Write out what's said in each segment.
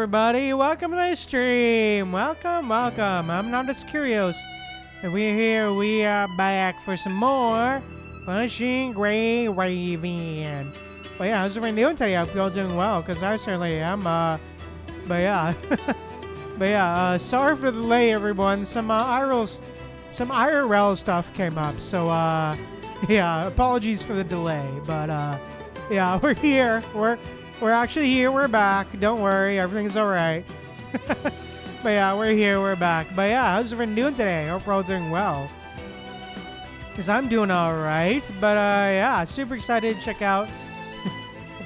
everybody. Welcome to the stream. Welcome. I'm not as curious. And we're here. We are back for some more Punching Gray Raven. But yeah, how's everyone doing today? I hope you're all doing well, because I certainly am. But yeah. Sorry for the delay, everyone. Some IRL stuff came up. So, yeah, apologies for the delay. But, yeah, we're here. We're actually here. We're back. Don't worry. Everything's all right. But yeah, we're here. We're back. But yeah, how's everyone doing today? Hope we're all doing well. Because I'm doing all right. But yeah, super excited to check out.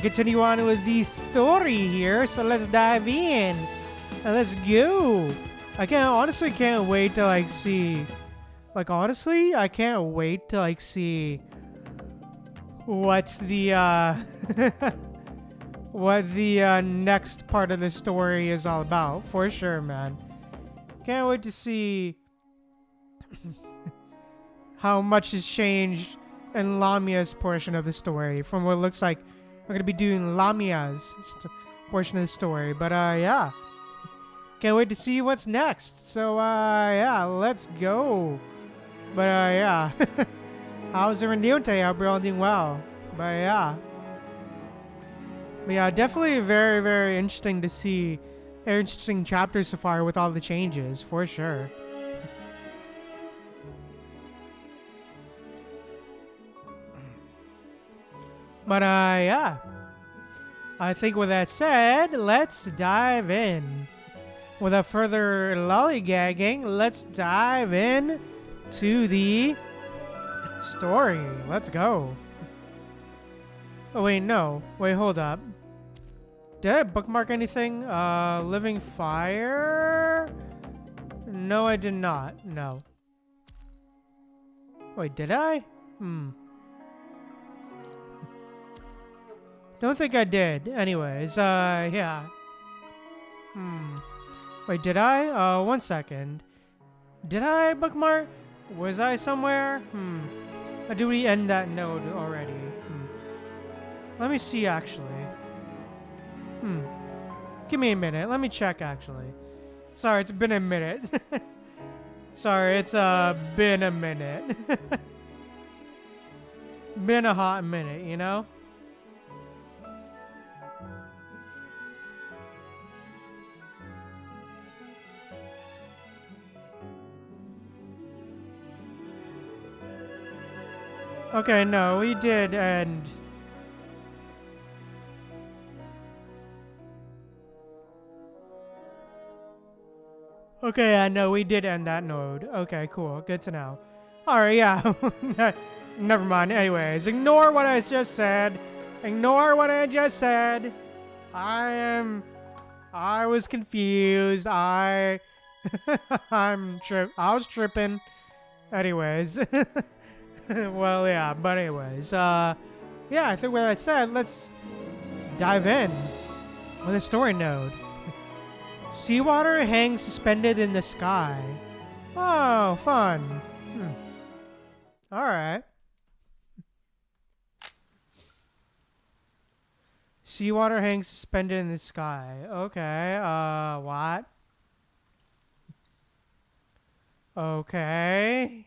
Continue on with the story here. So let's dive in. And let's go. I honestly can't wait to see. Honestly, I can't wait to see what's the what the next part of the story is all about, for sure, man. Can't wait to see how much has changed in Lamia's portion of the story from what it looks like we're going to be doing Lamia's portion of the story. But, yeah. Can't wait to see what's next. So, yeah, let's go. But, yeah. How's everyone doing today? I hope you're all doing well. But, yeah. But yeah, definitely very, very interesting to see. Interesting chapters so far with all the changes, for sure. But, yeah. I think with that said, let's dive in. Without further lollygagging, let's dive in to the story. Let's go. Oh, wait, no. Wait, hold up. Did I bookmark anything? Living Fire? No, I did not. No. Wait, did I? Don't think I did. Anyways, yeah. Wait, did I? 1 second. Did I bookmark? Was I somewhere? Or did we end that node already? Let me see, actually. Give me a minute. Let me check, actually. Sorry, it's been a minute. Sorry, it's been a minute. Been a hot minute, you know? Okay, no, we did end. Okay, I know we did end that node. Okay, cool. Good to know. Alright, yeah. Never mind. Anyways, ignore what I just said. Ignore what I just said. I was confused. I was tripping. Anyways. Well, yeah, but anyways. Yeah, I think with that said, let's dive in with a story node. Seawater hangs suspended in the sky. Oh, fun. Alright. Seawater hangs suspended in the sky. Okay, what? Okay.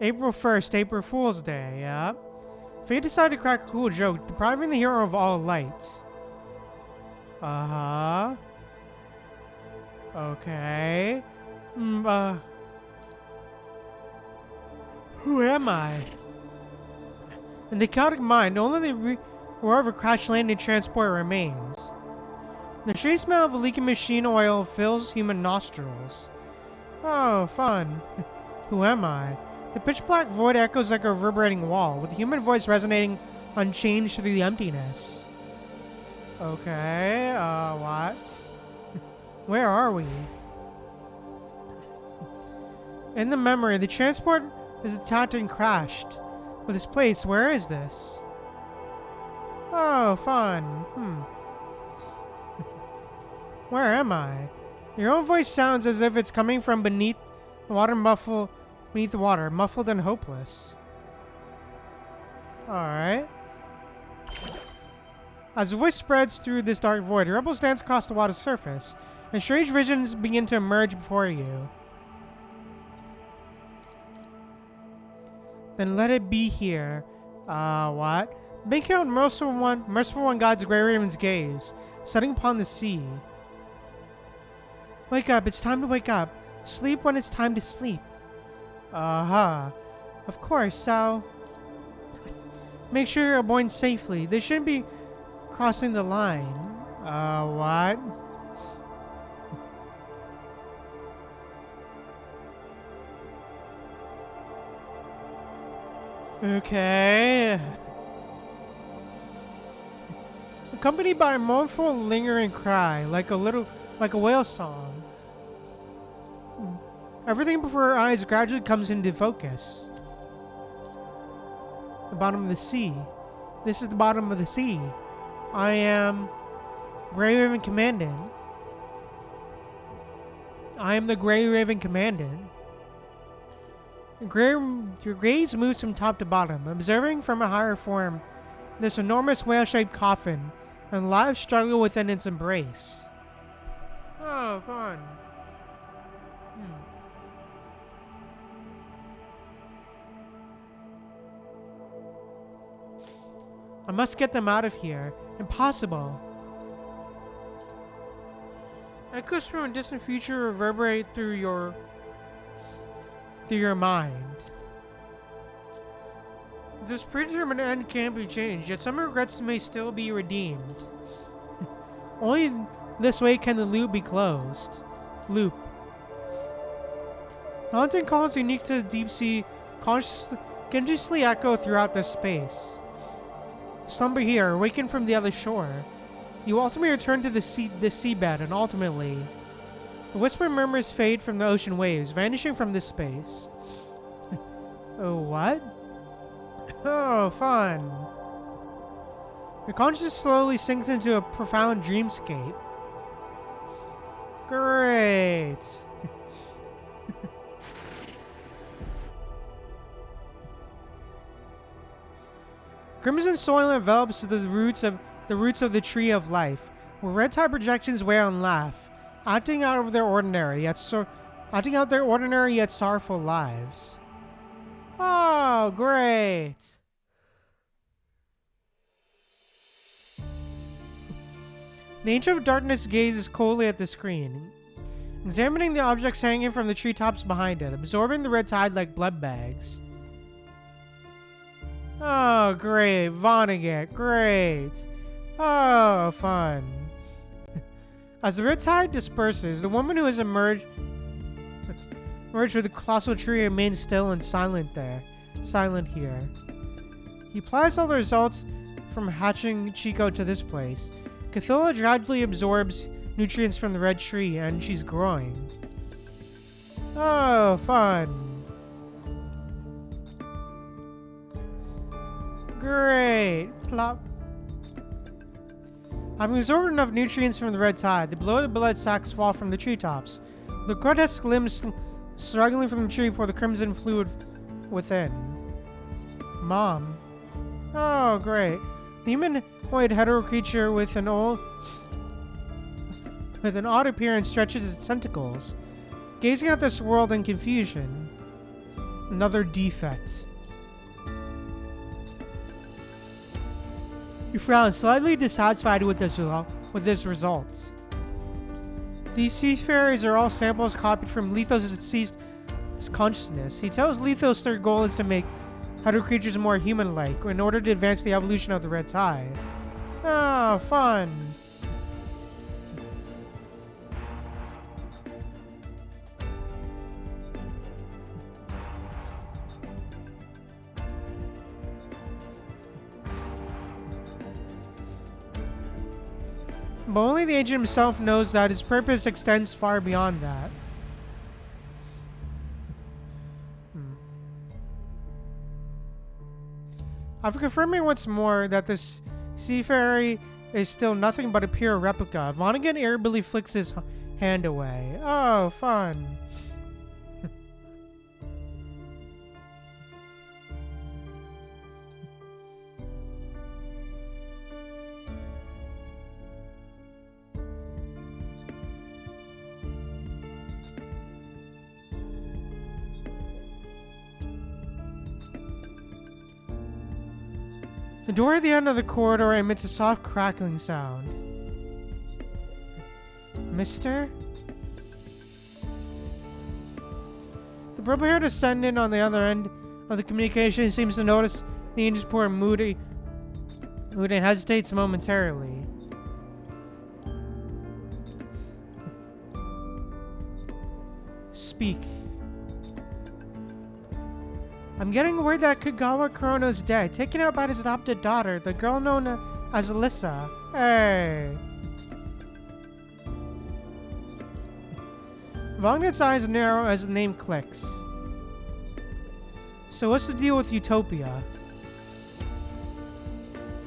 April 1st, April Fool's Day, yeah. Fate decided to crack a cool joke, depriving the hero of all lights. Uh-huh. Okay. Who am I? In the chaotic mind, only the wherever crash-landing transport remains. The strange smell of a leaking machine oil fills human nostrils. Oh, fun. Who am I? The pitch-black void echoes like a reverberating wall, with the human voice resonating unchanged through the emptiness. Okay, what? Where are we? In the memory, the transport is attacked and crashed. But this place, where is this? Oh, fun. Where am I? Your own voice sounds as if it's coming from beneath the water, muffled and hopeless. Alright. As the voice spreads through this dark void, a rebel stands across the water's surface, and strange visions begin to emerge before you. Then let it be here. What? Make out merciful one guides Grey Raven's gaze, setting upon the sea. Wake up, it's time to wake up. Sleep when it's time to sleep. Of course, so... Make sure you're aboard safely. They shouldn't be crossing the line. What? Okay. Accompanied by a mournful, lingering cry, like a whale song. Everything before her eyes gradually comes into focus. The bottom of the sea. This is the bottom of the sea. I am Grey Raven Commandant. I am the Grey Raven Commandant. Your gaze moves from top to bottom, observing from a higher form this enormous whale-shaped coffin and lives struggle within its embrace. Oh, fun. I must get them out of here. Impossible. Echoes from a distant future reverberate through your mind. This predetermined end can't be changed, yet some regrets may still be redeemed. Only this way can the loop be closed. Loop. Haunting calls unique to the deep sea consciously echo throughout this space. Slumber here, awaken from the other shore. You ultimately return to the seabed, and ultimately, the whispered murmurs fade from the ocean waves, vanishing from this space. Oh, what? Oh, fun. Your consciousness slowly sinks into a profound dreamscape. Great. Crimson soil envelops the roots of the tree of life, where red tide projections wear and laugh, acting out their ordinary yet sorrowful lives. Oh, great! The Ancient of Darkness gazes coldly at the screen, examining the objects hanging from the treetops behind it, absorbing the red tide like blood bags. Oh, great. Vonnegut. Great. Oh, fun. As the red tide disperses, the woman who has emerged with the colossal tree remains still and silent here. He applies all the results from hatching Chico to this place. Cthulhu gradually absorbs nutrients from the red tree, and she's growing. Oh, fun. Great! Plop. Having absorbed enough nutrients from the red tide, the bloated blood sacs fall from the treetops, the grotesque limbs struggling from the tree for the crimson fluid within. Mom. Oh, great. The humanoid hetero creature with an odd appearance stretches its tentacles, gazing at this world in confusion. Another defect. You frown, slightly dissatisfied with this result. These seafarers are all samples copied from Lethos' deceased consciousness. He tells Lethos their goal is to make hetero creatures more human-like in order to advance the evolution of the red tide. Oh, fun. But only the Ancient himself knows that his purpose extends far beyond that. After confirming once more that this seafarer is still nothing but a pure replica, Vonnegut irritably flicks his hand away. Oh, fun. The door at the end of the corridor emits a soft crackling sound. Mister? The purple-haired ascendant on the other end of the communication seems to notice the angel's poor mood and hesitates momentarily. Speak. I'm getting word that Kagawa Kurono's dead, taken out by his adopted daughter, the girl known as Alyssa. Hey. Vagnet's eyes narrow as the name clicks. So what's the deal with Utopia?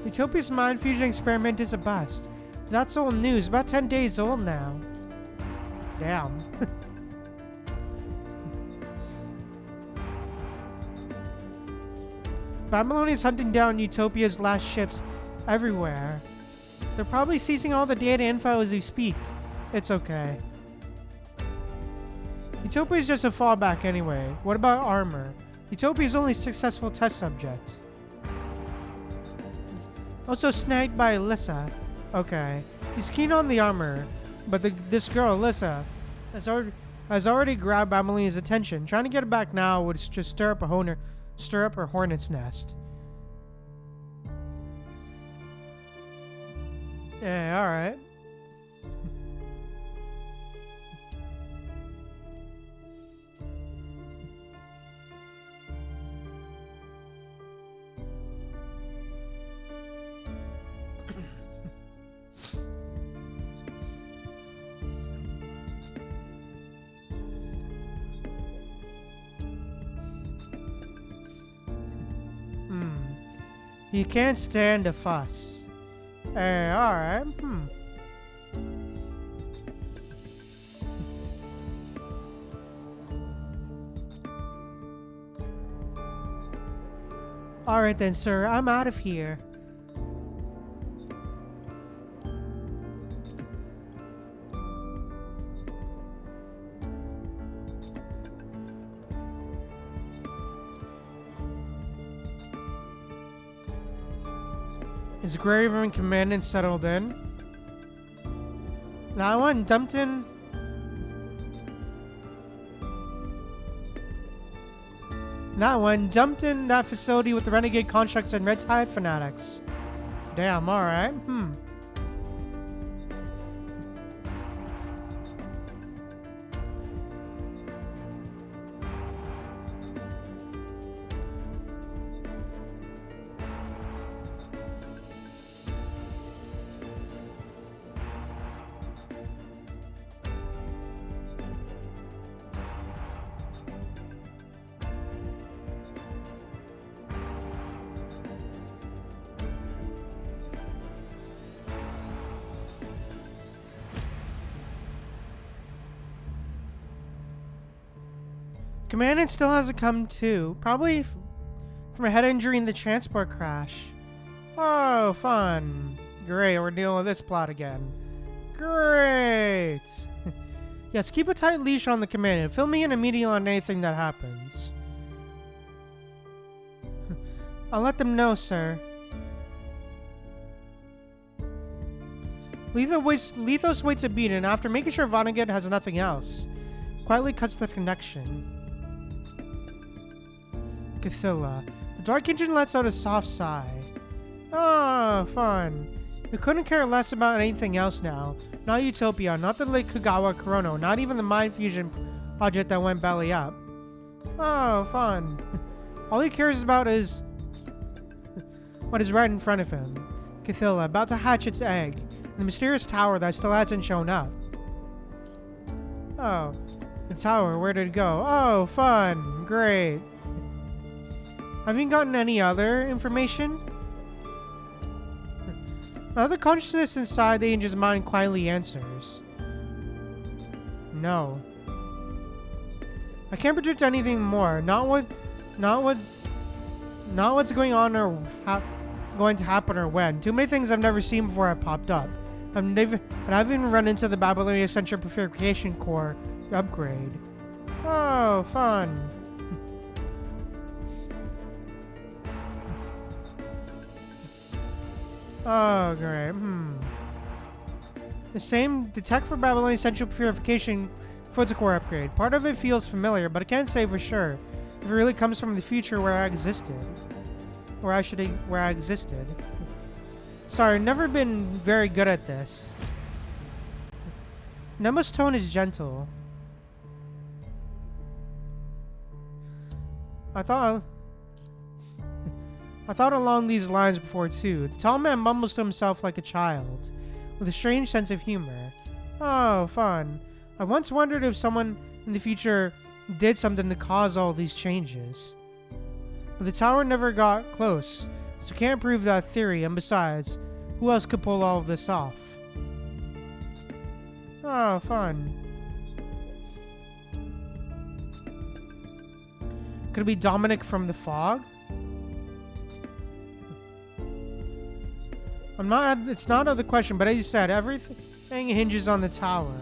Utopia's mind fusion experiment is a bust. That's old news, about 10 days old now. Damn. Babylon is hunting down Utopia's last ships everywhere. They're probably seizing all the data info as we speak. It's okay. Utopia is just a fallback anyway. What about armor? Utopia's only successful test subject. Also snagged by Alyssa. Okay. He's keen on the armor, but this girl, Alyssa, has already grabbed Babylonia's attention. Trying to get it back now would just stir up her hornet's nest. Yeah, alright. You can't stand a fuss. Hey, alright. Alright then, sir. I'm out of here. Is Graven Commandant settled in? That one dumped in. That facility with the renegade constructs and red tide fanatics. Damn, alright. Commandant still hasn't come to. Probably from a head injury in the transport crash. Oh, fun. Great, we're dealing with this plot again. Great. Yes, keep a tight leash on the Commandant. Fill me in immediately on anything that happens. I'll let them know, sir. Lethos waits a beat, and after making sure Vonnegut has nothing else, quietly cuts the connection. Cathilla. The Dark Engine lets out a soft sigh. Oh, fun. We couldn't care less about anything else now. Not Utopia, not the late Kagawa Kurono, not even the mind fusion project that went belly up. Oh, fun. All he cares about is what is right in front of him. Cathilla, about to hatch its egg. The mysterious tower that still hasn't shown up. Oh, the tower, where did it go? Oh, fun. Great. Have you gotten any other information? Another consciousness inside the angel's mind quietly answers. No. I can't predict anything more. Not what's going on or going to happen or when. Too many things I've never seen before have popped up. And I've even run into the Babylonia Central Purification Core upgrade. Oh, fun. Oh, great. The same detect for Babylonian central purification photocore upgrade. Part of it feels familiar, but I can't say for sure if it really comes from the future where I existed. Where I existed. Sorry, I've never been very good at this. Nema's tone is gentle. I thought along these lines before too. The tall man mumbles to himself like a child, with a strange sense of humor. Oh, fun. I once wondered if someone in the future did something to cause all these changes. But the tower never got close, so can't prove that theory, and besides, who else could pull all of this off? Oh, fun. Could it be Dominic from the fog? It's not out of the question, but as you said, everything hinges on the tower.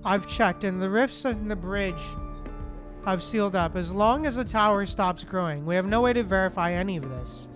I've checked, and the rifts in the bridge have sealed up. As long as the tower stops growing, we have no way to verify any of this.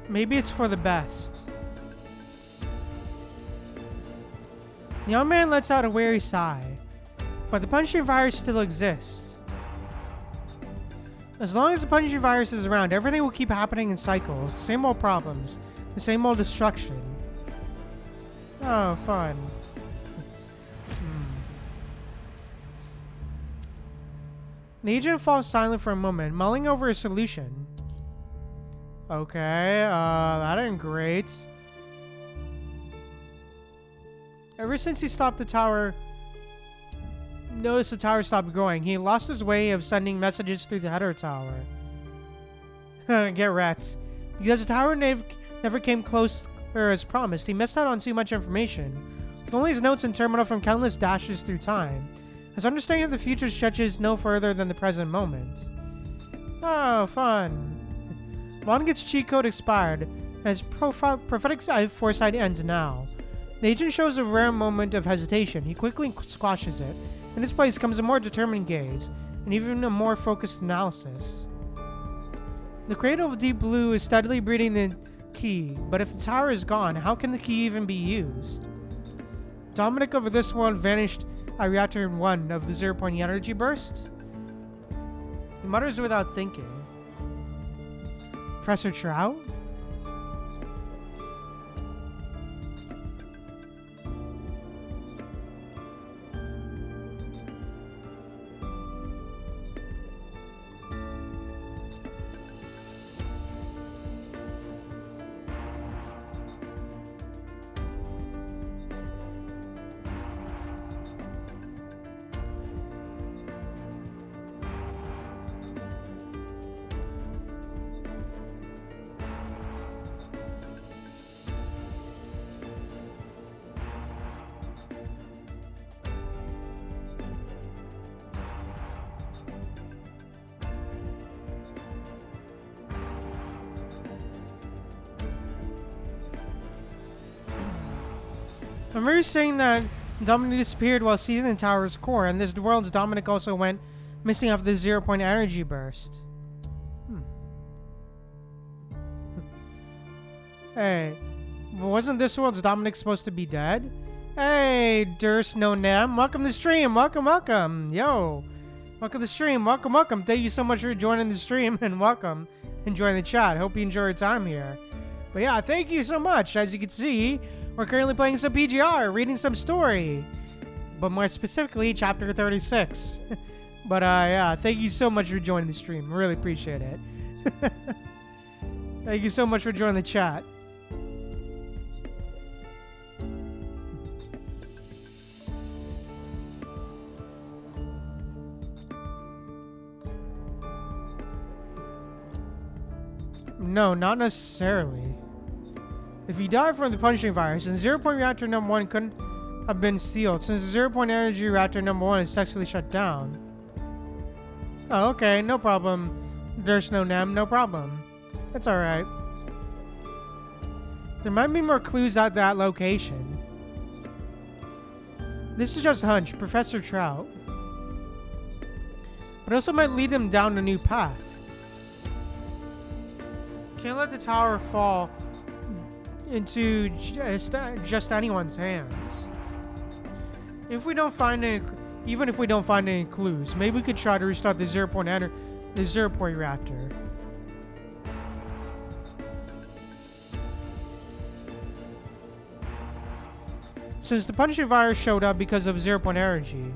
Maybe it's for the best. The young man lets out a weary sigh, but the punching virus still exists. As long as the punching virus is around, everything will keep happening in cycles. The same old problems, the same old destruction. Oh, fun. The agent falls silent for a moment, mulling over a solution. Okay, that ain't great. Ever since he stopped the tower, noticed the tower stopped growing, he lost his way of sending messages through the header tower. Get wrecked. Because the tower never came close as promised, he missed out on too much information. With only his notes and terminal from countless dashes through time, his understanding of the future stretches no further than the present moment. Oh, fun. Vonnegut's cheat code expired, and his prophetic foresight ends now. The agent shows a rare moment of hesitation. He quickly squashes it. In his place comes a more determined gaze, and even a more focused analysis. The cradle of deep blue is steadily breathing the key, but if the tower is gone, how can the key even be used? Dominic over this world vanished at reactor 1 of the 0-point energy burst? He mutters without thinking. Professor Trout? I remember you saying that Dominic disappeared while seizing the tower's core, and this world's Dominic also went missing after the 0-point energy burst. Hey, wasn't this world's Dominic supposed to be dead? Hey, Durst No Nam, welcome to the stream, welcome, yo. Welcome to the stream, welcome. Thank you so much for joining the stream, and welcome. Enjoying the chat, hope you enjoy your time here. But yeah, thank you so much. As you can see, we're currently playing some PGR, reading some story. But more specifically, chapter 36. But yeah, thank you so much for joining the stream. Really appreciate it. Thank you so much for joining the chat. No, not necessarily. If you die from the punishing virus, then 0-point reactor number 1 couldn't have been sealed since the 0-point energy reactor number 1 is successfully shut down. Oh, okay, no problem. There's no Nem, no problem. That's alright. There might be more clues at that location. This is just a hunch, Professor Trout. But also might lead them down a new path. Can't let the tower fall into just anyone's hands. If we don't find any, even if we don't find any clues, maybe we could try to restart the 0-point reactor. Since the punishing virus showed up because of 0-point energy,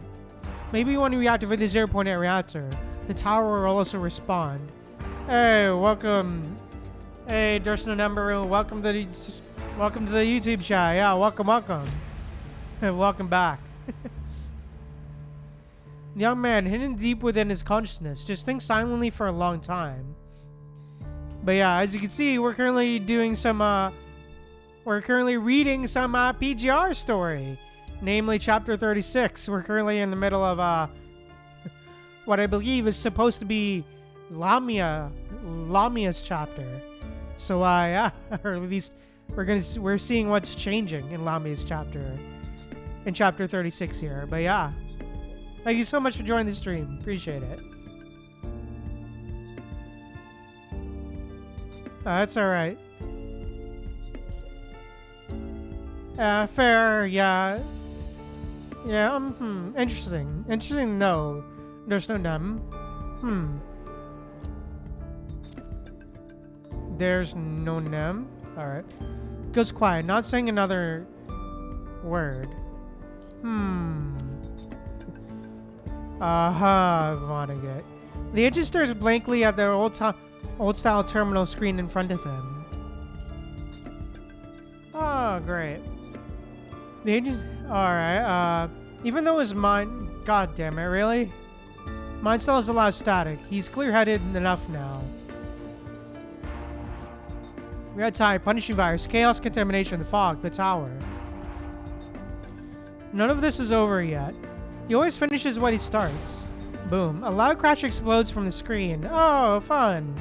maybe when we reactivate the 0-point reactor, the tower will also respond. Hey, welcome. Hey, there's no number. Welcome to the YouTube chat. Yeah, welcome. Welcome back. The young man, hidden deep within his consciousness, just thinks silently for a long time. But yeah, as you can see, we're currently doing some reading some PGR story, namely chapter 36. We're currently in the middle of what I believe is supposed to be Lamia's chapter. So yeah, or at least we're seeing what's changing in Lamia's chapter, in chapter 36 here. But yeah, thank you so much for joining the stream. Appreciate it. That's all right. Fair. Yeah. Interesting. No, there's no Nem. There's no Nem. Alright. Goes quiet, not saying another word. Vonnegut. The agent stares blankly at the old-style terminal screen in front of him. Oh, great. The agent... Alright, even though his mind... God damn it, really? Mind still has a lot of static. He's clear-headed enough now. Red tide, punishing virus, chaos, contamination, the fog, the tower. None of this is over yet. He always finishes what he starts. Boom. A loud crash explodes from the screen. Oh, fun.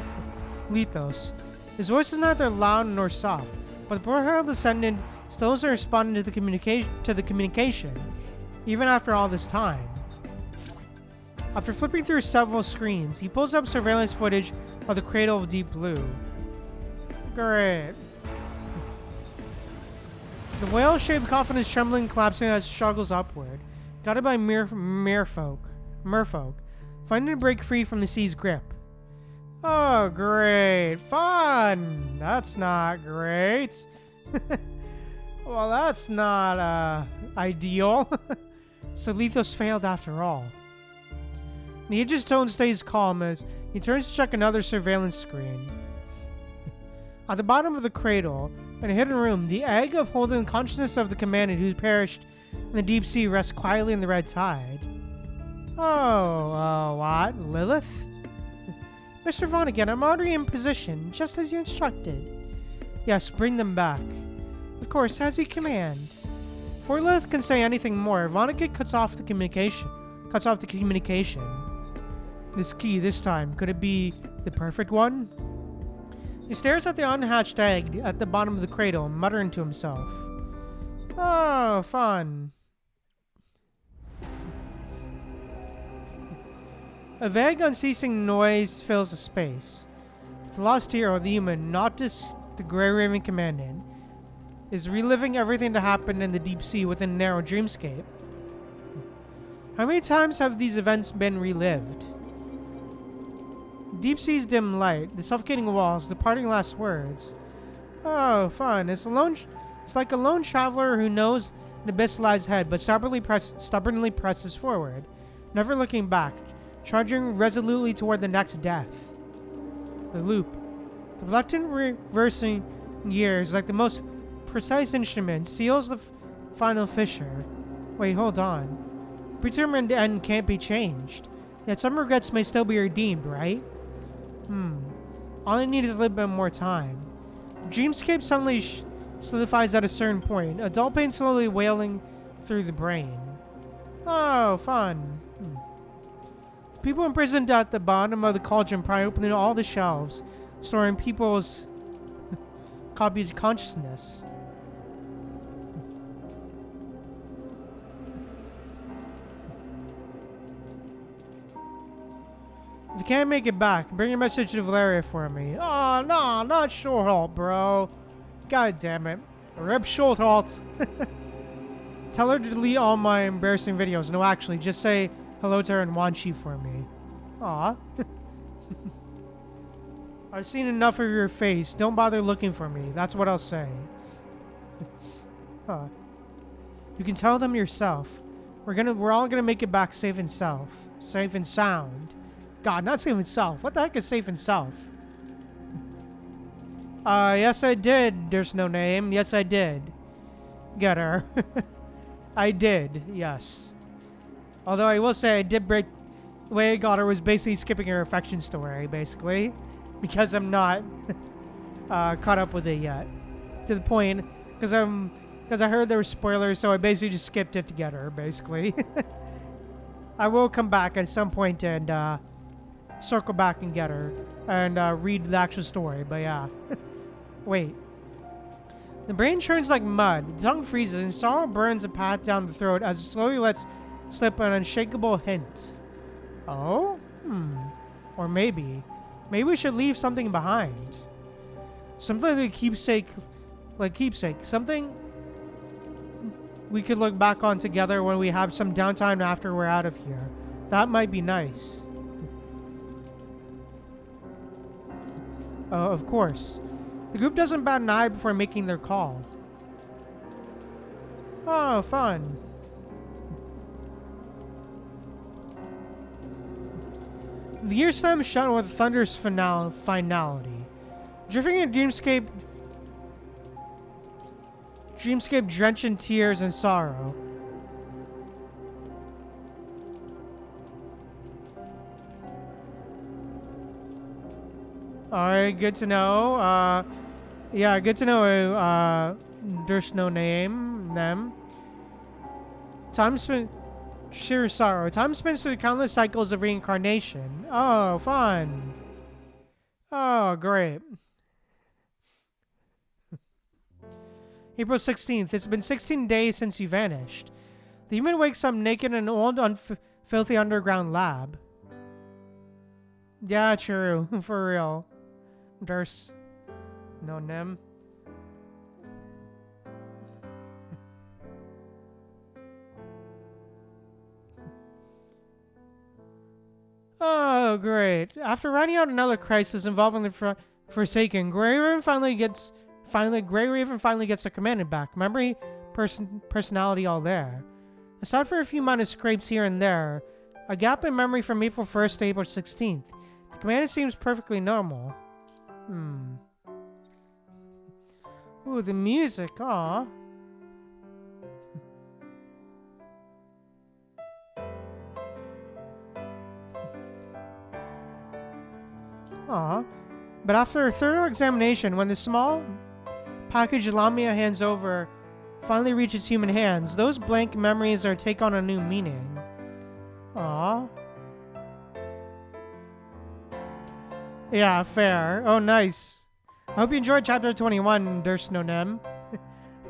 Lithos. His voice is neither loud nor soft, but the poor herald descendant still isn't responding to the communication, even after all this time. After flipping through several screens, he pulls up surveillance footage of the cradle of Deep Blue. Great. The whale-shaped coffin is trembling and collapsing as it struggles upward, guided by merfolk, fighting to break free from the sea's grip. Oh, great. Fun! That's not great. Well, that's not, ideal. So Lithos failed after all. The agent's tone stays calm as he turns to check another surveillance screen. At the bottom of the cradle, in a hidden room, the egg of holding consciousness of the commandant who perished in the deep sea rests quietly in the red tide. Oh, what? Lilith? Mr. Vonnegut, I'm already in position, just as you instructed. Yes, bring them back. Of course, as you command. Before Lilith can say anything more, Vonnegut cuts off the communication. This key, this time, could it be the perfect one? He stares at the unhatched egg at the bottom of the cradle, muttering to himself. Oh, fun. A vague, unceasing noise fills the space. The lost hero, the human, not just the Grey Raven Commandant, is reliving everything that happened in the deep sea within a narrow dreamscape. How many times have these events been relived? Deep sea's dim light, the suffocating walls, the parting last words. Oh, fun. It's like a lone traveler who knows an abyss lies ahead, but stubbornly presses forward, never looking back, charging resolutely toward the next death. The loop. The reluctant reversing gears, like the most precise instrument, seals the final fissure. Wait, hold on. Predetermined end can't be changed. Yet some regrets may still be redeemed, right? All I need is a little bit more time. Dreamscape suddenly solidifies at a certain point, a dull pain slowly wailing through the brain. Oh, fun. People imprisoned at the bottom of the cauldron pry open all the shelves, storing people's copied consciousness. If you can't make it back, bring your message to Valeria for me. Oh, no, not Shorthalt, bro. God damn it. Rip Shorthalt. Tell her to delete all my embarrassing videos. No, actually, just say hello to her and Wanshi for me. Aw. I've seen enough of your face. Don't bother looking for me. That's what I'll say. Huh. You can tell them yourself. We're all gonna make it back safe and sound. God, not safe and self. What the heck is safe and self? Yes I did. There's no name. Yes I did. Get her. I did, yes. Although I will say I did break... The way I got her was basically skipping her affection story, basically. Because I'm not caught up with it yet. To the point... Because I heard there were spoilers, so I basically just skipped it to get her, basically. I will come back at some point and circle back and get her. And read the actual story, but yeah. Wait. The brain churns like mud, the tongue freezes, and sorrow burns a path down the throat as it slowly lets slip an unshakable hint. Oh? Or maybe we should leave something behind. Something like keepsake. Something we could look back on together when we have some downtime after we're out of here. That might be nice. Of course. The group doesn't bat an eye before making their call. Oh, fun. The year slams shut with a thunderous finality. Drifting in dreamscape drenched in tears and sorrow. Alright, good to know. Yeah, good to know. There's no name. Them. Time spent. Sheer sorrow. Time spent through countless cycles of reincarnation. Oh, fun. Oh, great. April 16th. It's been 16 days since you vanished. The human wakes up naked in an old, filthy underground lab. Yeah, true. For real. There's no name. Oh, great. After riding out another crisis involving the Forsaken, Grey Raven finally gets the commandant back. Memory, personality all there. Aside for a few minor scrapes here and there, a gap in memory from April 1st to April 16th, the commandant seems perfectly normal. Ooh, the music, aw. Aw. But after a thorough examination, when the small package Lamia hands over finally reaches human hands, those blank memories take on a new meaning. Aw. Yeah, fair. Oh, nice. I hope you enjoyed chapter 21, There's No Nem.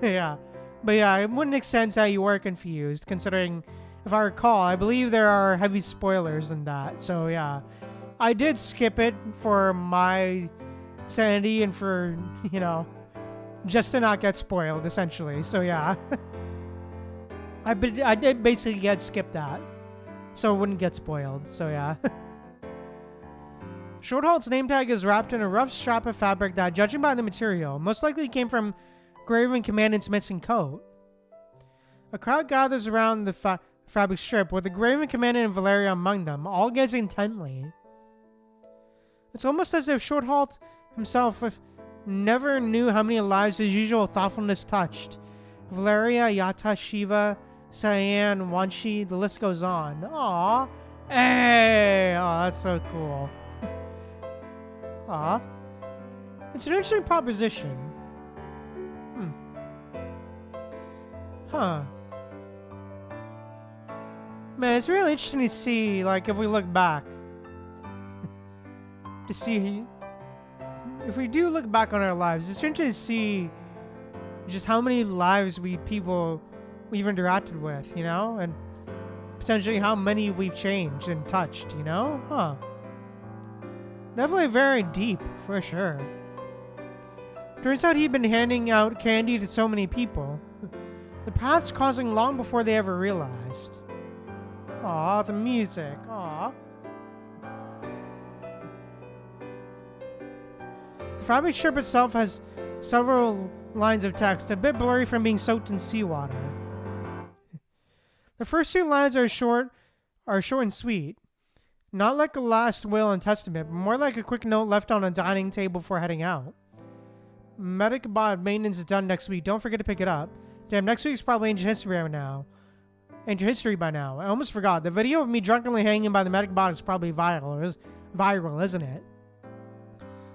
Yeah. But yeah, it wouldn't make sense how you were confused, considering, if I recall, I believe there are heavy spoilers in that. So yeah. I did skip it for my sanity and for, you know, just to not get spoiled, essentially. So yeah. I did basically skip that, so it wouldn't get spoiled. So yeah. Shorthalt's name tag is wrapped in a rough strap of fabric that, judging by the material, most likely came from Grey Raven Commandant's missing coat. A crowd gathers around the fabric strip, with the Grey Raven Commandant and Valeria among them, all gazing intently. It's almost as if Shorthalt himself never knew how many lives his usual thoughtfulness touched. Valeria, Yata, Shiva, Cyan, Wanshi, the list goes on. Aww. Hey! Oh, that's so cool. Aw. It's an interesting proposition. Huh. Man, it's really interesting to see, like, if we look back. To see... If we do look back on our lives, it's interesting to see just how many lives we've interacted with, you know? And potentially how many we've changed and touched, you know? Huh. Definitely very deep, for sure. Turns out he'd been handing out candy to so many people. The paths causing long before they ever realized. Aw, the music. Aw. The fabric strip itself has several lines of text, a bit blurry from being soaked in seawater. The first two lines are short and sweet. Not like a last will and testament, but more like a quick note left on a dining table before heading out. Medic bot maintenance is done next week. Don't forget to pick it up. Damn, next week's probably ancient history by now. I almost forgot. The video of me drunkenly hanging by the medic bot is probably viral, isn't it?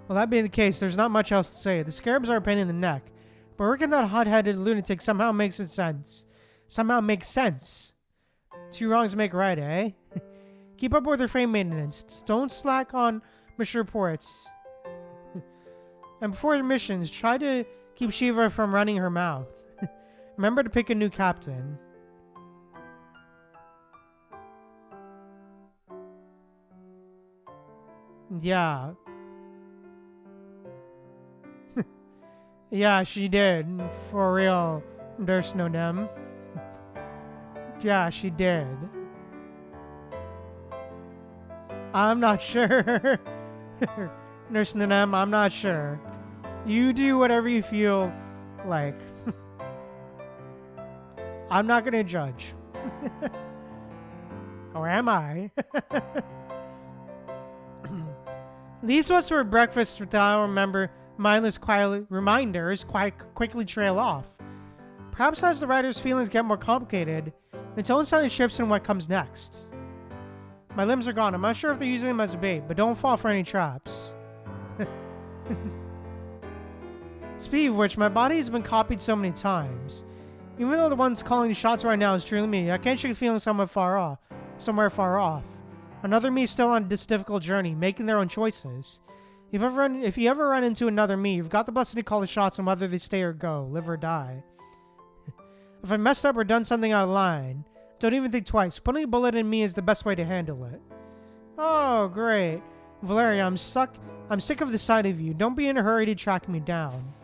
Well, that being the case, there's not much else to say. The scarabs are a pain in the neck, but working that hot-headed lunatic somehow makes sense. Two wrongs make right, eh? Keep up with your frame maintenance. Don't slack on mission reports. And before your missions, try to keep Shiva from running her mouth. Remember to pick a new captain. Yeah. Yeah, she did. For real. There's no them. Yeah, she did. I'm not sure. There's no them. I'm not sure. You do whatever you feel like. I'm not going to judge. Or am I? These was for breakfast without mindless reminders quickly trail off. Perhaps as the writer's feelings get more complicated, the tone suddenly shifts in what comes next. My limbs are gone. I'm not sure if they're using them as a bait, but don't fall for any traps. Speaking of which, my body has been copied so many times. Even though the one's calling the shots right now is truly me, I can't shake feeling somewhere far off. Another me still on this difficult journey, making their own choices. If you ever run into another me, you've got the blessing to call the shots on whether they stay or go, live or die. If I messed up or done something out of line, don't even think twice. Putting a bullet in me is the best way to handle it. Oh, great. Valeria, I'm sick of the sight of you. Don't be in a hurry to track me down.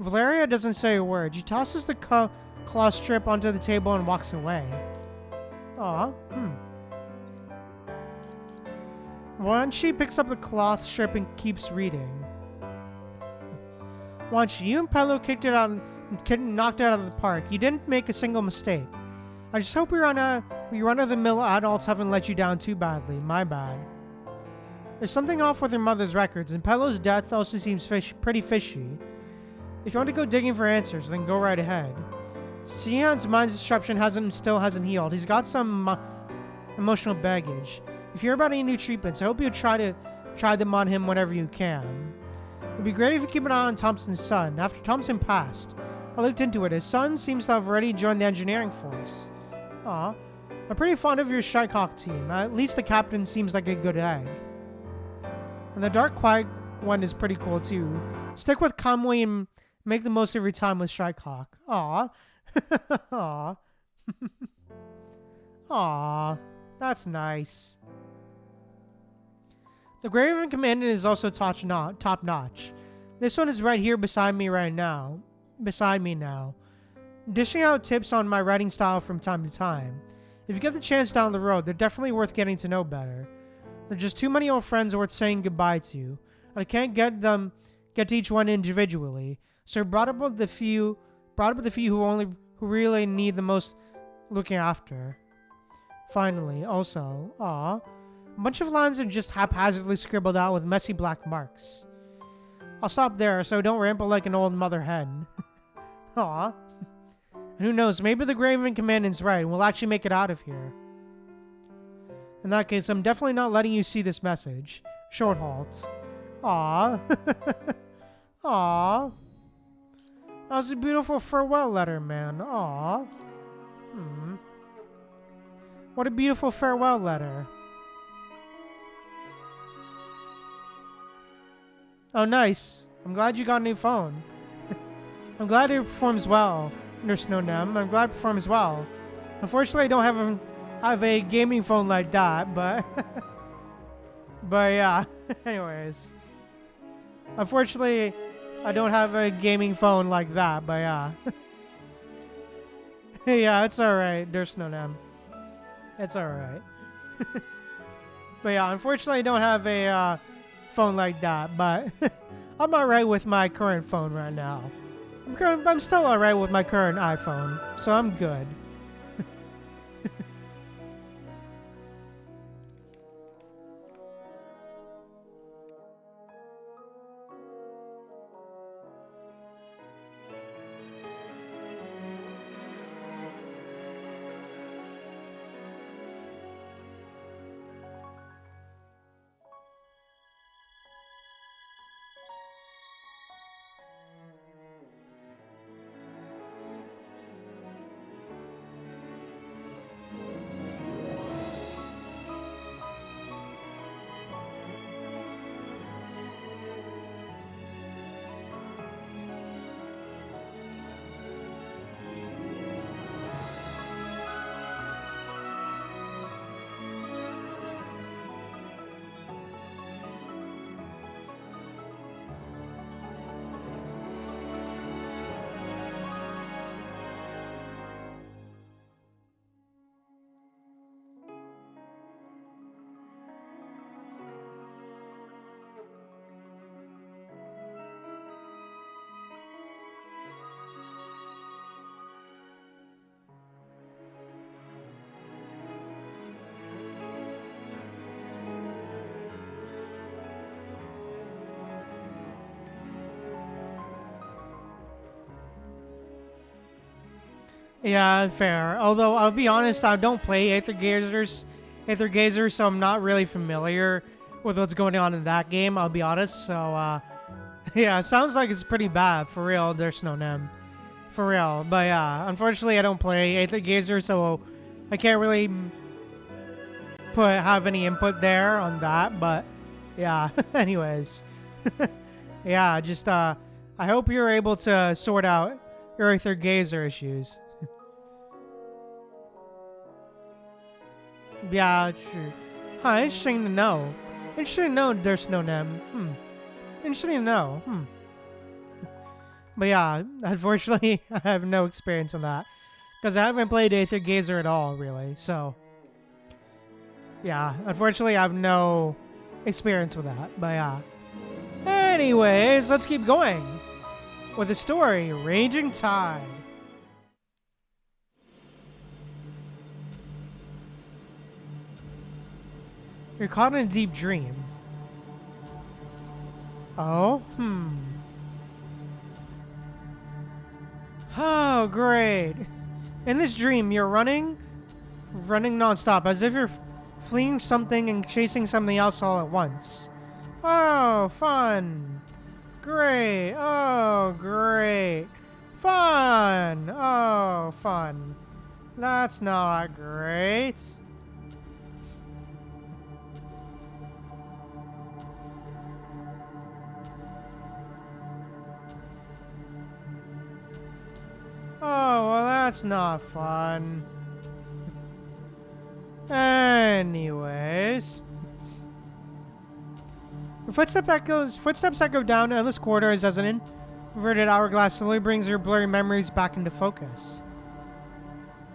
Valeria doesn't say a word. She tosses the cloth strip onto the table and walks away. Aw, Once she picks up the cloth strip and keeps reading. Once you and Pello knocked it out of the park. You didn't make a single mistake. I just hope we run-of-the-mill adults haven't let you down too badly. My bad. There's something off with your mother's records, and Pello's death also seems pretty fishy. If you want to go digging for answers, then go right ahead. Sion's mind's disruption still hasn't healed. He's got some emotional baggage. If you hear about any new treatments, I hope you try them on him whenever you can. It'd be great if you keep an eye on Thompson's son. After Thompson passed, I looked into it. His son seems to have already joined the engineering force. Aw. I'm pretty fond of your Shycock team. At least the captain seems like a good egg. And the Dark Quiet one is pretty cool too. Stick with Conway and make the most of your time with Shycock. Aw. Aw. Aw. That's nice. The Graven Commandant is also top-notch. This one is right here beside me now. Dishing out tips on my writing style from time to time. If you get the chance down the road, they're definitely worth getting to know better. They're just too many old friends worth saying goodbye to, and I can't get to each one individually. So I brought up with the few who really need the most looking after. Finally, also, a bunch of lines are just haphazardly scribbled out with messy black marks. I'll stop there so don't ramble like an old mother hen. Aw. And who knows, maybe the Graven Commandant's right and we'll actually make it out of here. In that case, I'm definitely not letting you see this message. Short halt. Aw. Aw. That was a beautiful farewell letter, man. Aw. What a beautiful farewell letter. Oh, nice. I'm glad you got a new phone. I'm glad it performs well. There's no Nem. I'm glad it performs well. Unfortunately, I don't have a gaming phone like that, but... but yeah. Anyways. Unfortunately, I don't have a gaming phone like that, but yeah. Yeah, it's alright. There's no Nem. It's alright. But yeah, unfortunately, I don't have a phone like that, but I'm alright with my current phone right now. I'm still alright with my current iPhone, so I'm good. Yeah, fair. Although, I'll be honest, I don't play Aether Gazer, so I'm not really familiar with what's going on in that game, I'll be honest. So, yeah, it sounds like it's pretty bad. For real, there's no Nem. For real. But yeah, unfortunately, I don't play Aether Gazer, so I can't really have any input there on that. But yeah, anyways. Yeah, just, I hope you're able to sort out your Aether Gazer issues. Yeah, sure. Huh, interesting to know. Interesting to know there's no Nem. Interesting to know. But yeah, unfortunately, I have no experience on that. Because I haven't played Aether Gazer at all, really. So, yeah, unfortunately, I have no experience with that. But yeah. Anyways, let's keep going with the story, Raging Tide. You're caught in a deep dream. Oh? Oh, great. In this dream, you're running nonstop, as if you're fleeing something and chasing something else all at once. Oh, fun. Great. Oh, great. Fun. Oh, fun. That's not great. Oh, well, that's not fun. Anyways. Footsteps echo down endless corridors as an inverted hourglass slowly brings your blurry memories back into focus.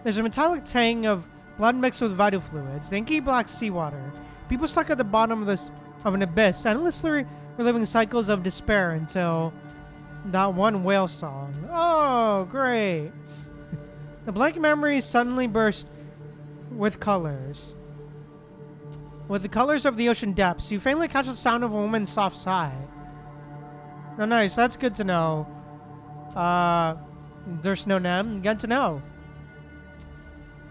There's a metallic tang of blood mixed with vital fluids, the inky black seawater. People stuck at the bottom of an abyss, endlessly reliving cycles of despair until that one whale song. Oh, great. The blank memories suddenly burst with colors. With the colors of the ocean depths, you faintly catch the sound of a woman's soft sigh. Oh, nice. That's good to know. There's no Nem. Good to know.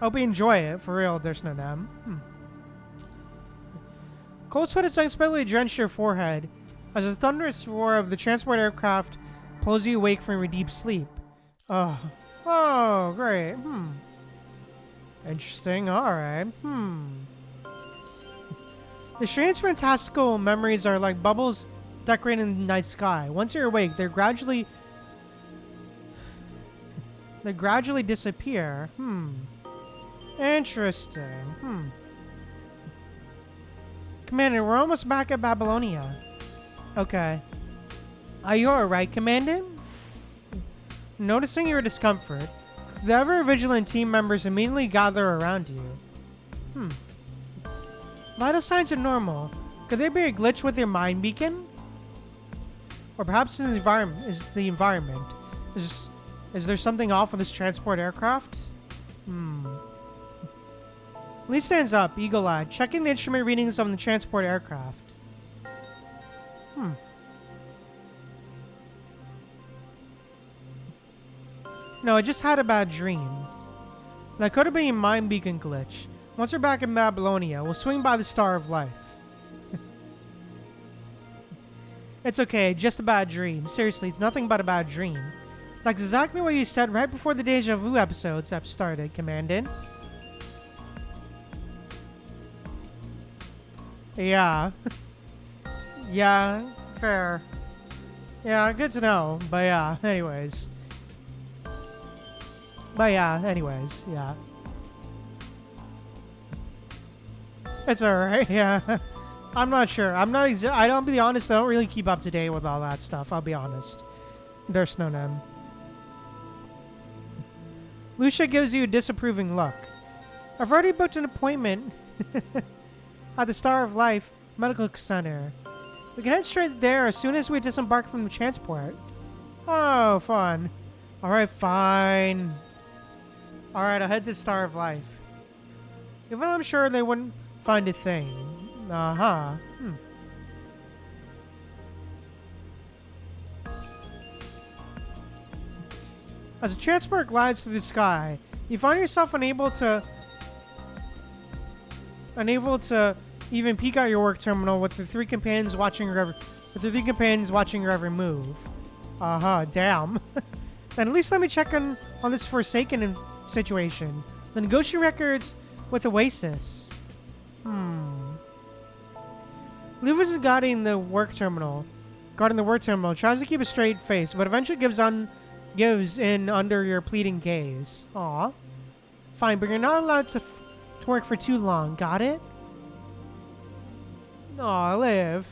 Hope you enjoy it. For real, there's no Nem. Cold sweat has unexpectedly drenched your forehead as the thunderous roar of the transport aircraft pulls you awake from your deep sleep. Oh. Oh, great. Interesting. Alright. The strange fantastical memories are like bubbles decorating the night sky. Once you're awake, they gradually disappear. Interesting. Commander, we're almost back at Babylonia. Okay. Are you alright, Commandant? Noticing your discomfort, the ever-vigilant team members immediately gather around you. Vital signs are normal. Could there be a glitch with your mind beacon? Or perhaps the environment. Is there something off with this transport aircraft? Lee stands up, eagle-eyed, checking the instrument readings on the transport aircraft. No, I just had a bad dream. That could have been a mind beacon glitch. Once we're back in Babylonia, we'll swing by the Star of Life. It's okay, just a bad dream. Seriously, it's nothing but a bad dream. That's exactly what you said right before the Deja Vu episodes started, Commandant. Yeah. Yeah, fair. Yeah, good to know. But yeah, anyways. Yeah. It's alright, yeah. I'm not sure. I don't be honest, I don't really keep up to date with all that stuff, I'll be honest. There's no name. Lucia gives you a disapproving look. I've already booked an appointment at the Star of Life Medical Center. We can head straight there as soon as we disembark from the transport. Oh, fun. Alright, fine. Alright, I'll head to Star of Life. Even though I'm sure they wouldn't find a thing. As the transport glides through the sky, you find yourself unable to even peek out your work terminal with the three companions watching your every move. Damn. Then at least let me check on this Forsaken situation. The negotiate records with Oasis. Luvas is guarding the work terminal, tries to keep a straight face, but eventually gives in under your pleading gaze. Aw. Fine, but you're not allowed to work for too long, got it? Aw, Liv.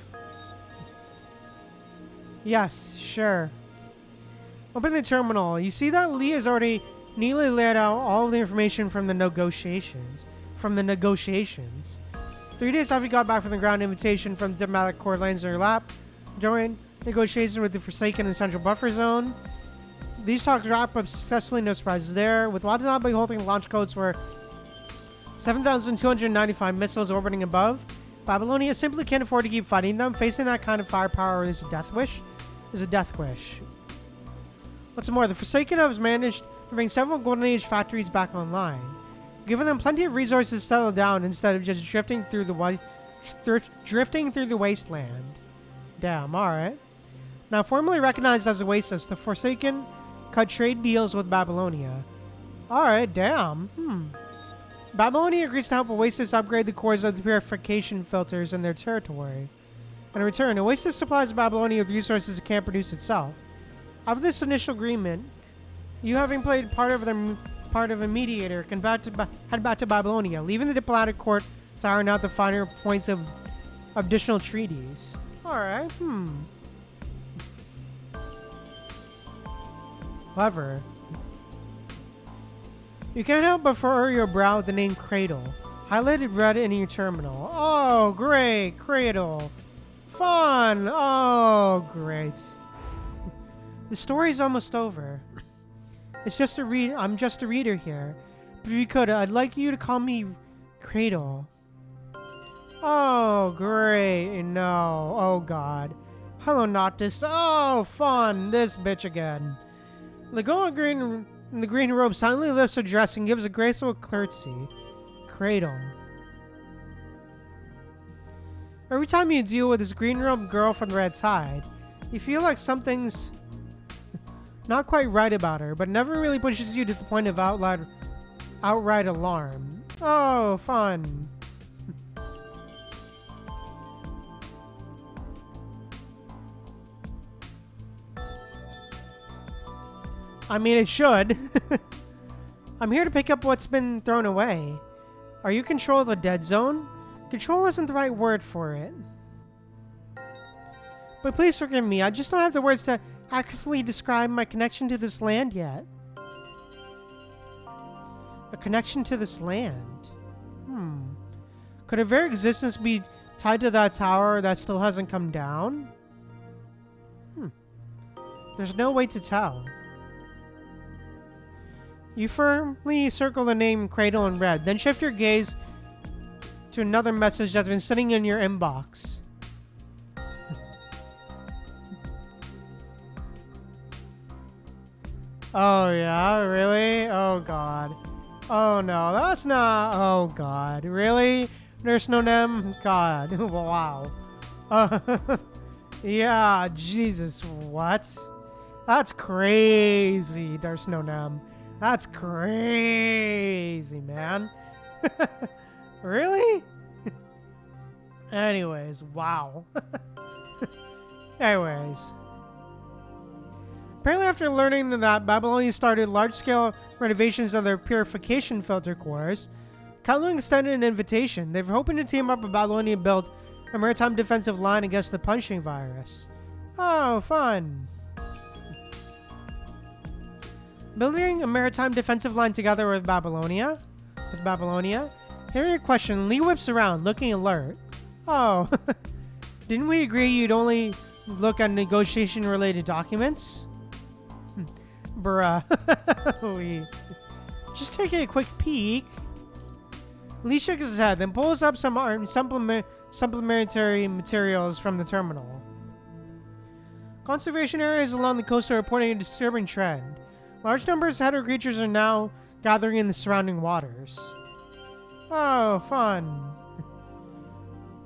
Yes, sure. Open the terminal. You see that Lee has already neatly laid out all the information from the negotiations. 3 days after you got back from the ground, invitation from diplomatic corps lands in your lap. During negotiations with the Forsaken and Central Buffer Zone. These talks wrap up successfully, no surprises there, with Watanabe holding launch codes for 7,295 missiles orbiting above. Babylonia simply can't afford to keep fighting them. Facing that kind of firepower is a death wish. What's more, the Forsaken has managed to bring several Golden Age factories back online, giving them plenty of resources to settle down instead of just drifting through the wasteland. Damn, alright. Now formally recognized as Oasis, the Forsaken cut trade deals with Babylonia. Alright, damn. Babylonia agrees to help Oasis upgrade the cores of the purification filters in their territory. In return, Oasis supplies Babylonia with resources it can't produce itself. After this initial agreement, you, having played part of a mediator, can head back to Babylonia, leaving the diplomatic court to iron out the finer points of additional treaties. Alright, Clever. You can't help but furrow your brow with the name Cradle, highlighted red in your terminal. Oh, great, Cradle. Fun. Oh, great. The story's almost over. It's just a read. I'm just a reader here. But if you could, I'd like you to call me Cradle. Oh, great. No. Oh, God. Hello, Noctis. Oh, fun. This bitch again. The girl in the green robe silently lifts her dress and gives a graceful curtsy. Cradle. Every time you deal with this green-robed girl from the Red Tide, you feel like something's not quite right about her, but never really pushes you to the point of outright alarm. Oh, fun. I mean, it should. I'm here to pick up what's been thrown away. Are you control of the dead zone? Control isn't the right word for it. But please forgive me, I just don't have the words to accurately describe my connection to this land yet. A connection to this land? Could a very existence be tied to that tower that still hasn't come down? There's no way to tell. You firmly circle the name Cradle in red, then shift your gaze to another message that's been sitting in your inbox. Oh yeah, really? Oh god. Oh no, that's not... Oh god, really? There's no name? God, wow. Yeah, Jesus, what? That's crazy, there's no name. That's crazy, man. Really? Anyways, wow. Anyways. Apparently after learning that Babylonia started large-scale renovations of their purification filter cores, Kowloon extended an invitation. They're hoping to team up with Babylonia build a maritime defensive line against the punching virus. Oh, fun. Building a maritime defensive line together with Babylonia? Hearing a question, Lee whips around, looking alert. Oh, didn't we agree you'd only look at negotiation-related documents? Bruh. Just taking a quick peek. Lee shook his head, then pulls up some supplementary materials from the terminal. Conservation areas along the coast are reporting a disturbing trend. Large numbers of header creatures are now gathering in the surrounding waters. Oh, fun.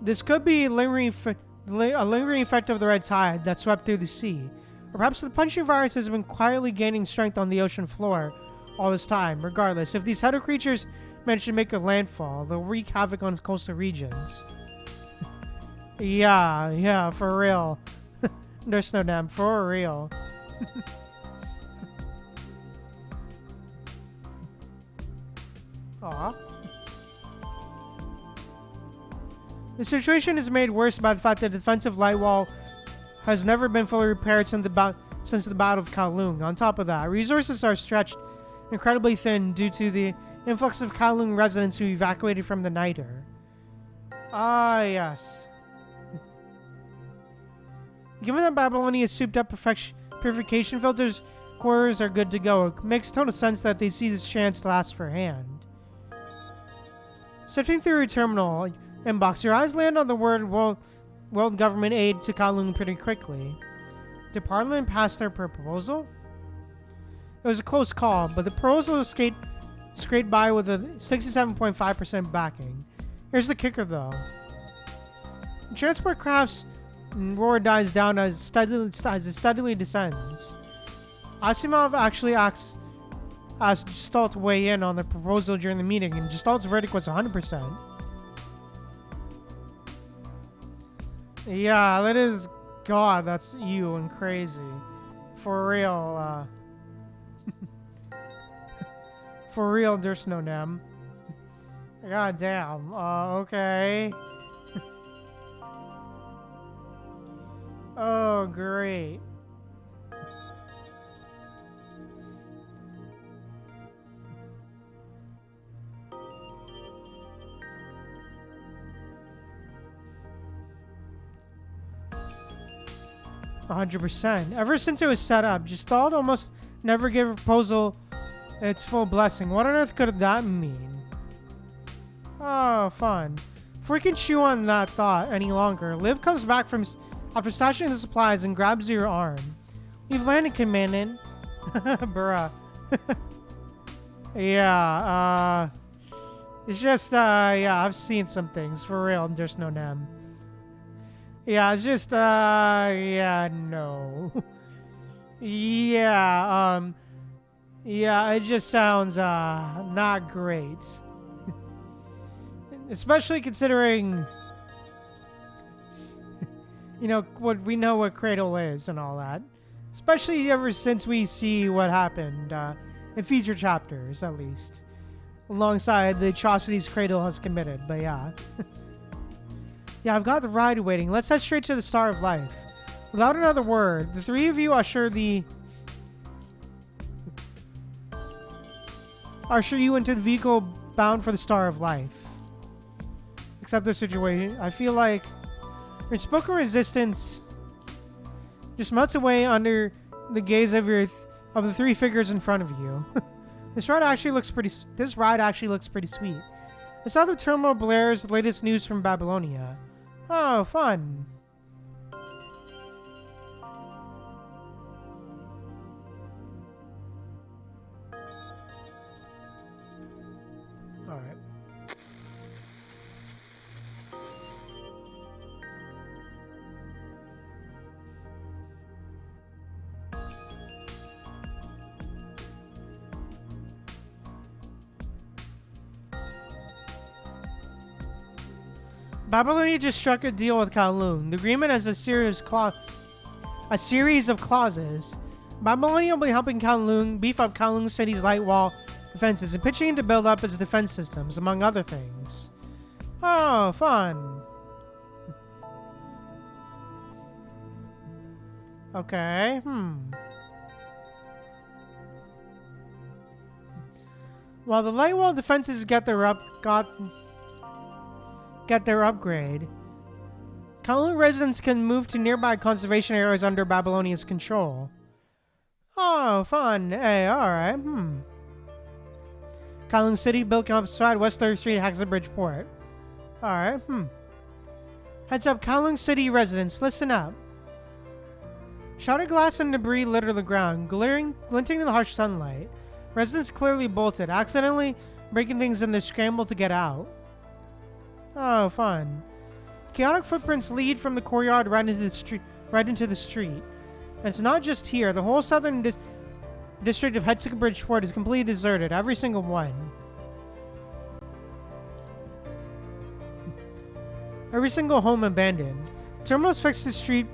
This could be a lingering effect of the red tide that swept through the sea. Or perhaps the punching virus has been quietly gaining strength on the ocean floor all this time. Regardless, if these header creatures manage to make a landfall, they'll wreak havoc on coastal regions. Yeah, for real. There's no damn, for real. Aw. The situation is made worse by the fact that the defensive light wall has never been fully repaired since the Battle of Kowloon. On top of that, resources are stretched incredibly thin due to the influx of Kowloon residents who evacuated from the Niter. Ah, yes. Given that Babylonia's souped-up purification filters cores are good to go, it makes total sense that they see this chance to last for a hand. Sifting through your terminal inbox, your eyes land on the word world government aid to Kowloon pretty quickly. Did Parliament pass their proposal? It was a close call, but the proposal scraped by with a 67.5% backing. Here's the kicker, though. The transport craft's roar dies down as it steadily descends. Asimov actually asked Gestalt to weigh in on the proposal during the meeting, and Gestalt's verdict was 100%. Yeah, that is... God, that's you and crazy. For real, For real, there's no nem. God damn. Okay. Oh, great. %. Ever since it was set up, Gestalt almost never gave a proposal its full blessing. What on earth could that mean? Oh, fun. Before we can chew on that thought any longer, Liv comes back after stashing the supplies and grabs your arm. We've landed, Commandant. Bruh. Yeah, it's just, yeah, I've seen some things. For real, there's no nem. Yeah, it's just, yeah, no. Yeah, yeah, it just sounds, not great. Especially considering, you know, what Cradle is and all that. Especially ever since we see what happened, in future chapters, at least. Alongside the atrocities Cradle has committed, but yeah. Yeah, I've got the ride waiting. Let's head straight to the Star of Life. Without another word, the three of you usher you into the vehicle bound for the Star of Life. Accept the situation. I feel like your unspoken resistance just melts away under the gaze of the three figures in front of you. This ride actually looks pretty sweet. This other terminal blares the latest news from Babylonia. Oh, fun. Alright. Babylonia just struck a deal with Kowloon. The agreement has a series of clauses. Babylonia will be helping Kowloon beef up Kowloon City's light wall defenses and pitching in to build up its defense systems, among other things. Oh, fun. Okay, While the light wall defenses get their upgrade, Kowloon residents can move to nearby conservation areas under Babylonia's control. Oh, fun. Hey, alright, Kowloon City, built outside West 3rd Street, Hexabridge Port. Alright, Heads up, Kowloon City residents, listen up. Shattered glass and debris litter the ground, glinting in the harsh sunlight. Residents clearly bolted, accidentally breaking things in their scramble to get out. Oh, fun. Chaotic footprints lead from the courtyard right into the street. And it's not just here. The whole southern district of Hexabridgeport is completely deserted. Every single one. Every single home abandoned. Terminals fixed the street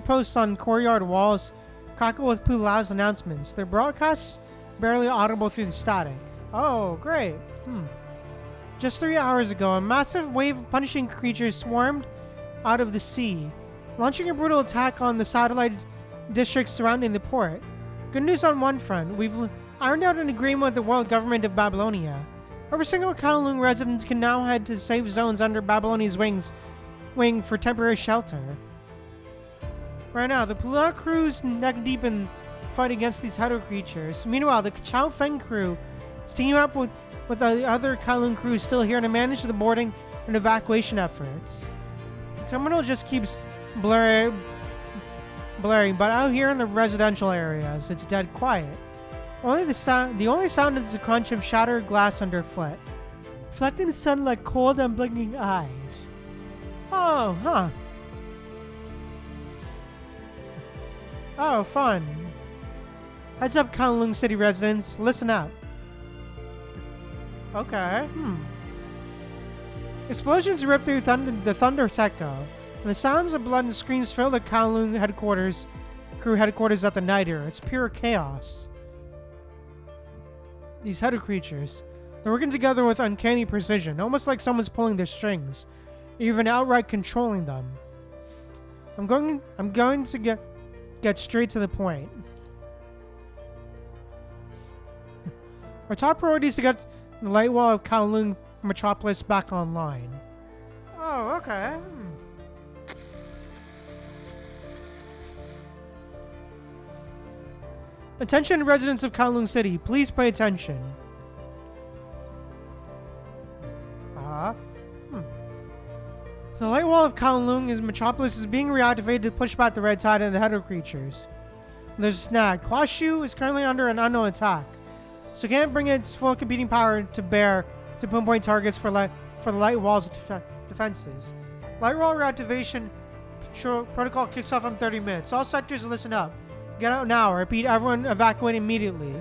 posts on courtyard walls crackle with Pulau's announcements. Their broadcasts barely audible through the static. Oh, great. Just 3 hours ago, a massive wave of punishing creatures swarmed out of the sea, launching a brutal attack on the satellite districts surrounding the port. Good news on one front, we've ironed out an agreement with the world government of Babylonia. Every single Kowloon resident can now head to safe zones under Babylonia's wing for temporary shelter. Right now, the Pulau crew's neck deep in fight against these Hedo creatures. Meanwhile, the Chao Feng crew is teaming up with the other Kowloon crews still here to manage the boarding and evacuation efforts. The terminal just keeps blaring, but out here in the residential areas, it's dead quiet. The only sound is the crunch of shattered glass underfoot, reflecting the sun like cold and blinking eyes. Oh, huh. Oh, fun. Heads up, Kowloon City residents. Listen up. Okay, Explosions rip through the thunder echo, and the sounds of blood and screams fill the Kowloon crew headquarters at the Niter. It's pure chaos. These Hedo creatures, they're working together with uncanny precision, almost like someone's pulling their strings, even outright controlling them. I'm going to get straight to the point. Our top priority is to get the light wall of Kowloon Metropolis back online. Oh, okay. Attention residents of Kowloon City, please pay attention. The light wall of Kowloon Metropolis is being reactivated to push back the red tide of the Hedo creatures. There's a snag. Kwashu is currently under an unknown attack, so can't bring its full competing power to bear to pinpoint targets for the light wall's defenses. Light wall reactivation protocol kicks off in 30 minutes. All sectors listen up. Get out now. I repeat, everyone evacuate immediately.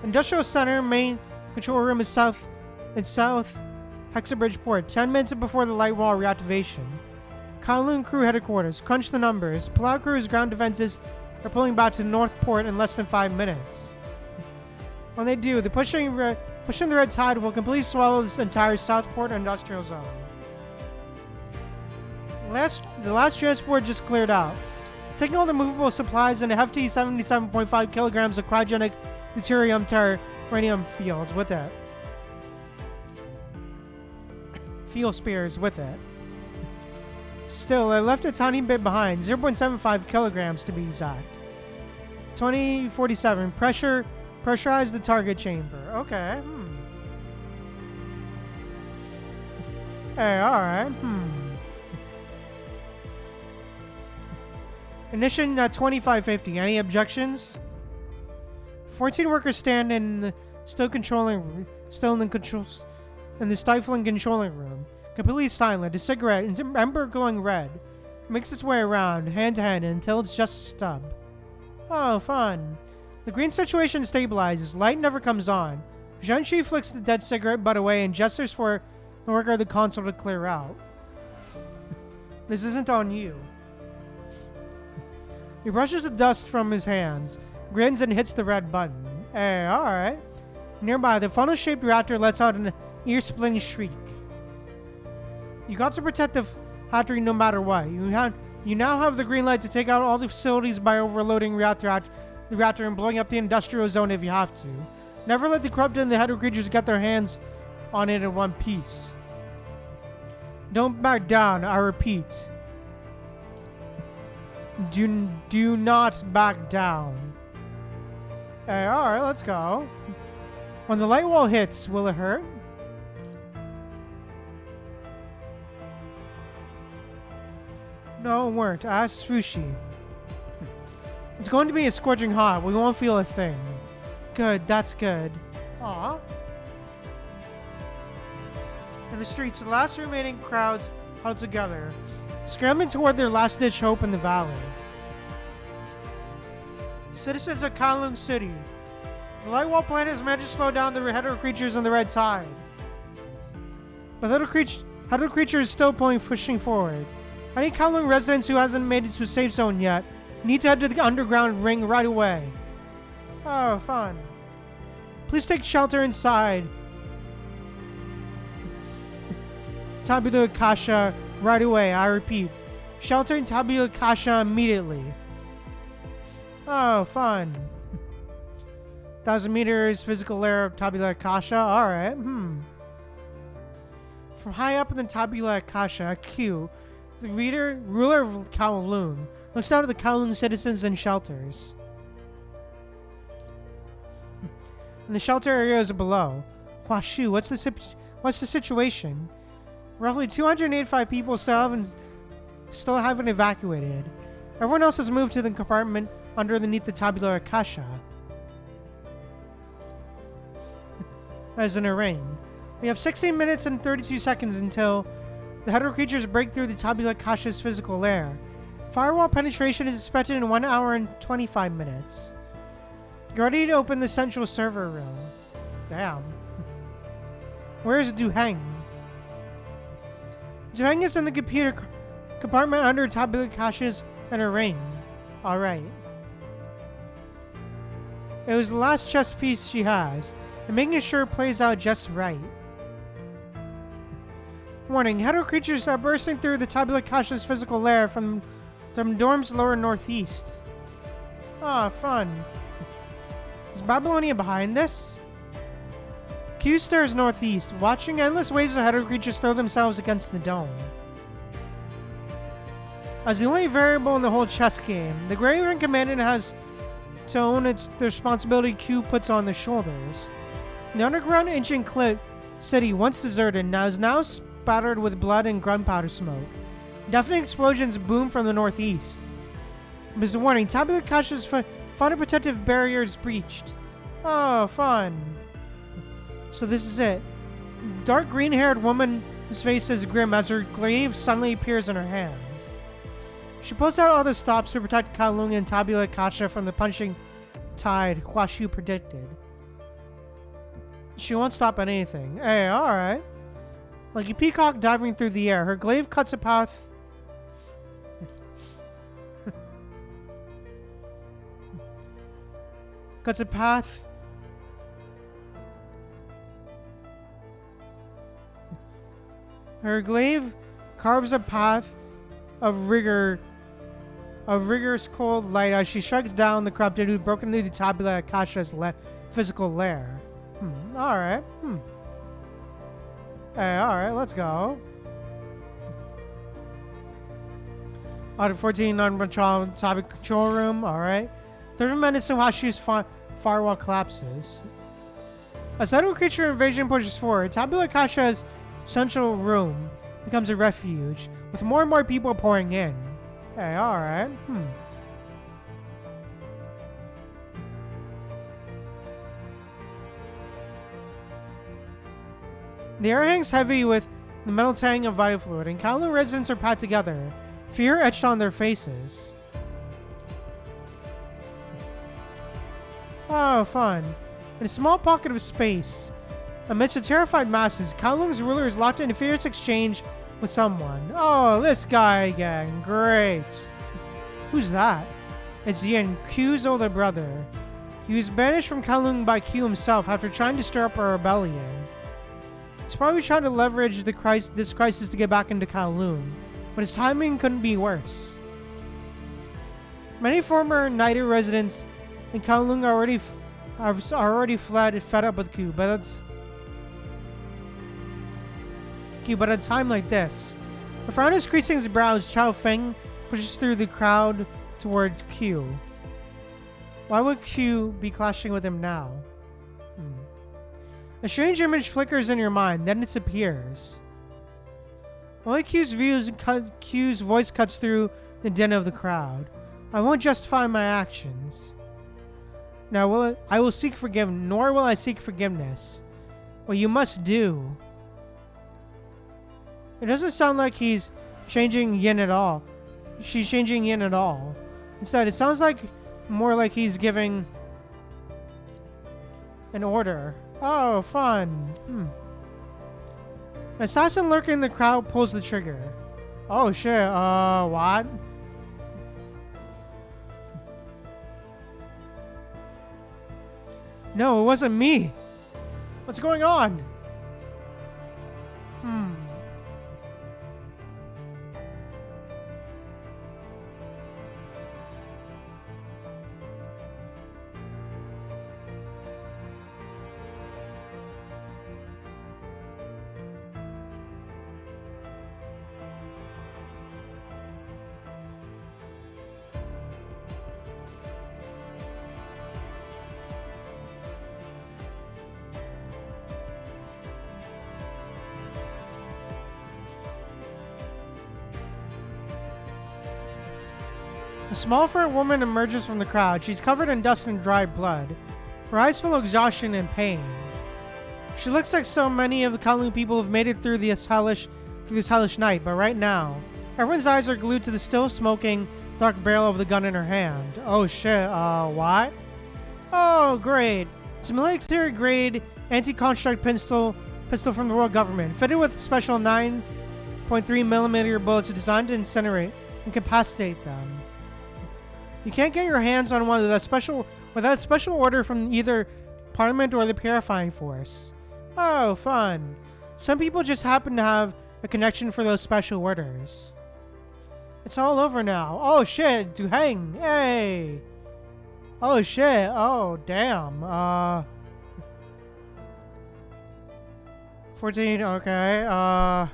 Industrial Center main control room is south Hexabridge Port. 10 minutes before the light wall reactivation. Kowloon crew headquarters. Crunch the numbers. Palau crew's ground defenses are pulling back to North Port in less than 5 minutes. When they do, pushing the red tide will completely swallow this entire Southport industrial zone. The last transport just cleared out. Taking all the movable supplies and a hefty 77.5 kilograms of cryogenic deuterium terranium fields with it. Fuel spears with it. Still, I left a tiny bit behind, 0.75 kilograms to be exact. 2047, pressurize the target chamber. Okay, Hey, alright, Ignition at 2550. Any objections? 14 workers stand in the stifling controlling room. Completely silent. A cigarette, an ember glowing red, makes its way around, hand to hand, until it's just a stub. Oh, fun. The green situation stabilizes. Light never comes on. Zhangxi flicks the dead cigarette butt away and gestures for the worker of the console to clear out. This isn't on you. He brushes the dust from his hands, grins, and hits the red button. Hey, alright. Nearby, the funnel-shaped reactor lets out an ear-splitting shriek. You got to protect the factory no matter what. You now have the green light to take out all the facilities by overloading the reactor and blowing up the industrial zone if you have to. Never let the corrupted and the Hedra creatures get their hands on it in one piece. Don't back down, I repeat. Do not back down. Hey, alright, let's go. When the light wall hits, will it hurt? No, it won't. Ask Fushi. It's going to be a scorching hot. We won't feel a thing. Good, that's good. Aww. In the streets, the last remaining crowds huddled together, scrambling toward their last-ditch hope in the valley. Citizens of Kowloon City. The Lightwall planet has managed to slow down the Hedra creatures on the red tide. But the Hedra creature is still pushing forward. Any Kowloon residents who hasn't made it to a safe zone yet need to head to the underground ring right away. Oh, fun. Please take shelter inside Tabula Kasha right away. I repeat, shelter in Tabula Kasha immediately. Oh, fun. 1,000 meters physical layer of Tabula Kasha. Alright, From high up in the Tabula Kasha, Q, the ruler of Kowloon, looks down at the Kowloon citizens and shelters. And the shelter areas below. Huashu, what's the situation? Roughly 285 people still haven't evacuated. Everyone else has moved to the compartment underneath the Tabula Kasha. As in a ring. We have 16 minutes and 32 seconds until the Hedra creatures break through the Tabula Kasha's physical lair. Firewall penetration is expected in 1 hour and 25 minutes. Get ready to open the central server room. Damn. Where's Duheng? Duheng is in the computer compartment under Tabula Kasha's inner ring. Alright. It was the last chess piece she has, and making sure it plays out just right. Warning, Hedra creatures are bursting through the Tabula Kasha's physical lair from Dorm's lower northeast. Ah, fun. Is Babylonia behind this? Q stares northeast, watching endless waves of Hedra creatures throw themselves against the dome. As the only variable in the whole chess game, the Grey Ring Commandant has to own the responsibility Q puts on their shoulders. The underground ancient city, once deserted, is now spattered with blood and gunpowder smoke. Deafening explosions boom from the northeast. As a warning, Tabula Kasha's final protective barrier is breached. Oh, fun. So this is it. The dark green-haired woman His face is grim as her glaive suddenly appears in her hand. She pulls out all the stops to protect Kowloon and Tabula Kasha from the punching tide Hua Shu predicted. She won't stop at anything. Hey, alright. Like a peacock diving through the air, her glaive cuts a path. Cuts a path. Her glaive carves a path of rigorous cold light as she strikes down the corrupted who'd broken through the Tabula Akasha's physical lair. Alright. Hey, alright, let's go. Audit 14 non-control topic control room, alright. 30 minutes to Hashu's firewall collapses. As Idle Creature Invasion pushes forward, Tabula Akasha's central room becomes a refuge, with more and more people pouring in. Hey, alright. The air hangs heavy with the metal tang of vital fluid, and Kowloon residents are packed together, fear etched on their faces. Oh, fun. In a small pocket of space, amidst the terrified masses, Kowloon's ruler is locked in a fierce exchange with someone. Oh, this guy again. Great. Who's that? It's Yin, Q's older brother. He was banished from Kowloon by Q himself after trying to stir up a rebellion. He's probably trying to leverage this crisis to get back into Kowloon, but his timing couldn't be worse. Many former Nida residents in Kowloon are already fed up with Q, but at a time like this, a frown is creasing his brows. Chao Feng pushes through the crowd toward Q. Why would Q be clashing with him now? A strange image flickers in your mind, then it disappears. Only Q's voice cuts through the din of the crowd. I won't justify my actions. Now I will seek forgiveness, nor will I seek forgiveness. What you must do. It doesn't sound like he's changing Yin at all. She's changing Yin at all. Instead, it sounds like more like he's giving an order. Oh, fun. An assassin lurking in the crowd pulls the trigger. Oh shit, what? No, it wasn't me. What's going on? A small fat woman emerges from the crowd. She's covered in dust and dried blood. Her eyes full of exhaustion and pain. She looks like so many of the Kowloon people have made it through this hellish night, but right now, everyone's eyes are glued to the still smoking dark barrel of the gun in her hand. Oh shit, what? Oh, great. It's a military-grade anti-construct pistol from the world government, fitted with special 9.3mm bullets designed to incinerate and incapacitate them. You can't get your hands on one without special order from either Parliament or the Purifying Force. Oh, fun. Some people just happen to have a connection for those special orders. It's all over now. Oh shit, Du Heng, hey! Oh shit, oh damn, 14, okay,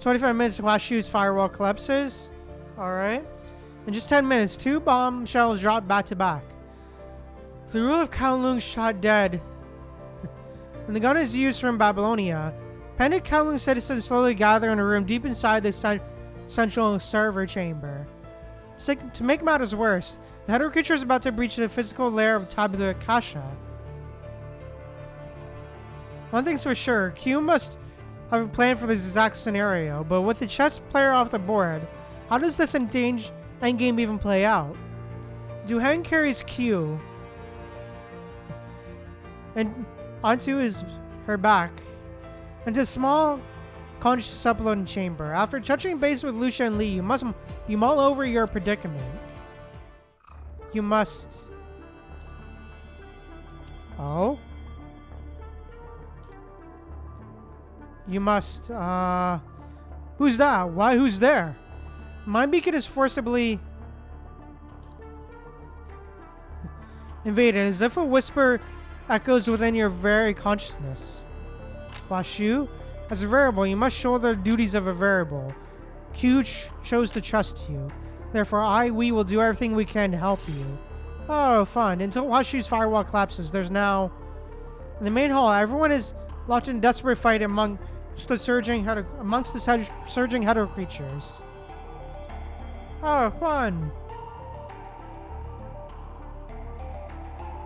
25 minutes to Hua Shu's firewall collapses. Alright. In just 10 minutes, 2 bomb shells drop back to back. The ruler of Kowloon shot dead. And the gun is used from Babylonia. Panicked Kowloon citizens slowly gather in a room deep inside the central server chamber. To make matters worse, the Hydro creature is about to breach the physical lair of Tabula Akasha. One thing's for sure, Q must have a plan for this exact scenario, but with the chess player off the board, how does this endgame even play out? Do hand carries Q and onto her back into a small conscious uploading chamber. After touching base with Lucia and Lee, you mull over your predicament. You must. Oh? You must, who's that? Why, who's there? Mind beacon is forcibly invaded, as if a whisper echoes within your very consciousness. Washu, as a variable, you must shoulder the duties of a variable. Q chose to trust you. Therefore, we will do everything we can to help you. Oh, fun. Until Washu's firewall collapses, there's now... In the main hall, everyone is locked in a desperate fight amongst the surging hetero creatures. Oh, fun.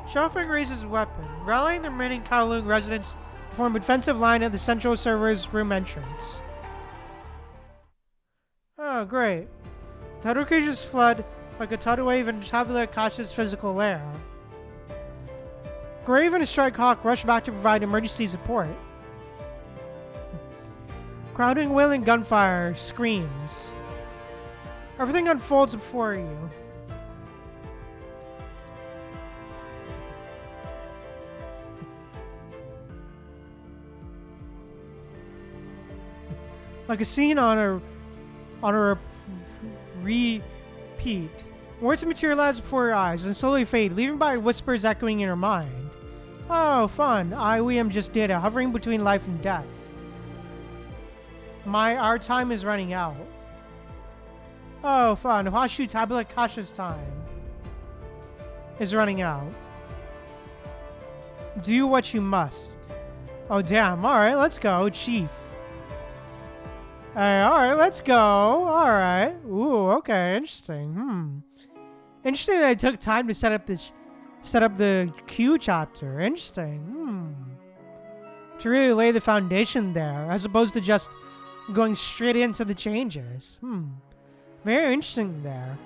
Shelfing raises his weapon, rallying the remaining Kowloon residents to form a defensive line at the central server's room entrance. Oh, great. The hetero creatures fled like a tidal wave into Tabula Akasha's physical lair. Grave and Strike Hawk rush back to provide emergency support. Crowding wailing gunfire, screams. Everything unfolds before you. Like a scene on a repeat. Words materialize before your eyes and slowly fade, leaving behind whispers echoing in your mind. Oh, fun. We am just data, hovering between life and death. Our time is running out. Oh, fun. Washu Tabula Kasha's time is running out. Do what you must. Oh, damn. Alright, let's go, Chief. Hey, alright, let's go. Alright. Ooh, okay, interesting. Interesting that I took time to set up the Q chapter. Interesting. To really lay the foundation there, as opposed to just going straight into the changes. Very interesting there.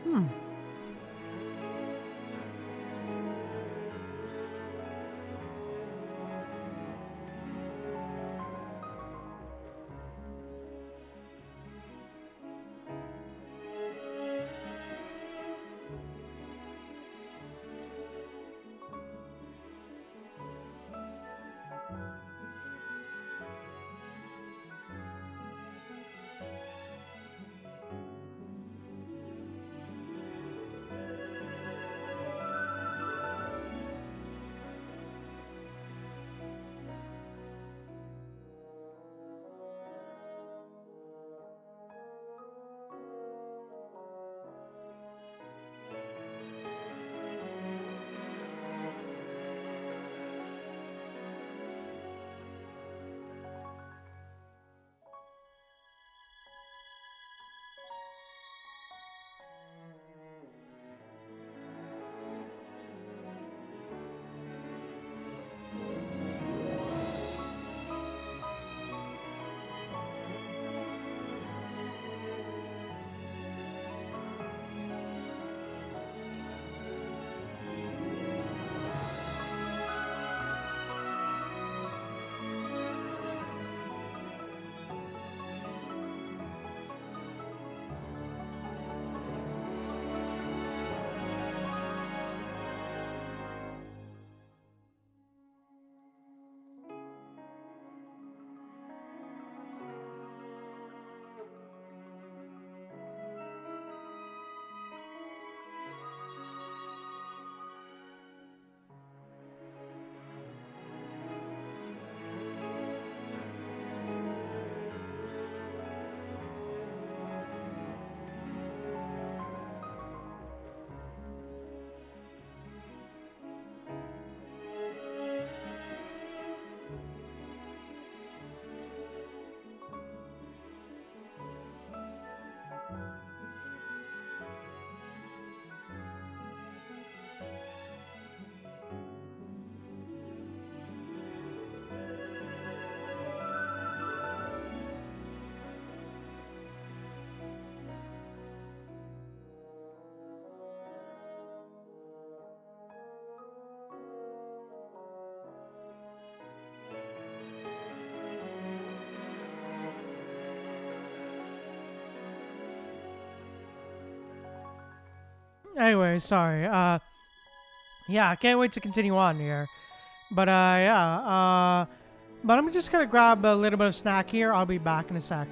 Anyway, sorry. Yeah, I can't wait to continue on here. But yeah. But I'm just gonna grab a little bit of snack here. I'll be back in a sec.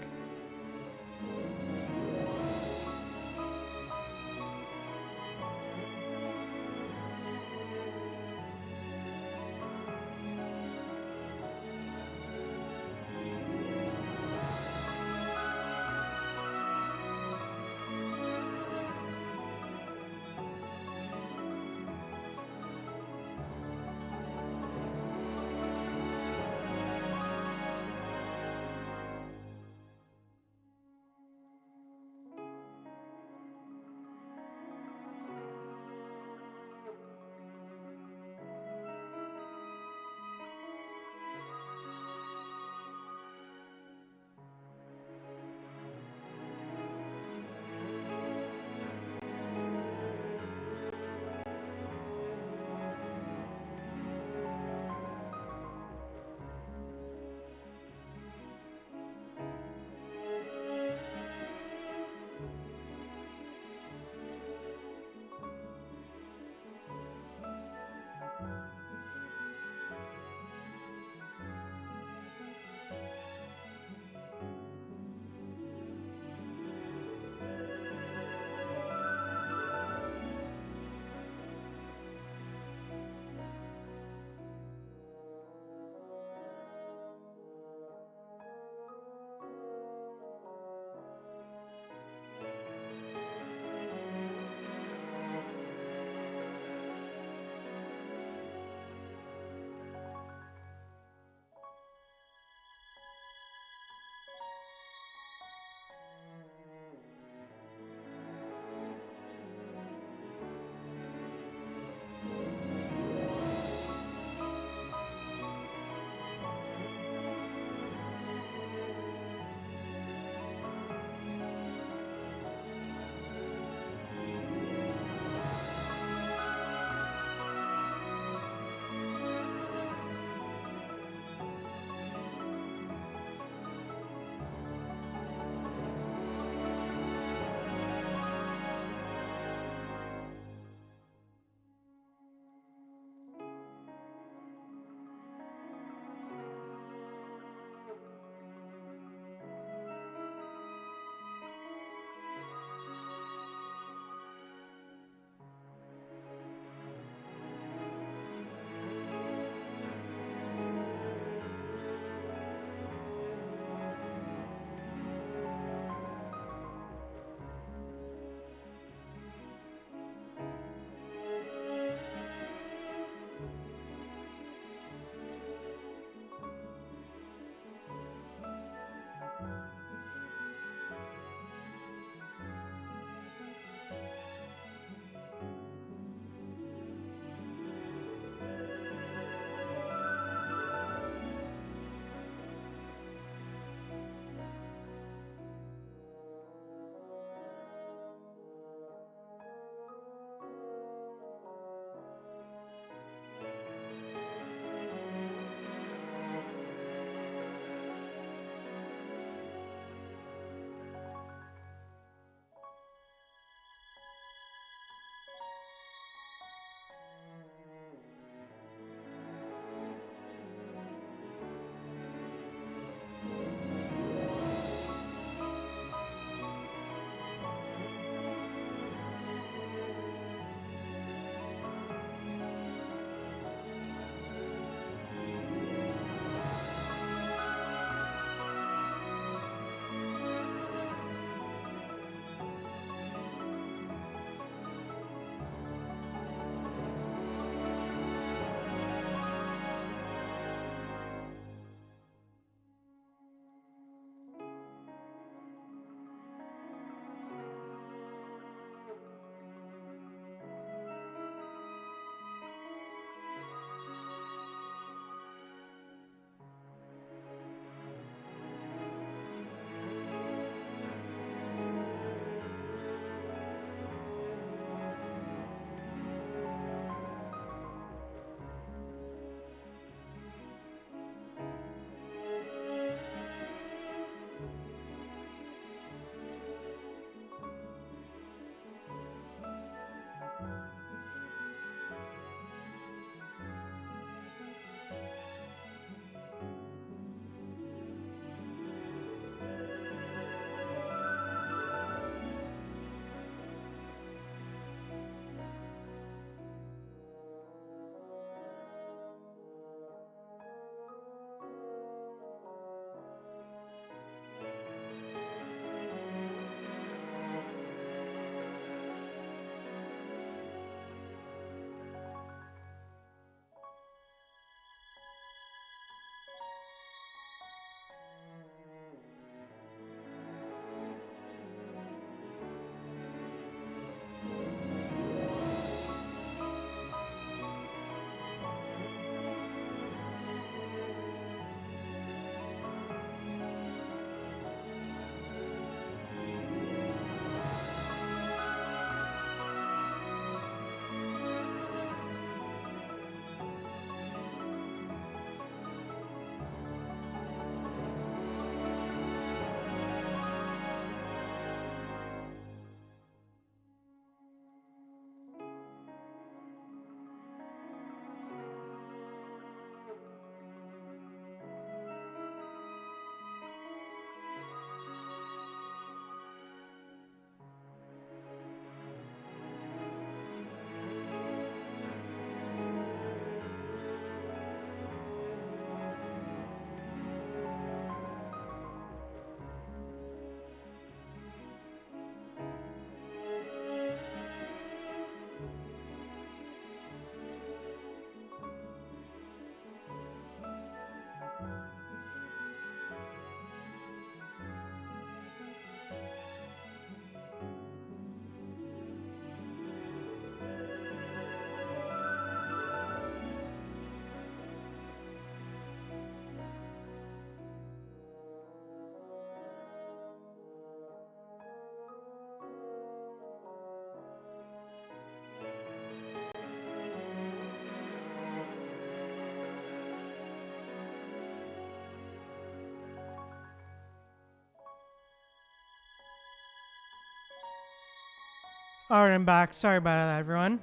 Alright, I'm back. Sorry about that, everyone.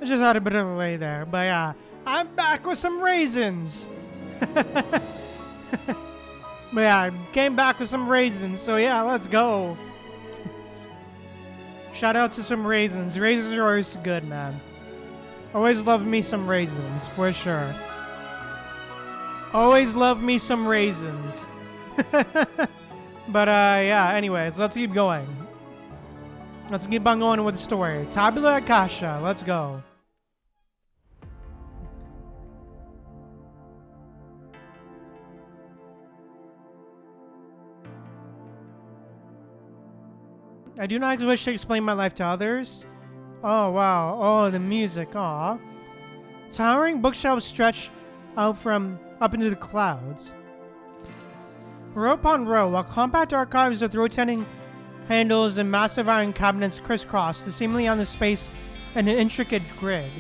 I just had a bit of a delay there, but yeah, I'm back with some raisins. But yeah, I came back with some raisins, so yeah, let's go. Shout out to some raisins. Raisins are always good, man. Always love me some raisins, for sure. Always love me some raisins. But yeah, anyways, let's keep going. Let's keep on going with the story. Tabula Akasha, let's go. I do not wish to explain my life to others. Oh, wow. Oh, the music. Aw. Towering bookshelves stretch out from up into the clouds. Row upon row, while compact archives with rotating handles and massive iron cabinets crisscross, seemingly on the space and an intricate grid.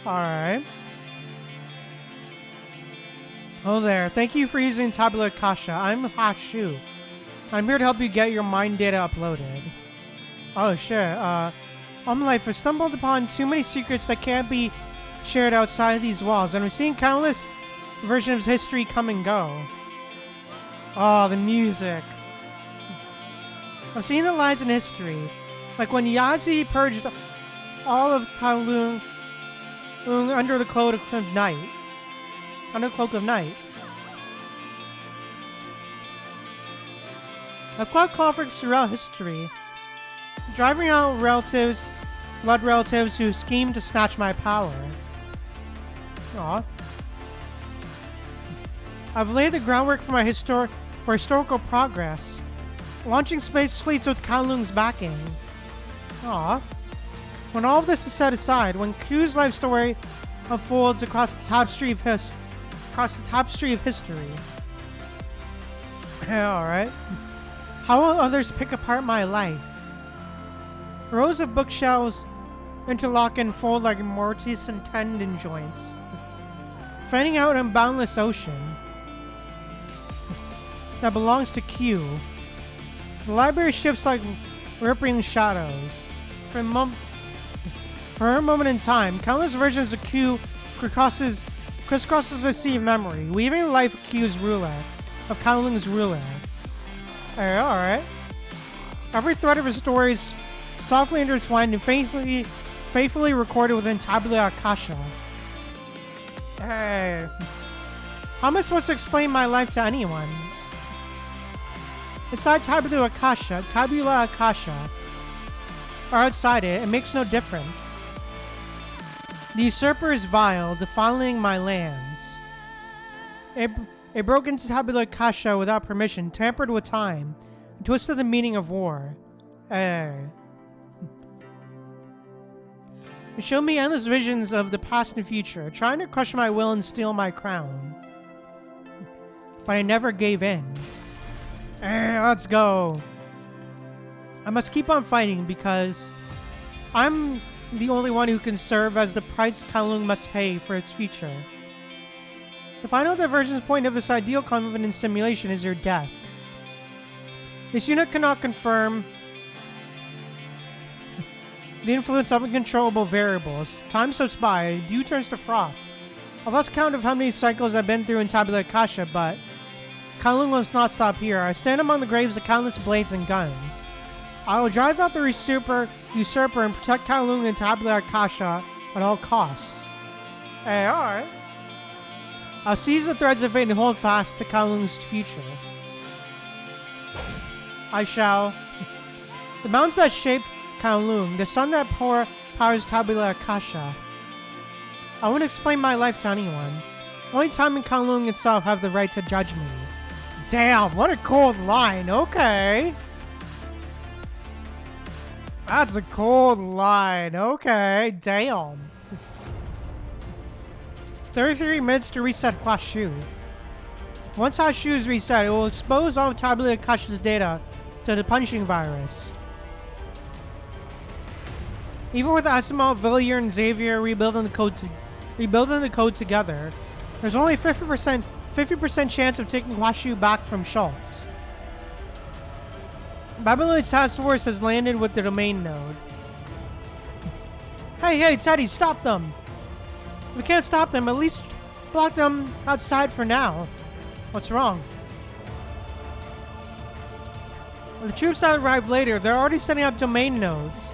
Alright. Oh there. Thank you for using Tabula Akasha. I'm Hashu. I'm here to help you get your mine data uploaded. Oh shit. All my life I've stumbled upon too many secrets that can't be shared outside of these walls, and I'm seeing countless versions of history come and go. Oh, the music. I've seen the lies in history, like when Yazi purged all of Kowloon under the cloak of night. Under the cloak of night. I've caught conflicts throughout history, driving out blood relatives who schemed to snatch my power. Aww. I've laid the groundwork for my historical progress, launching space fleets with Kowloon's backing. Aww. When all of this is set aside, when Q's life story unfolds across the tapestry of history. Alright. How will others pick apart my life? Rows of bookshelves interlock and fold like mortise and tendon joints, fanning out in boundless ocean that belongs to Q. The library shifts like rippling shadows. For a moment in time, countless versions of Q crisscrosses the sea of memory, weaving the life of Q's ruler, of Kowloon's ruler. Alright. Every thread of his story is softly intertwined and faithfully recorded within Tabula Akasha. Hey. How am I supposed to explain my life to anyone? Inside Tabula Akasha, or outside it makes no difference. The usurper is vile, defiling my lands. It broke into Tabula Akasha without permission, tampered with time, and twisted the meaning of war. It showed me endless visions of the past and future, trying to crush my will and steal my crown. But I never gave in. Let's go. I must keep on fighting because I'm the only one who can serve as the price Kowloon must pay for its future. The final divergence point of this ideal confidence simulation is your death. This unit cannot confirm the influence of uncontrollable variables. Time slips by, dew turns to frost. I've lost count of how many cycles I've been through in Tabula Akasha, but Kowloon will not stop here. I stand among the graves of countless blades and guns. I will drive out the usurper and protect Kowloon and Tabula Akasha at all costs. Hey, alright. I'll seize the threads of fate and hold fast to Kowloon's future. I shall. The mountains that shape Kowloon, the sun that powers Tabula Akasha. I won't explain my life to anyone. Only time and Kowloon itself have the right to judge me. Damn, what a cold line. Okay. That's a cold line. Okay, damn. 33 minutes to reset Hashu. Once Hashu is reset, it will expose all of Tabula Akasha's data to the punching virus. Even with Asimov, Villier, and Xavier rebuilding the code together, There's only 50% chance of taking Huashu back from Schultz. Babylon's task force has landed with the domain node. Hey, Teddy, stop them! If we can't stop them, at least block them outside for now. What's wrong? The troops that arrive later, they're already setting up domain nodes.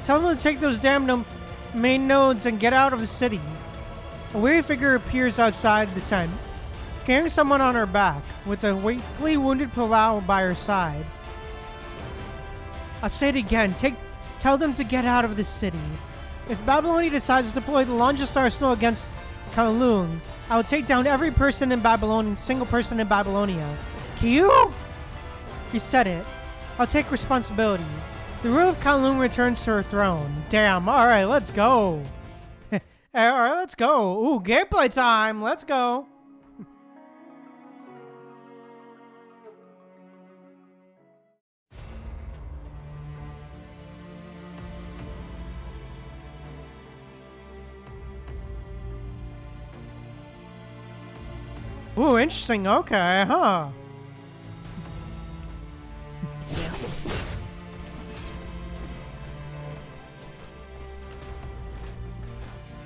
Tell them to take those damn domain nodes and get out of the city. A weary figure appears outside the tent, carrying someone on her back, with a weakly wounded Palau by her side. I'll say it again, tell them to get out of the city. If Babylonia decides to deploy the largest arsenal against Kowloon, I will take down every person in Babylonia, single person in Babylonia. Kyu? You said it. I'll take responsibility. The ruler of Kowloon returns to her throne. Damn, alright, let's go. Alright, let's go. Ooh, gameplay time, let's go. Ooh, interesting. Okay, huh?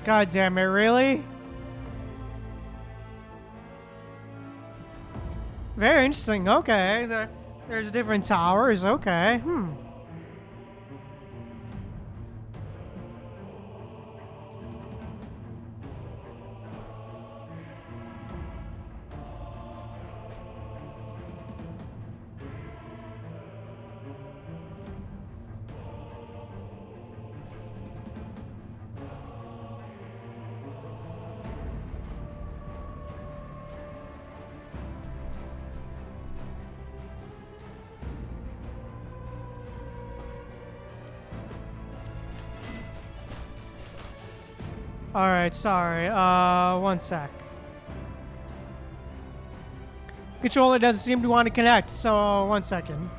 God damn it, really? Very interesting. Okay, there's different towers. Okay, Alright, sorry. One sec. Controller doesn't seem to want to connect, so 1 second.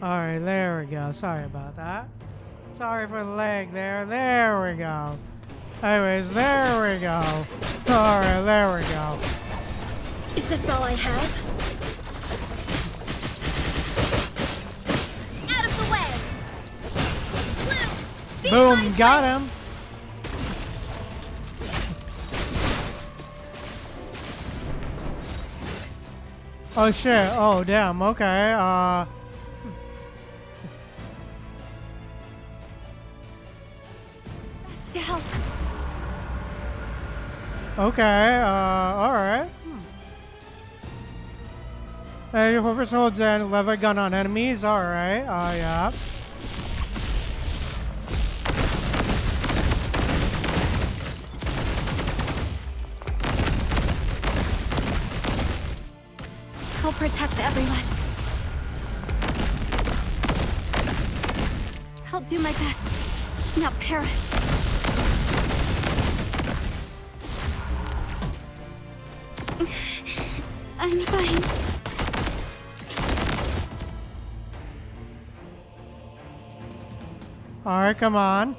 Alright, there we go. Sorry about that. Sorry for the lag there. There we go. Anyways, there we go. Alright, there we go. Is this all I have? Out of the way! Blue, Boom, got him. Oh shit. Oh damn. Okay. to help. Okay. All right. 84% holds in. Lever gun on enemies. All right. Yeah. I'll protect everyone. I'll do my best. Not perish. I'm fine. All right, come on.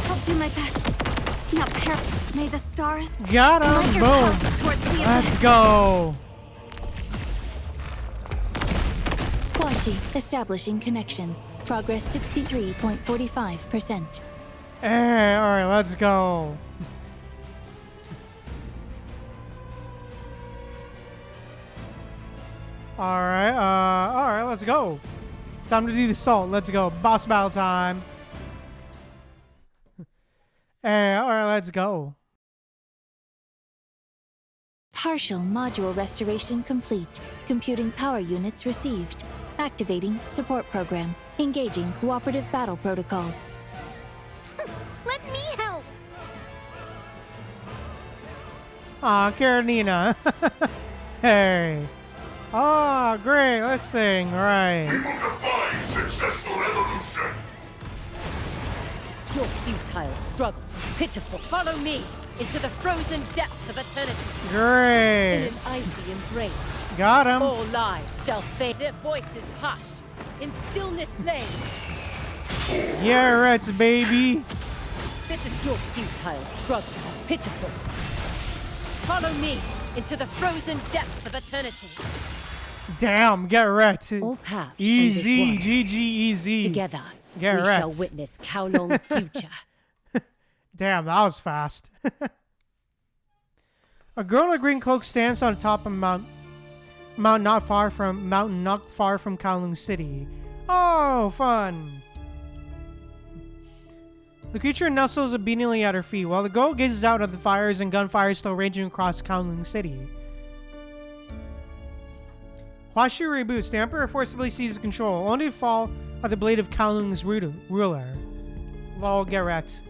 I'll do my best. Not perish. May the stars Got light him. your Boom. path towards the Let's abyss. go. Washi, establishing connection. Progress 63.45%. Hey, all right, let's go. All right, let's go. Time to do the assault. Let's go. Boss battle time. Hey, all right, let's go. Partial module restoration complete. Computing power units received. Activating support program. Engaging cooperative battle protocols. Let me help. Aw, Karenina. Hey. Oh, great. This thing, right. Define successful evolution! Your futile struggle is pitiful. Follow me into the frozen depths of eternity. In Great. an icy embrace, Got him. all lives shall fade. Their voices hush, in stillness laid. Yeah, rats, baby. This is your futile struggle is pitiful. Follow me into the frozen depths of eternity. Damn, get wrecked. All paths Easy, end as one. GG, easy. Together, Get we shall wrecked. witness Kowloon's future. Damn, that was fast. A girl in a green cloak stands on top of mountain not far from Kowloon City. Oh, fun. The creature nestles obediently at her feet while the girl gazes out at the fires and gunfire still raging across Kowloon City. Huashi reboots. The Emperor forcibly seizes control, only to fall at the blade of Kowloon's ruler. Lol, get wrecked.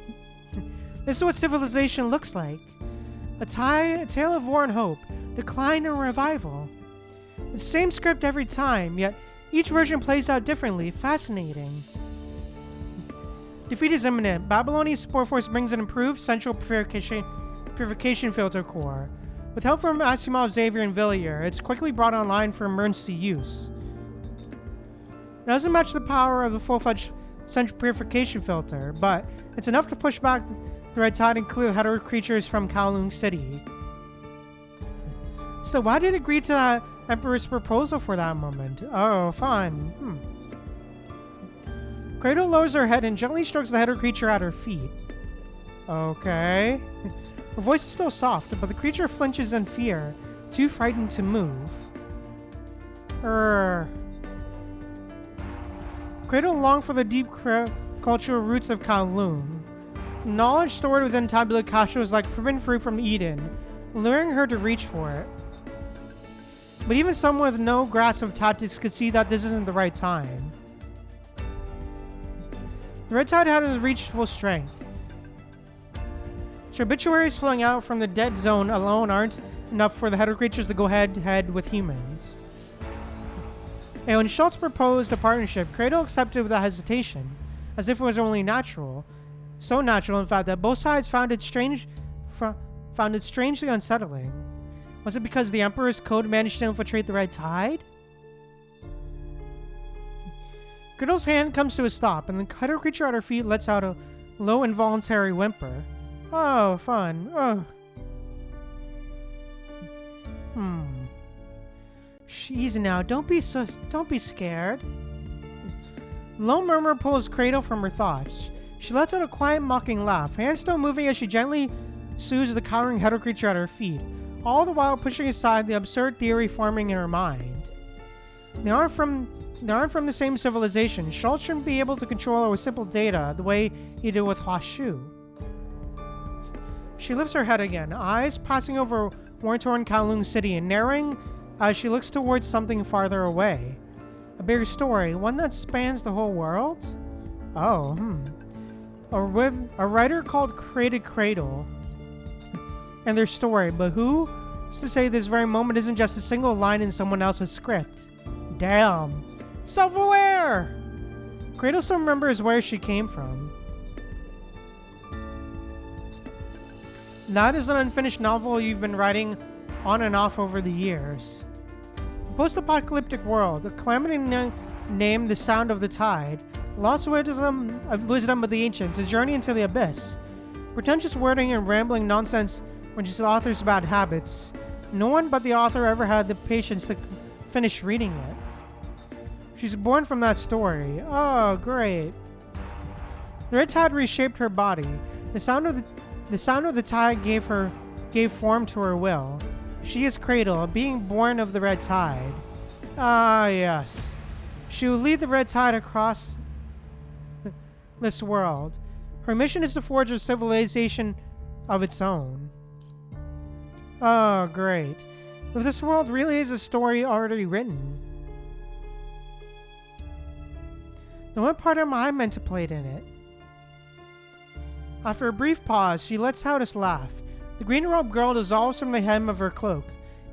This is what civilization looks like. A tale of war and hope, decline and revival. It's the same script every time, yet each version plays out differently. Fascinating. Defeat is imminent. Babylonian support force brings an improved central purification filter core. With help from Asimov, Xavier, and Villiers, it's quickly brought online for emergency use. It doesn't match the power of the full-fledged central purification filter, but it's enough to push back the red tide and clear the hetero creatures from Kowloon City. So why did it agree to that Emperor's proposal for that moment? Oh, fun. Kratos lowers her head and gently strokes the hetero creature at her feet. Okay. Her voice is still soft, but the creature flinches in fear, too frightened to move. Kratos longed for the deep cultural roots of Kowloon. Knowledge stored within Tabula Kasha was like forbidden fruit from Eden, luring her to reach for it. But even someone with no grasp of tactics could see that this isn't the right time. The red tide hadn't reached full strength. So obituaries flowing out from the dead zone alone aren't enough for the hetero creatures to go head-to-head with humans. And when Schultz proposed a partnership, Kratos accepted without hesitation, as if it was only natural. So natural, in fact, that both sides found it strangely unsettling. Was it because the Emperor's code managed to infiltrate the Red Tide? Gretel's hand comes to a stop, and the cutter creature at her feet lets out a low, involuntary whimper. Oh, fun. Oh. Easy now. Don't be scared. Low murmur pulls Cradle from her thoughts. She lets out a quiet, mocking laugh, hands still moving as she gently soothes the cowering header creature at her feet, all the while pushing aside the absurd theory forming in her mind. They aren't from the same civilization. Schultz shouldn't be able to control her with simple data the way he did with Hua Shu. She lifts her head again, eyes passing over war-torn Kowloon City and narrowing as she looks towards something farther away. A bigger story, one that spans the whole world? Oh, A writer called Created Cradle and their story, but who's to say this very moment isn't just a single line in someone else's script? Damn. Self-aware! Cradle still remembers where she came from. That is an unfinished novel you've been writing on and off over the years. A post-apocalyptic world, a calamity named The Sound of the Tide, lost wisdom of the ancients, a journey into the abyss. Pretentious wording and rambling nonsense were just the author's bad habits. No one but the author ever had the patience to finish reading it. She's born from that story. Oh, great. The Red Tide reshaped her body. The sound of the tide gave form to her will. She is Cradle, a being born of the Red Tide. Ah, yes. She will lead the Red Tide across this world. Her mission is to forge a civilization of its own. Oh, great. If this world really is a story already written, then what part am I meant to play in it? After a brief pause, she lets out a laugh. The green-robed girl dissolves from the hem of her cloak,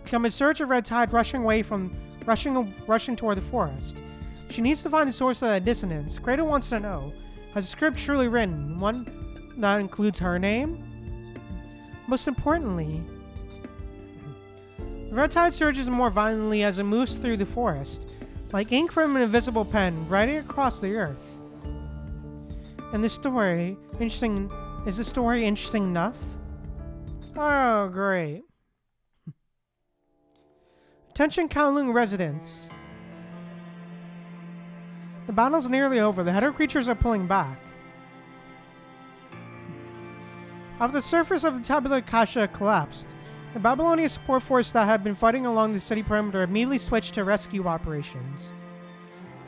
becoming a surge of red tide rushing toward the forest. She needs to find the source of that dissonance. Cradle wants to know, has the script truly written, one that includes her name? Most importantly, the red tide surges more violently as it moves through the forest, like ink from an invisible pen, riding across the earth. And is the story interesting enough? Oh, great. Attention Kowloon residents. The battle's nearly over. The header creatures are pulling back. After the surface of the Tabula Kasha collapsed, the Babylonian support force that had been fighting along the city perimeter immediately switched to rescue operations.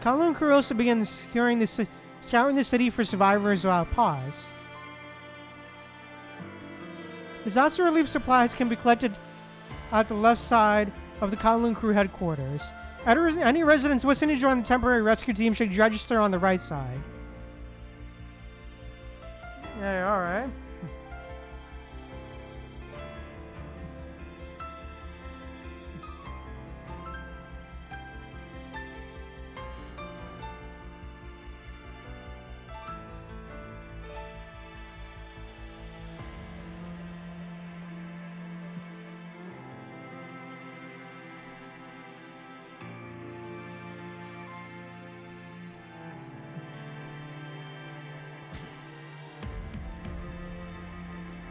Kowloon crew also began scouring the city for survivors without pause. Disaster relief supplies can be collected at the left side of the Kowloon crew headquarters. Any residents wishing to join the temporary rescue team should register on the right side. Yeah, alright.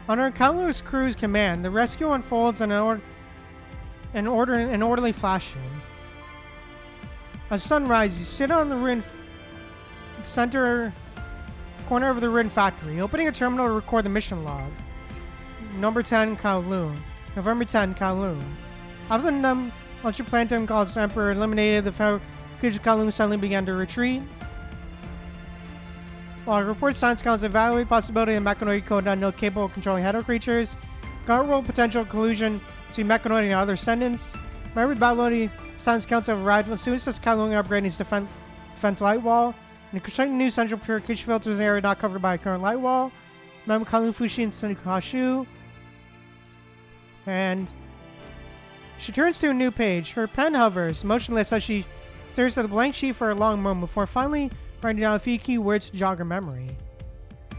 Under Kowloon's crew's command, the rescue unfolds in an orderly fashion. As sun rises, you sit on the ruined corner of the ruined factory, opening a terminal to record the mission log. Number 10, Kowloon. November 10, Kowloon. After the launcher plankton called Emperor eliminated, the creatures of Kowloon suddenly began to retreat. While report science counts evaluate possibility of mechanoid code unknown capable of controlling header creatures, guard roll potential collusion between mechanoid and other ascendants. Remember, Babylonian science council have arrived as soon as Kowloon upgrading its defense light wall, and constructing new central purification filters in an area not covered by a current light wall. Remember, Kowloon Fushi and Senukashu. And she turns to a new page. Her pen hovers, motionless as she stares at the blank sheet for a long moment before finally writing down a few key words to jog her memory.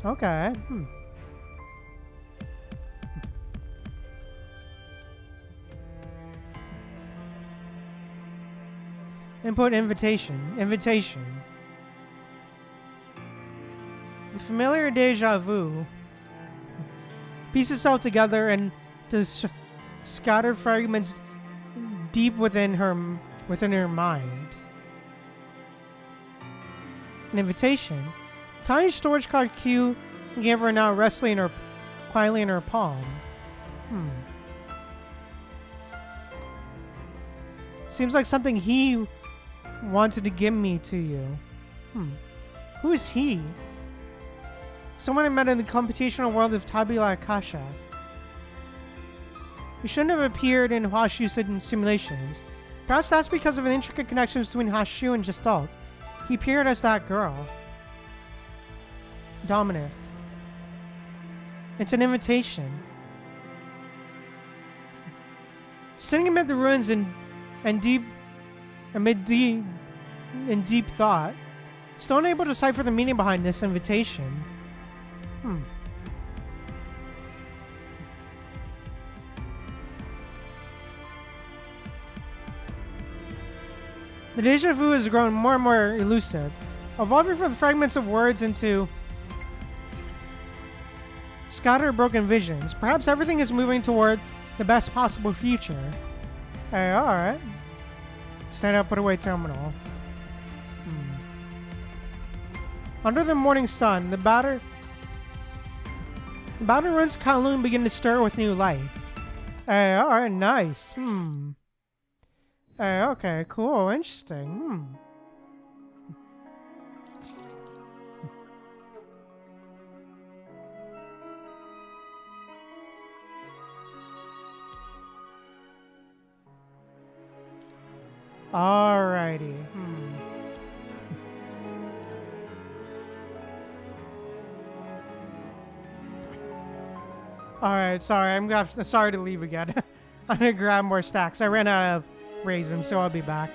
Okay. Input invitation. Invitation. The familiar deja vu. Piece itself together and to scattered fragments deep within her mind. An invitation. Tiny storage card Q gave her now resting quietly in her palm. Seems like something he wanted to give me to you. Who is he? Someone I met in the computational world of Tabula Akasha. He shouldn't have appeared in Huashu's simulations. Perhaps that's because of an intricate connection between Huashu and Gestalt. He appeared as that girl. Dominic. It's an invitation. Sitting amid the ruins in deep thought, still unable to decipher the meaning behind this invitation. The deja vu has grown more and more elusive, evolving from fragments of words into scattered broken visions. Perhaps everything is moving toward the best possible future. Hey, alright. Stand up, put away terminal. Under the morning sun, the battered ruins of Kowloon begin to stir with new life. Hey, alright, nice. Hey, okay, cool, interesting. Alrighty. Alright, sorry, sorry to leave again. I'm gonna grab more stacks. I ran out of raisins, so I'll be back.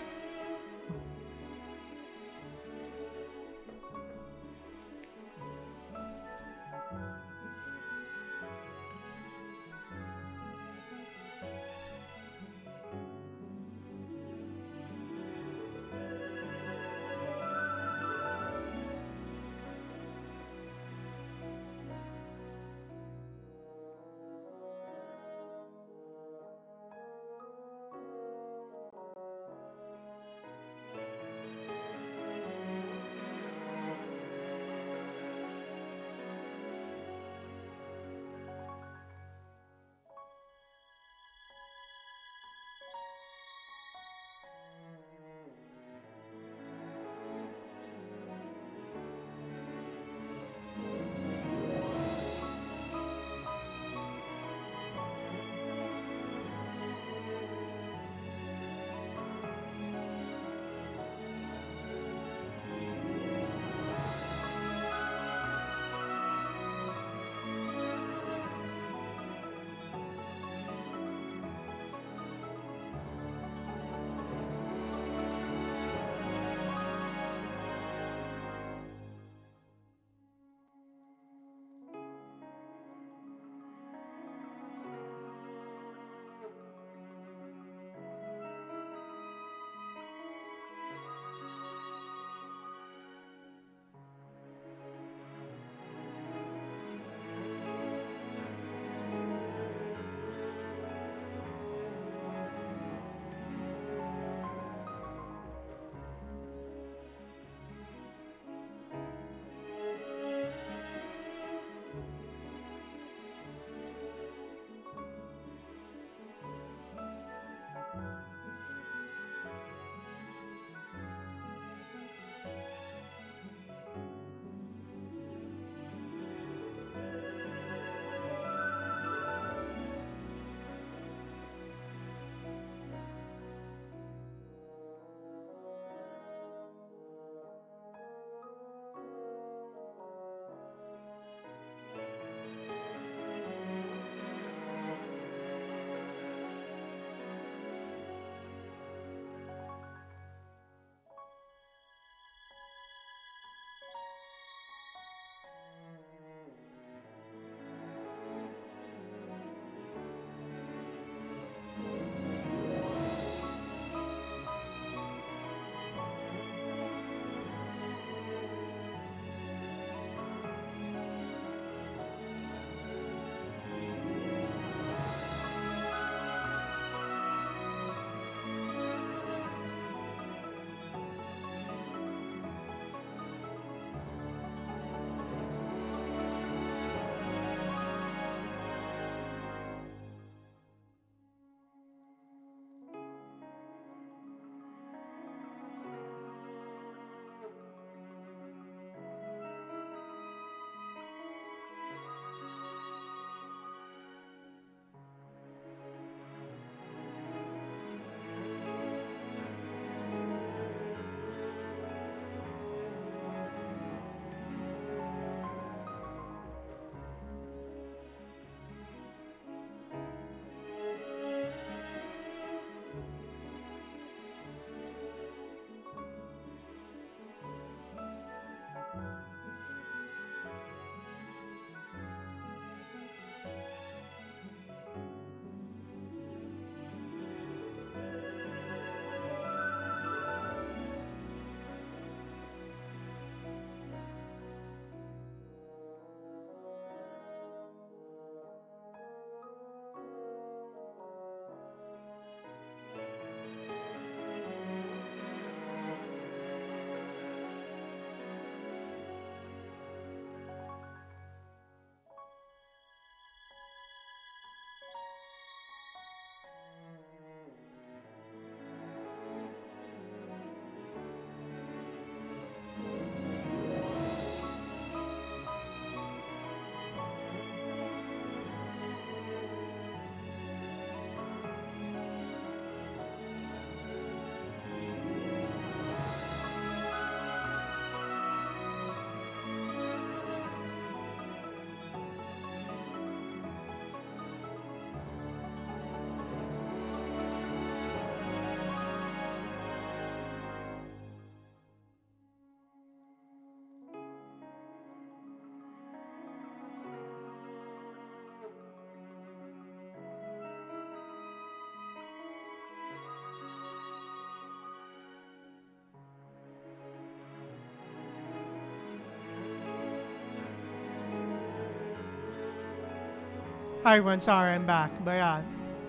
Hi everyone, sorry I'm back. But yeah,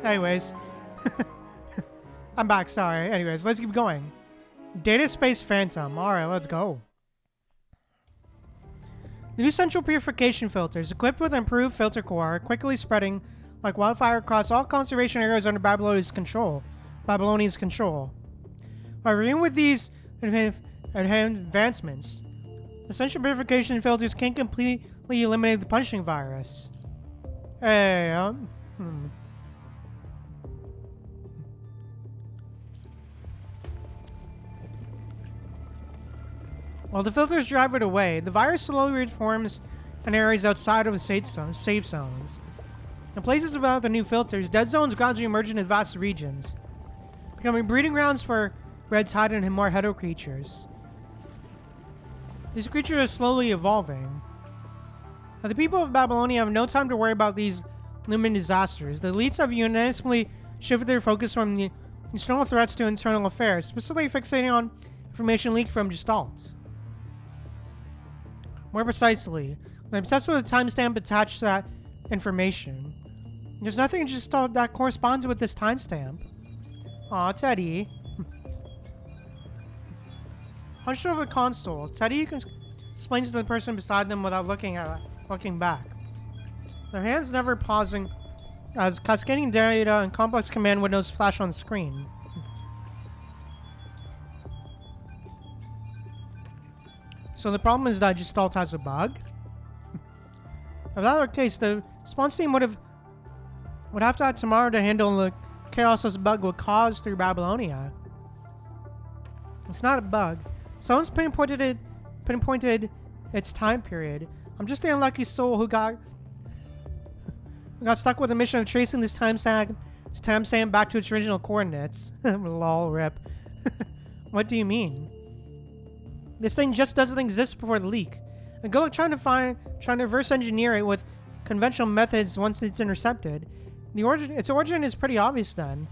anyways. I'm back, sorry. Anyways, let's keep going. Data Space Phantom. Alright, let's go. The new central purification filters, equipped with improved filter core, are quickly spreading like wildfire across all conservation areas under Babylonia's control. By reviewing with these advancements, the central purification filters can completely eliminate the punching virus. Hey, While the filters drive it away, the virus slowly reforms in areas outside of the safe zones. In places without the new filters, dead zones gradually emerge into vast regions, becoming breeding grounds for Red's hidden and more hetero creatures. These creatures are slowly evolving. Now, the people of Babylonia have no time to worry about these looming disasters. The elites have unanimously shifted their focus from the external threats to internal affairs, specifically fixating on information leaked from Gestalt. More precisely, I'm obsessed with a timestamp attached to that information. There's nothing in Gestalt that corresponds with this timestamp. Aw, Teddy. Hunched over the console, Teddy explains to the person beside them without looking back. Their hands never pausing as cascading data and complex command windows flash on the screen. So the problem is that Gestalt has a bug? If that were the case, the response team would have to have tomorrow to handle the chaos this bug would cause through Babylonia. It's not a bug. Someone's pinpointed its time period. I'm just the unlucky soul who got stuck with the mission of tracing this timestamp back to its original coordinates. Lol, rip. What do you mean? This thing just doesn't exist before the leak. And good luck trying to reverse engineer it with conventional methods once it's intercepted. Its origin is pretty obvious then.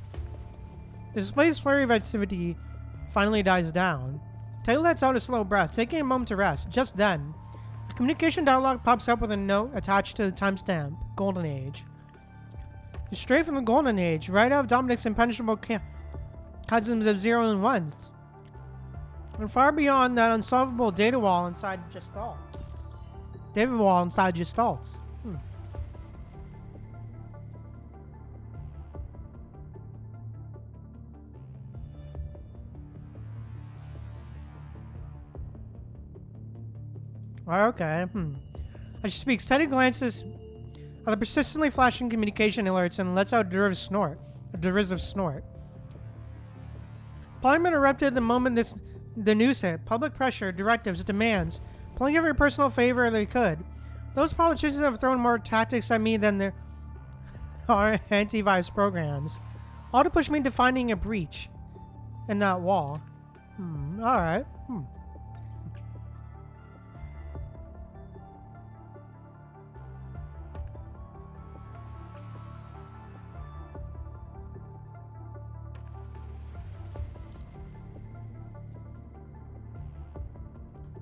The display's flurry of activity finally dies down. Taylor lets out a slow breath, taking a moment to rest. Just then, a communication dialog pops up with a note attached to the timestamp, Golden Age. It's straight from the Golden Age, right out of Dominic's impenetrable chasms of 0 and 1s. And far beyond that unsolvable data wall inside Gestalt. Okay, As she speaks, Teddy glances at the persistently flashing communication alerts and lets out a derisive snort. Parliament erupted the moment the news hit. Public pressure, directives, demands, pulling every personal favor they could. Those politicians have thrown more tactics at me than our antivirus programs. All to push me into finding a breach in that wall. Alright.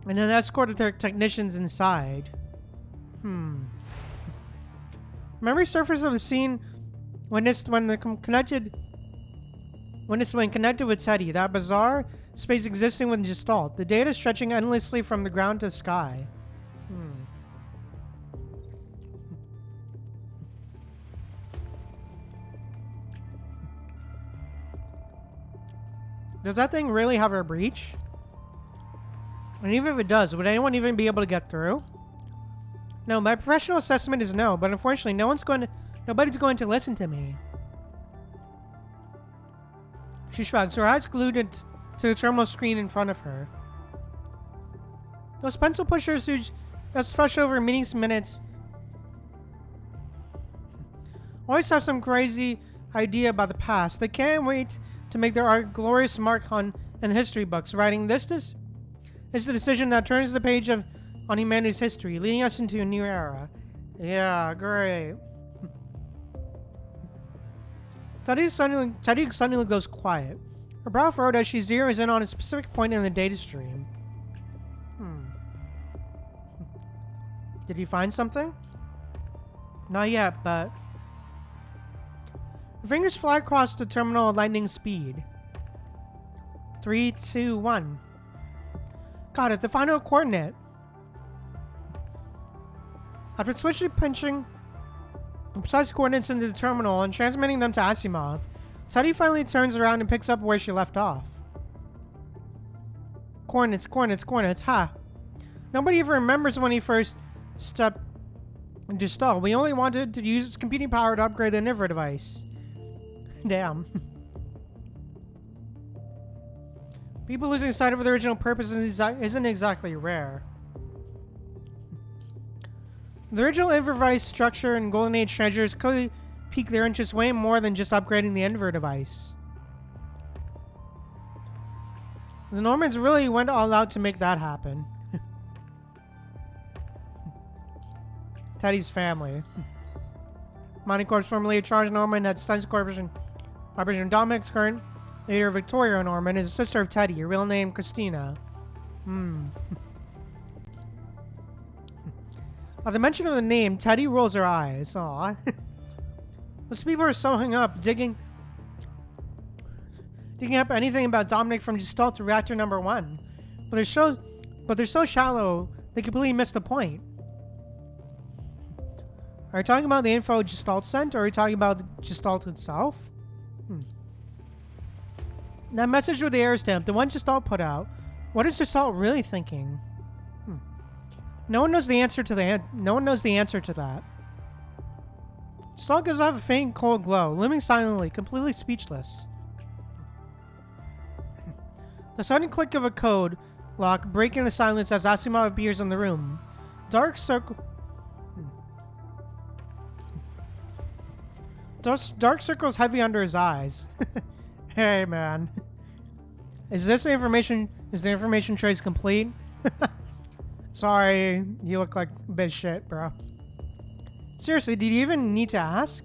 And then escorted their technicians inside. Memory surface of the scene witnessed when connected with Teddy. That bizarre space existing with Gestalt. The data stretching endlessly from the ground to sky. Does that thing really have a breach? And even if it does, would anyone even be able to get through? No, my professional assessment is no, but unfortunately nobody's going to listen to me. She shrugs, her eyes glued to the terminal screen in front of her. Those pencil pushers who just fresh over meetings minutes always have some crazy idea about the past. They can't wait to make their glorious mark in the history books, writing this is the decision that turns the page on humanity's history, leading us into a new era. Yeah, great. Teddy suddenly goes quiet. Her brow furrowed as she zeroes in on a specific point in the data stream. Did you find something? Not yet, but Your fingers fly across the terminal at lightning speed. 3, 2, 1. Got it, the final coordinate. After switching pinching the precise coordinates into the terminal and transmitting them to Asimov, Teddy finally turns around and picks up where she left off. Coordinates, coordinates, coordinates, ha. Nobody even remembers when he first stepped into stall. We only wanted to use its computing power to upgrade the Niver device. Damn. People losing sight of the original purpose isn't exactly rare. The original Niver device structure and Golden Age treasures clearly pique their interest way more than just upgrading the Niver device. The Normans really went all out to make that happen. Teddy's family. Mining Corps formerly a charged Norman had Stunts Corporation. Operation Dominic's current leader Victoria Norman is a sister of Teddy, her real name Christina. At the mention of the name, Teddy rolls her eyes. Aw. Those people are so hung up digging up anything about Dominic from Gestalt to reactor number 1. But they're so shallow they completely miss the point. Are you talking about the info Gestalt sent, or are you talking about the Gestalt itself? That message with the air stamp, the one Gestalt put out, what is Gestalt really thinking? No one knows the answer to that. Gestalt gives off a faint cold glow, looming silently, completely speechless. The sudden click of a code lock breaking the silence as Asimov appears in the room. Dark circles heavy under his eyes. Hey, man. Is the information trace complete? Sorry, you look like a bit of shit, bro. Seriously, did you even need to ask?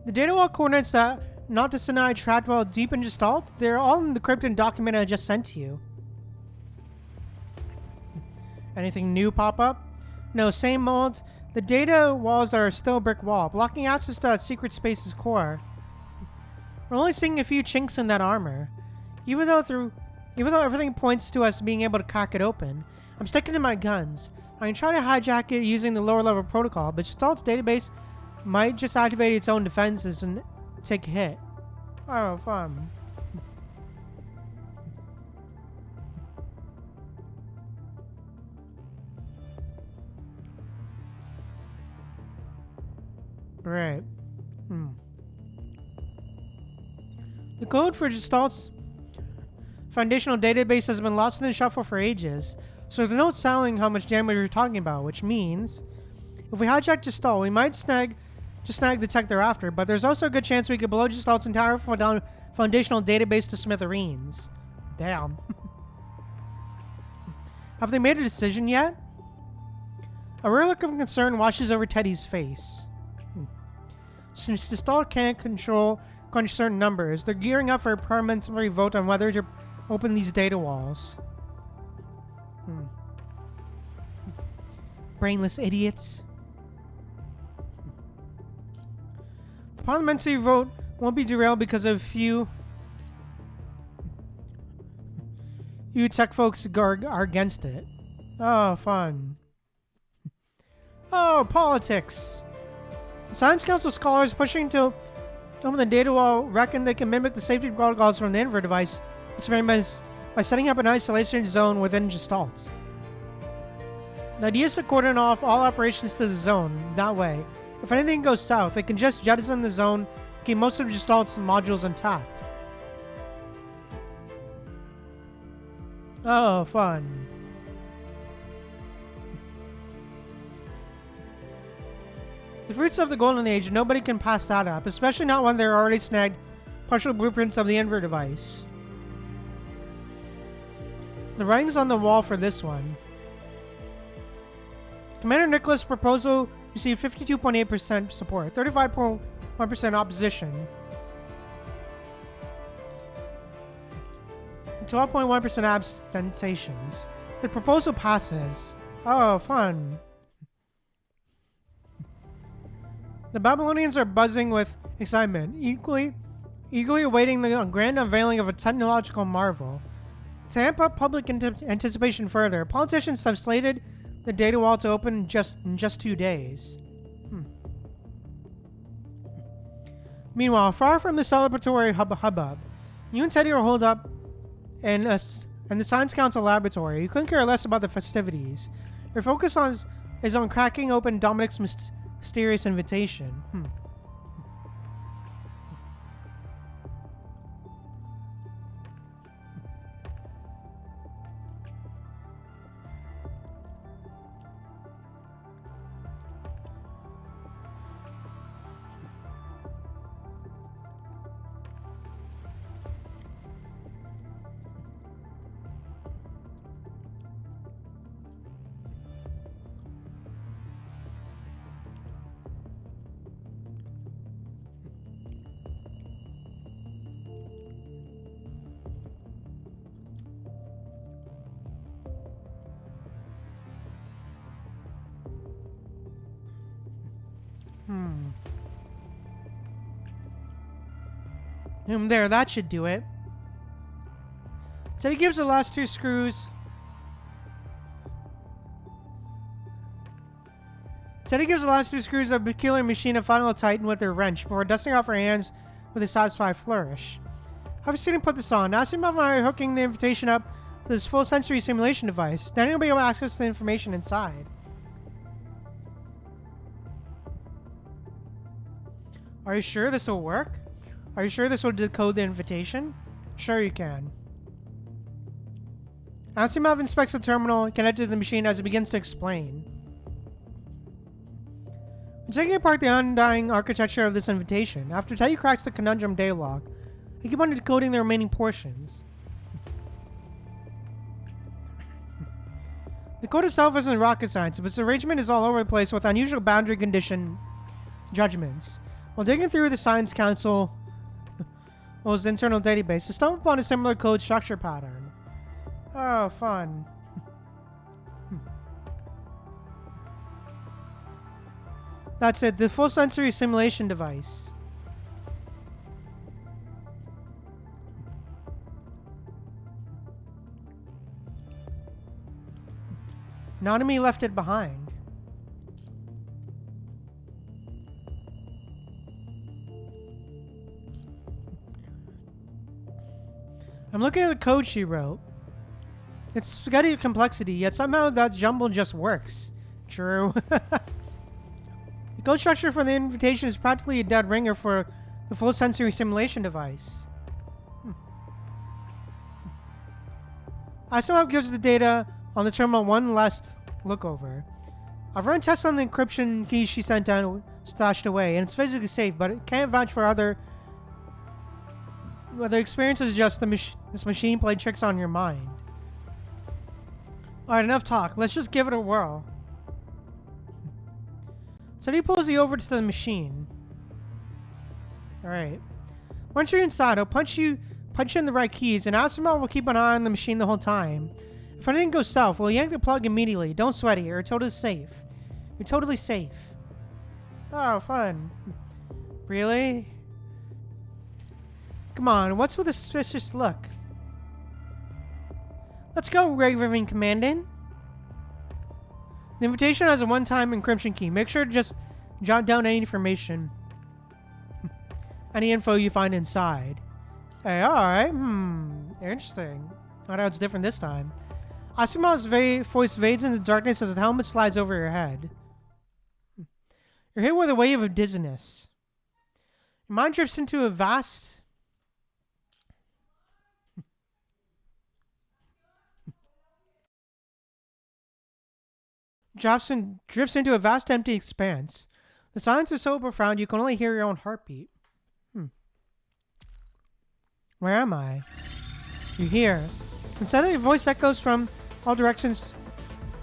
The data wall coordinates that Not Sinai trapped well deep in Gestalt, they're all in the cryptic document I just sent to you. Anything new pop up? No, same mold. The data walls are still a brick wall, blocking access to that secret space's core. We're only seeing a few chinks in that armor. Even though everything points to us being able to crack it open, I'm sticking to my guns. I can try to hijack it using the lower level protocol, but Gestalt's database might just activate its own defenses and take a hit. Oh, fun. Right. The code for Gestalt's foundational database has been lost in the shuffle for ages, so there's no telling how much damage you're talking about, which means if we hijack Gestalt, we might snag the tech thereafter, but there's also a good chance we could blow Gestalt's entire foundational database to smithereens. Damn. Have they made a decision yet? A rare look of concern washes over Teddy's face. Since Gestalt can't crunch certain numbers, they're gearing up for a parliamentary vote on whether to open these data walls. Brainless idiots. The parliamentary vote won't be derailed because of few tech folks are against it. Oh, fun. Oh, politics. Science Council scholars pushing to open the data wall reckon they can mimic the safety protocols from the Niver device experiments by setting up an isolation zone within Gestalt. The idea is to cordon off all operations to the zone. That way, if anything goes south, they can just jettison the zone and keep most of Gestalt's modules intact. Oh, fun. The fruits of the Golden Age, nobody can pass that up, especially not when they're already snagged partial blueprints of the Niver device. The writing's on the wall for this one. Commander Nicholas' proposal received 52.8% support, 35.1% opposition, and 12.1% abstentions. The proposal passes. Oh, fun. The Babylonians are buzzing with excitement, eagerly awaiting the grand unveiling of a technological marvel. To amp up public anticipation further, politicians have slated the data wall to open in just 2 days. Meanwhile, far from the celebratory hubbub, you and Teddy are holed up in the Science Council laboratory. You couldn't care less about the festivities. Your focus is on cracking open Dominic's mysterious invitation. There, that should do it. Teddy gives the last 2 screws. Teddy gives the last 2 screws of a peculiar machine a final tighten with their wrench before dusting off her hands with a satisfied flourish. Have you seen him put this on? Ask him about hooking the invitation up to this full sensory simulation device. Then he'll be able to access the information inside. Are you sure this will work? Are you sure this will decode the invitation? Sure you can. Asimov inspects the terminal connected to the machine as it begins to explain. When taking apart the undying architecture of this invitation, after Teddy cracks the conundrum data log, I keep on decoding the remaining portions. The code itself isn't rocket science, but its arrangement is all over the place with unusual boundary condition judgments. While digging through the Science Council's internal database, I stumbled upon a similar code structure pattern. Oh, fun. That's it, the full sensory simulation device. Nanami left it behind. I'm looking at the code she wrote. It's spaghetti complexity, yet somehow that jumble just works. True. The code structure for the invitation is practically a dead ringer for the full sensory simulation device. Asimov gives the data on the terminal one last look over. I've run tests on the encryption keys she sent down, stashed away, and it's physically safe, but it can't vouch for other. Well, the experience is just this machine played tricks on your mind. Alright, enough talk. Let's just give it a whirl. So he pulls you over to the machine. Alright. Once you're inside, I'll punch in the right keys, and Asimov will keep an eye on the machine the whole time. If anything goes south, we'll yank the plug immediately. Don't sweat it. You're totally safe. You're totally safe. Oh, fun. Really? Come on, what's with the suspicious look? Let's go, Rewound Commandant. The invitation has a one-time encryption key. Make sure to just jot down any information. Any info you find inside. Hey, alright. Interesting. I know it's different this time. Asimov's voice fades in the darkness as the helmet slides over your head. You're hit with a wave of dizziness. Your mind drifts into a vast... drifts into a vast empty expanse. The silence is so profound you can only hear your own heartbeat. Where am I? You're here. And suddenly your voice echoes from all directions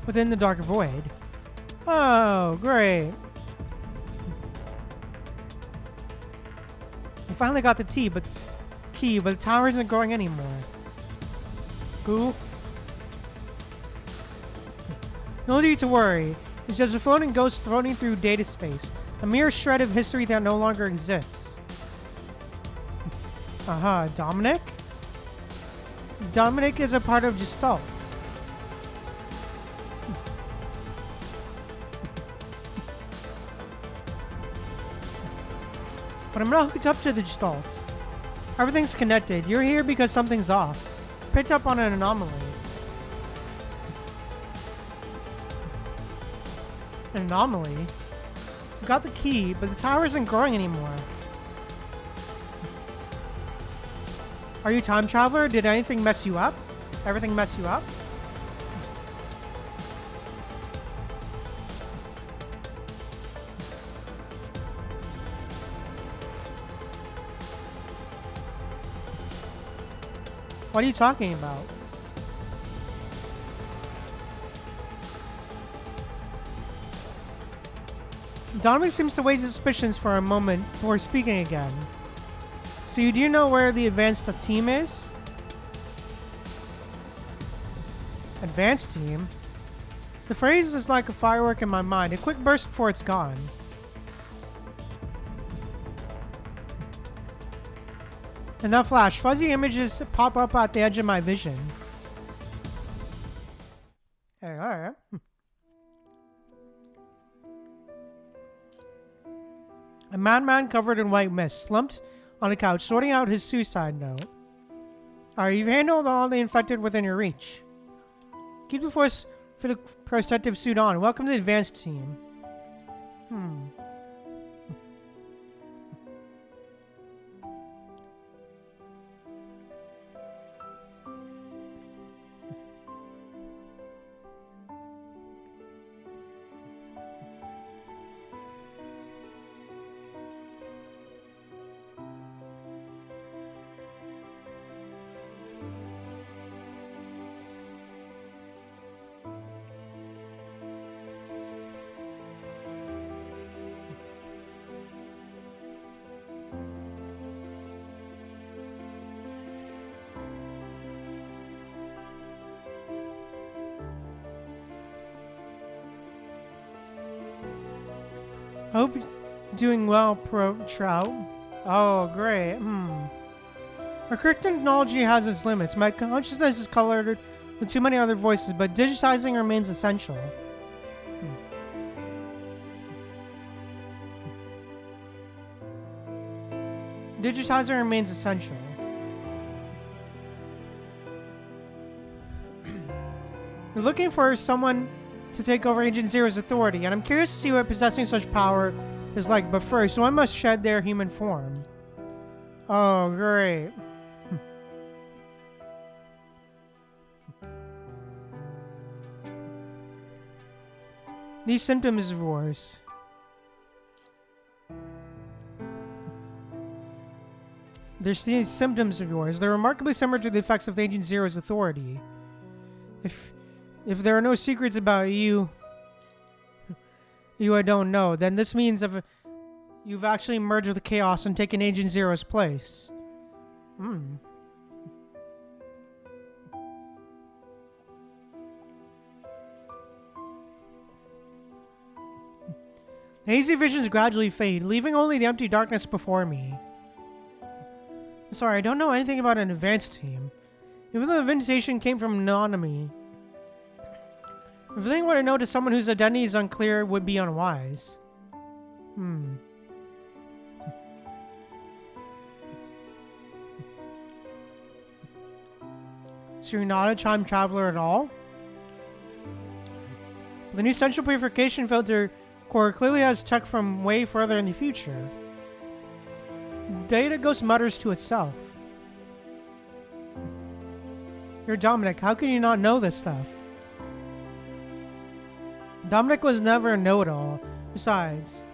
within the dark void. Oh, great. We finally got the key, but the tower isn't growing anymore. Cool. No need to worry. It's just a floating ghost floating through data space. A mere shred of history that no longer exists. Dominic? Dominic is a part of Gestalt. But I'm not hooked up to the Gestalt. Everything's connected. You're here because something's off. Picked up on an anomaly. An anomaly? You got the key, but the tower isn't growing anymore. Are you a time traveler? Did anything mess you up? Everything mess you up? What are you talking about? Dominic seems to raise his suspicions for a moment before speaking again. So you do know where the advanced team is? Advanced team? The phrase is like a firework in my mind, a quick burst before it's gone. In that flash, fuzzy images pop up at the edge of my vision. Hey, alright. A madman covered in white mist slumped on a couch, sorting out his suicide note. Alright, you've handled all the infected within your reach. Keep the force for the protective suit on. Welcome to the advanced team. Hope you're doing well, Pro Trout. Oh, great. Our current technology has its limits. My consciousness is colored with too many other voices, but digitizing remains essential. Digitizing remains essential. We're looking for someone to take over Agent Zero's authority, and I'm curious to see what possessing such power is like, but first, one must shed their human form. Oh, great. These symptoms of yours. There's these symptoms of yours. They're remarkably similar to the effects of Agent Zero's authority. If there are no secrets about you I don't know, then this means you've actually merged with the chaos and taken Agent Zero's place. The hazy visions gradually fade, leaving only the empty darkness before me. Sorry, I don't know anything about an advanced team. Even though the invitation came from anonymity, revealing what I know to someone whose identity is unclear would be unwise. So you're not a time traveler at all? The new central purification filter core clearly has tech from way further in the future. Data Ghost mutters to itself. You're Dominic, how can you not know this stuff? Dominic was never a know-it-all. Besides,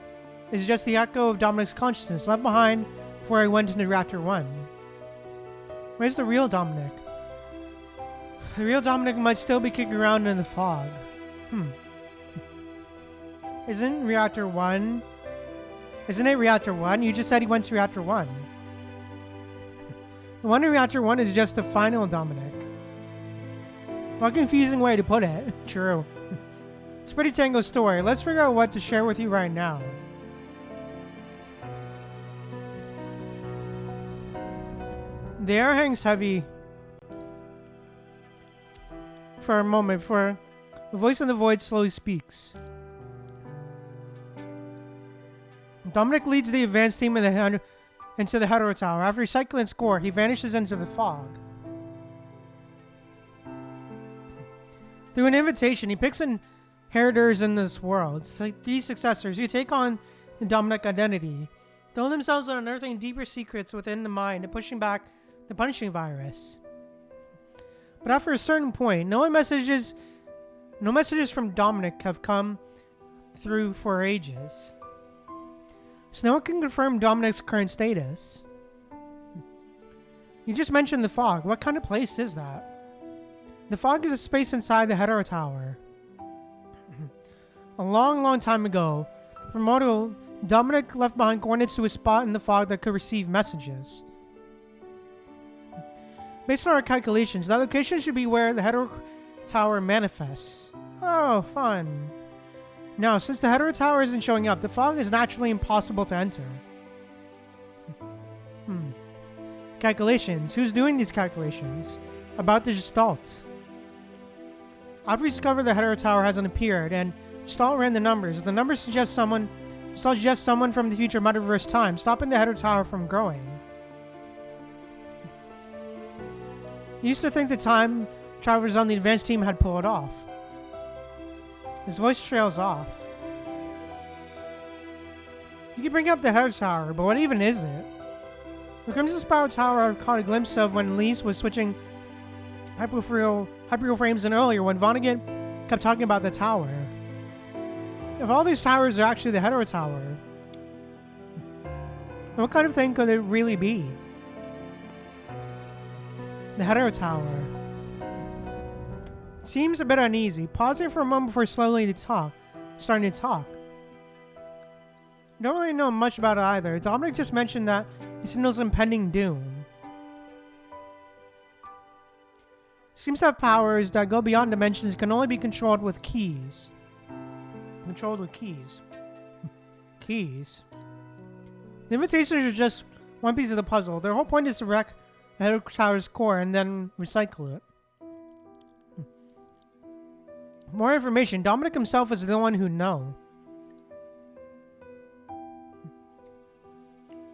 it's just the echo of Dominic's consciousness left behind before I went into Reactor 1. Where's the real Dominic? The real Dominic might still be kicking around in the fog. Isn't it Reactor 1? You just said he went to Reactor 1. The one in Reactor 1 is just the final Dominic. What a confusing way to put it. True. It's a pretty tangled story. Let's figure out what to share with you right now. The air hangs heavy for a moment, for the voice in the void slowly speaks. Dominic leads the advanced team into the Hetero Tower. After recycling its core, he vanishes into the fog. Through an invitation, he picks inheritors in this world. It's like these successors who take on the Dominic identity, throw themselves on unearthing deeper secrets within the mind and pushing back the punishing virus. But after a certain point, no messages from Dominic have come through for ages. So no one can confirm Dominic's current status. You just mentioned the fog. What kind of place is that? The fog is a space inside the Hetero Tower. A long, long time ago, the primordial Dominic left behind coordinates to a spot in the fog that could receive messages. Based on our calculations, that location should be where the Hetero Tower manifests. Oh, fun. Now, since the Hetero Tower isn't showing up, the fog is naturally impossible to enter. Calculations. Who's doing these calculations? About the Gestalt. After we discover the Hetero Tower hasn't appeared, and Gestalt ran the numbers. The numbers suggest someone from the future might reverse time, stopping the Hetero Tower from growing. He used to think the time travelers on the advanced team had pulled it off. His voice trails off. You can bring up the Hetero Tower, but what even is it? The Crimson Spiral Tower I caught a glimpse of when Lise was switching hyperreal frames and earlier when Vonnegut kept talking about the tower. If all these towers are actually the Hetero Tower, what kind of thing could it really be? The Hetero Tower. It seems a bit uneasy, pausing for a moment before starting to talk. I don't really know much about it either. Dominic just mentioned that he signals impending doom. Seems to have powers that go beyond dimensions and can only be controlled with keys. Keys. The invitations are just one piece of the puzzle. Their whole point is to wreck the Hetero Tower's core and then recycle it. More information. Dominic himself is the one who knows.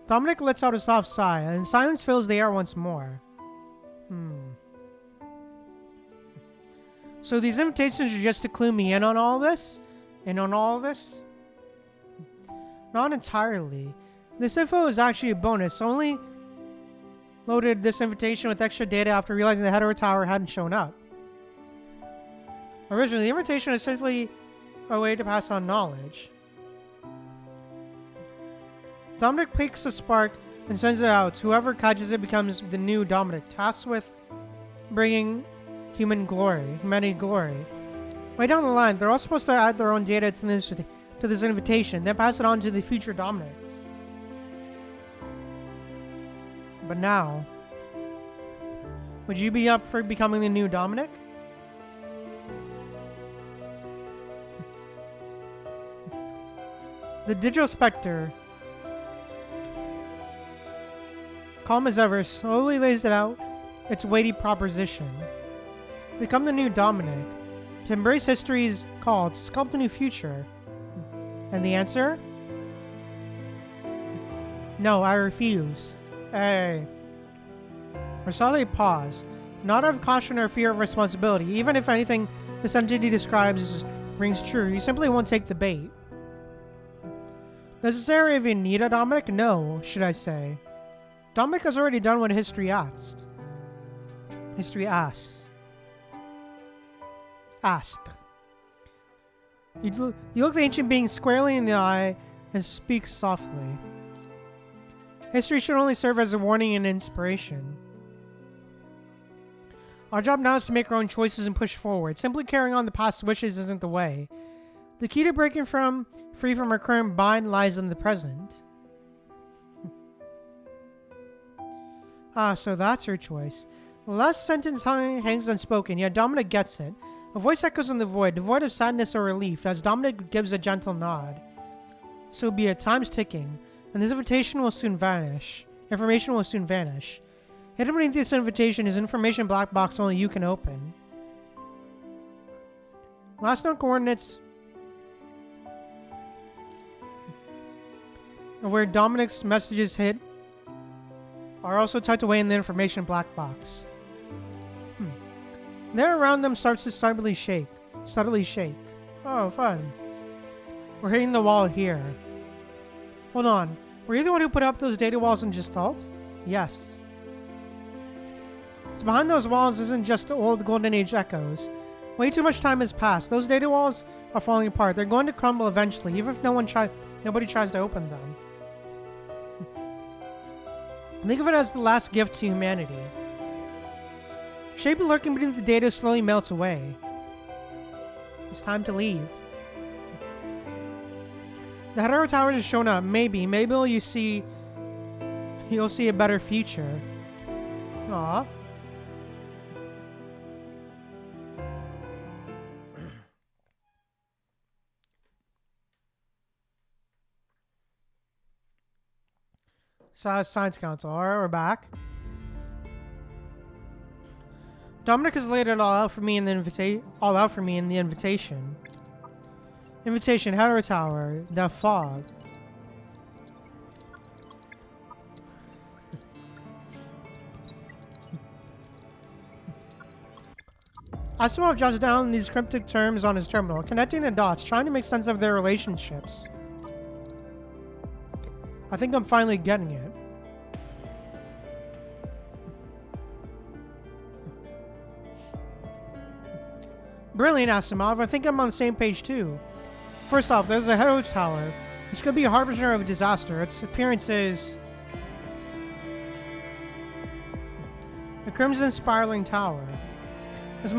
Dominic lets out a soft sigh, and silence fills the air once more. So these invitations are just to clue me in on all this? Not entirely. This info is actually a bonus. I only loaded this invitation with extra data after realizing the Hetero Tower hadn't shown up. Originally, the invitation is simply a way to pass on knowledge. Dominic picks a spark and sends it out. Whoever catches it becomes the new Dominic, tasked with bringing humanity glory. Way down the line, they're all supposed to add their own data to this invitation, then pass it on to the future Dominics. But now, would you be up for becoming the new Dominic? The Digital Spectre, calm as ever, slowly lays it out its weighty proposition. Become the new Dominic. To embrace history's call, to sculpt a new future. And the answer? No, I refuse. Hey. Rosale pause. Not out of caution or fear of responsibility. Even if anything this entity describes rings true, you simply won't take the bait. Necessary if you need a Dominic? No, should I say. Dominic has already done what history asked. You look the ancient being squarely in the eye and speak softly. History should only serve as a warning and inspiration. Our job now is to make our own choices and push forward. Simply carrying on the past wishes isn't the way. The key to breaking free from our current bind lies in the present. So that's her choice. The last sentence hangs unspoken, yet Dominic gets it. A voice echoes in the void, devoid of sadness or relief, as Dominic gives a gentle nod. So be it, time's ticking, and this information will soon vanish. Hidden beneath this invitation is information black box only you can open. Last known coordinates of where Dominic's messages hit are also tucked away in the information black box. The air around them starts to subtly shake. Oh, fun. We're hitting the wall here. Hold on. Were you the one who put up those data walls in Gestalt? Yes. So behind those walls isn't just old Golden Age echoes. Way too much time has passed. Those data walls are falling apart. They're going to crumble eventually, even if nobody tries to open them. Think of it as the last gift to humanity. Shape lurking beneath the data slowly melts away. It's time to leave. The Hetero Tower has shown up. Maybe you'll see a better future. Aww. Science Council. Alright, we're back. Dominic has laid it all out for me in the invitation. Invitation, Hetero Tower, the fog. Asimov jots down these cryptic terms on his terminal, connecting the dots, trying to make sense of their relationships. I think I'm finally getting it. Brilliant, Asimov. I think I'm on the same page too. First off, there's a Hetero Tower, which could be a harbinger of a disaster. Its appearance is the Crimson Spiraling Tower. It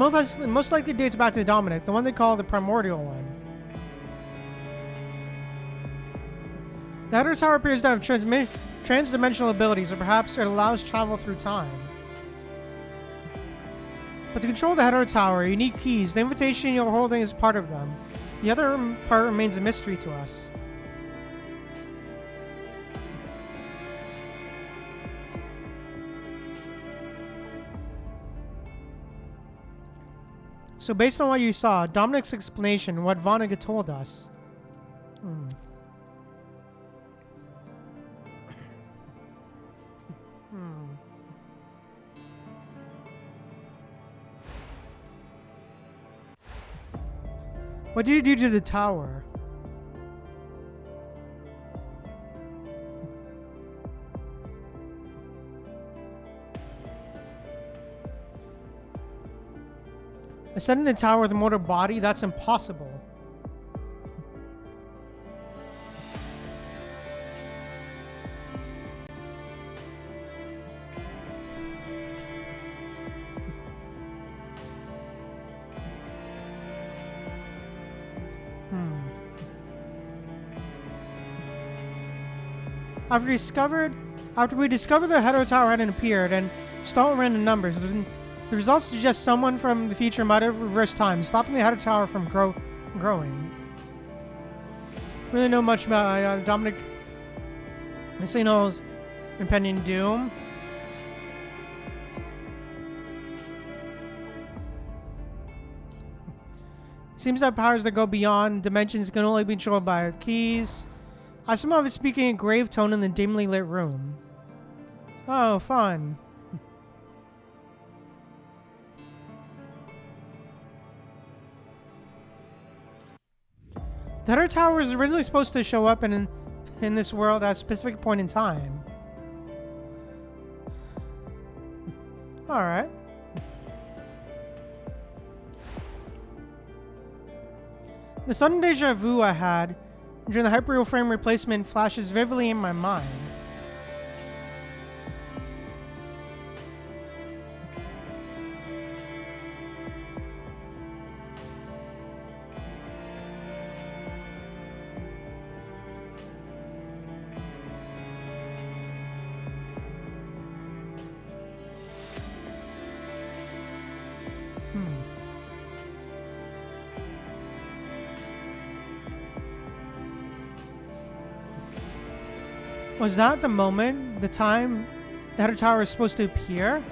most likely dates back to Dominic, the one they call the Primordial one. The Hetero Tower appears to have trans-dimensional abilities, or perhaps it allows travel through time. But to control the Hetero Tower, you need keys. The invitation you're holding is part of them. The other part remains a mystery to us. So based on what you saw, Dominic's explanation, what Vonnegut told us. What did you do to the tower? Ascending the tower with a mortal body? That's impossible. After we discovered the Hetero Tower hadn't appeared and stalled random numbers, the results suggest someone from the future might have reversed time, stopping the Hetero Tower from growing. Really know much about Dominic Signal's impending doom. Seems that powers that go beyond dimensions can only be controlled by keys. Asimov is speaking in a grave tone in the dimly lit room. Oh, fun. The Hetero Tower was originally supposed to show up in this world at a specific point in time. Alright. The sudden deja vu I had during the hyperreal frame replacement flashes vividly in my mind. Was that the moment, the time the Header Tower is supposed to appear?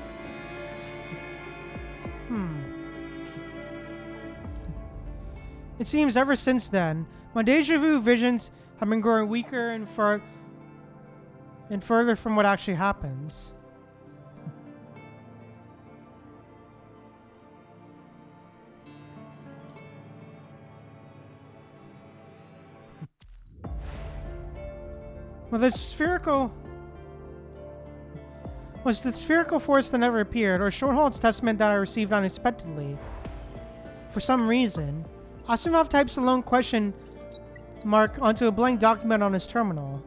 It seems ever since then, my deja vu visions have been growing weaker and further from what actually happens. Was the spherical force that never appeared, or Shorthold's testament that I received unexpectedly? For some reason, Asimov types a lone question mark onto a blank document on his terminal.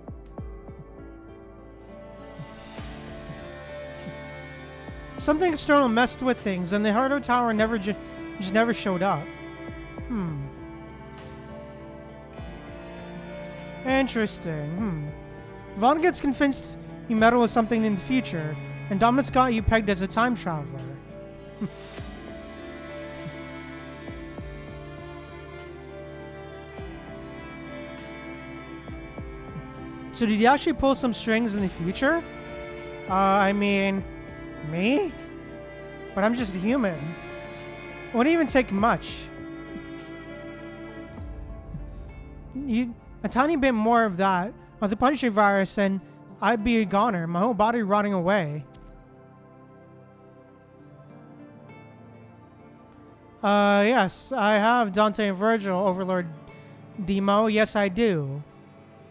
Something external messed with things, and the Hardo Tower just never showed up. Interesting. Vaughn gets convinced you meddle with something in the future, and Domit's got you pegged as a time traveler. So did he actually pull some strings in the future? I mean, me? But I'm just a human. It wouldn't even take much. A tiny bit more of that, of the Punisher virus, and I'd be a goner, my whole body rotting away. Yes, I have Dante and Virgil, Overlord Demo. Yes, I do.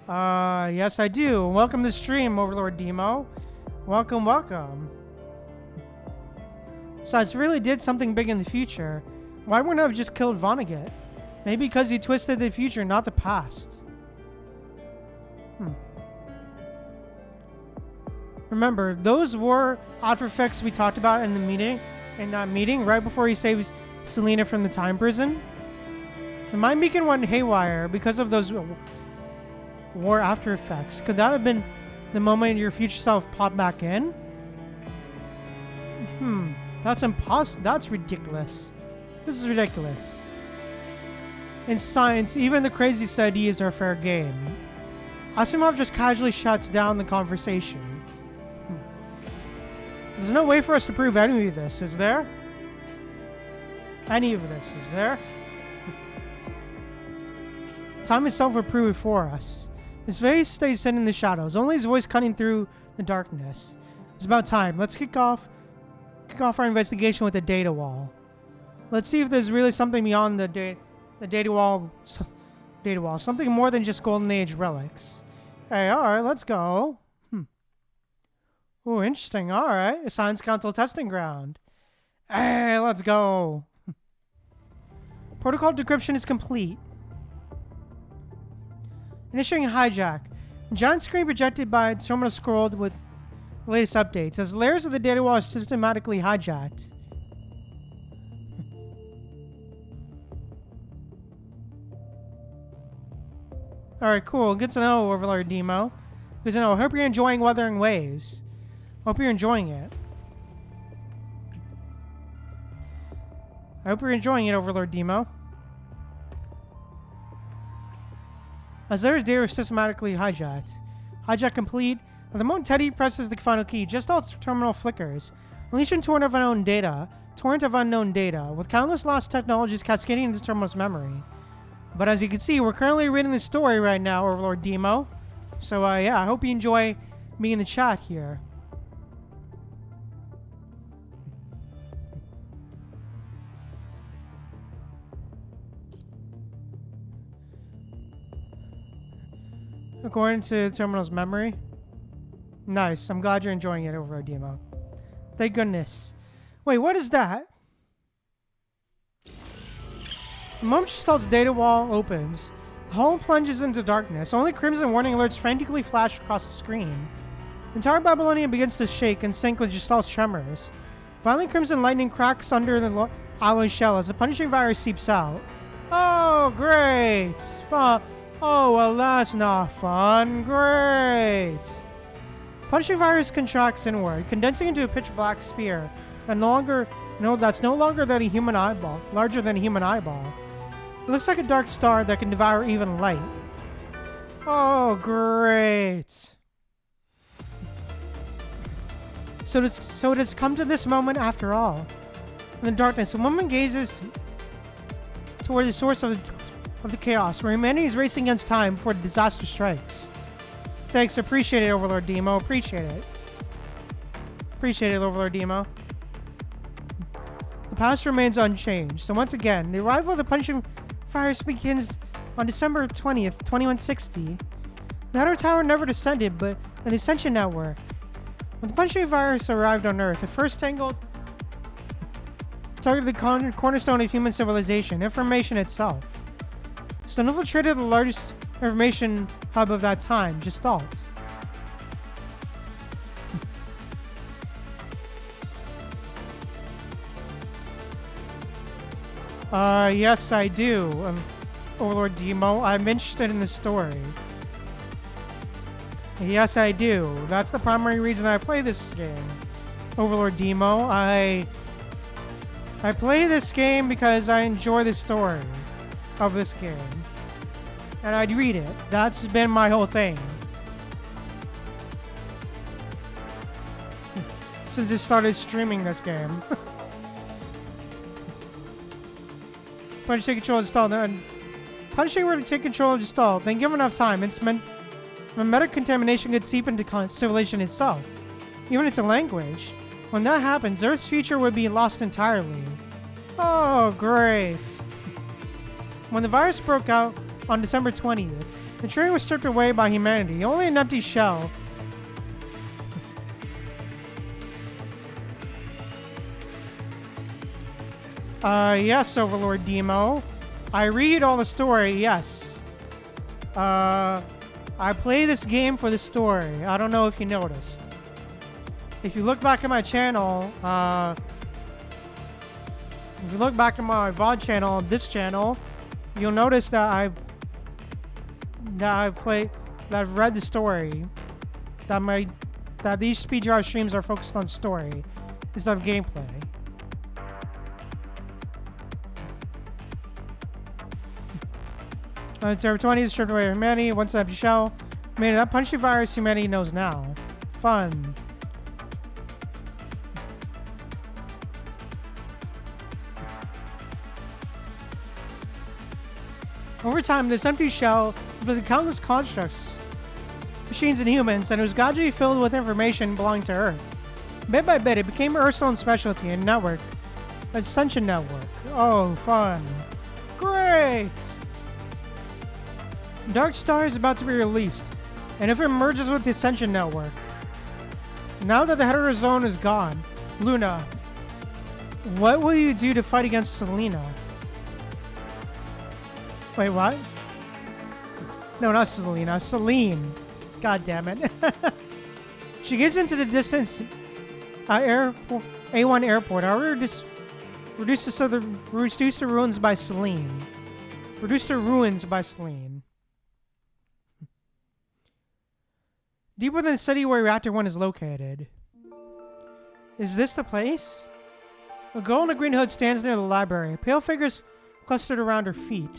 Yes, I do. Welcome to the stream, Overlord Demo. Welcome, welcome. Besides, really did something big in the future. Why wouldn't I have just killed Vonnegut? Maybe because he twisted the future, not the past. Remember, those were after effects we talked about in that meeting, right before he saves Selena from the time prison. The Mind Beacon went haywire because of those war after effects. Could that have been the moment your future self popped back in? That's impossible. That's ridiculous. This is ridiculous. In science, even the craziest ideas are fair game. Asimov just casually shuts down the conversation. There's no way for us to prove any of this, is there? Any of this, is there? Time itself will prove it for us. His face stays hidden in the shadows, only his voice cutting through the darkness. It's about time. Let's kick off our investigation with the data wall. Let's see if there's really something beyond the data wall. Something more than just Golden Age relics. Hey, alright, let's go. Oh, interesting. Alright, a Science Council testing ground. Hey, let's go. Protocol decryption is complete. Initiating hijack. Giant screen projected by the terminal scrolled with the latest updates as layers of the data wall are systematically hijacked. Alright, cool. Good to know, Overlord Demo. Good to know. Hope you're enjoying Wuthering Waves. Hope you're enjoying it. I hope you're enjoying it, Overlord Demo. As layers data are systematically hijacked. Hijack complete. At the moment Teddy presses the final key, just as the terminal flickers, unleashing torrent of unknown data, with countless lost technologies cascading into the terminal's memory. But as you can see, we're currently reading the story right now, Overlord Demo. So, yeah, I hope you enjoy me in the chat here. According to the terminal's memory. Nice. I'm glad you're enjoying it, Overlord Demo. Thank goodness. Wait, what is that? The moment Gestalt's data wall opens, the hull plunges into darkness. Only crimson warning alerts frantically flash across the screen. The entire Babylonian begins to shake and sink with Gestalt's tremors. Finally, crimson lightning cracks under the alloy shell as the punishing virus seeps out. Oh, great! Oh, well, that's not fun. Great! Punishing virus contracts inward, condensing into a pitch-black sphere that's no longer than a human eyeball, larger than a human eyeball. It looks like a dark star that can devour even light. Oh, great! So it has come to this moment after all. In the darkness, a woman gazes toward the source of the chaos, where humanity is racing against time before the disaster strikes. Thanks, appreciate it, Overlord Demo. Appreciate it. Appreciate it, Overlord Demo. The past remains unchanged. So once again, the arrival of the punching virus begins on December 20th, 2160. The Outer Tower never descended, but an Ascension network. When the punching virus arrived on Earth, it first targeted the cornerstone of human civilization, information itself. So it infiltrated the largest information hub of that time, Gestalt. Yes, I do. Overlord Demo, I'm interested in the story. Yes, I do. That's the primary reason I play this game. Overlord Demo, I play this game because I enjoy the story of this game. And I'd read it. That's been my whole thing. Since I started streaming this game. Punch take control of the stall. Punishing were to take control of the stall. Then give enough time. It's meant when meta-contamination could seep into civilization itself, even into language. When that happens, Earth's future would be lost entirely. Oh, great. When the virus broke out on December 20th, the train was stripped away by humanity, only an empty shell. Yes, Overlord Demo. I read all the story, yes. I play this game for the story. I don't know if you noticed. If you look back at my channel, if you look back at my VOD channel, this channel, you'll notice that I've read the story. That these speedrun streams are focused on story instead of gameplay. On December 20th, stripped away humanity, once empty shell. Man, that punchy virus humanity knows now. Fun. Over time, this empty shell with the countless constructs, machines and humans, and it was gradually filled with information belonging to Earth. Bit by bit, it became Earth's own specialty and network. Ascension network. Oh, fun. Great! Dark Star is about to be released, and if it merges with the Ascension network. Now that the Hetero Zone is gone, Luna, what will you do to fight against Selena? Wait, what? No, not Selena. Celine. God damn it. She gets into the distance. A1 airport. However, reduce the ruins by Celine. Reduce the ruins by Celine. Deep within the city where Reactor 1 is located. Is this the place? A girl in a green hood stands near the library. Pale figures clustered around her feet.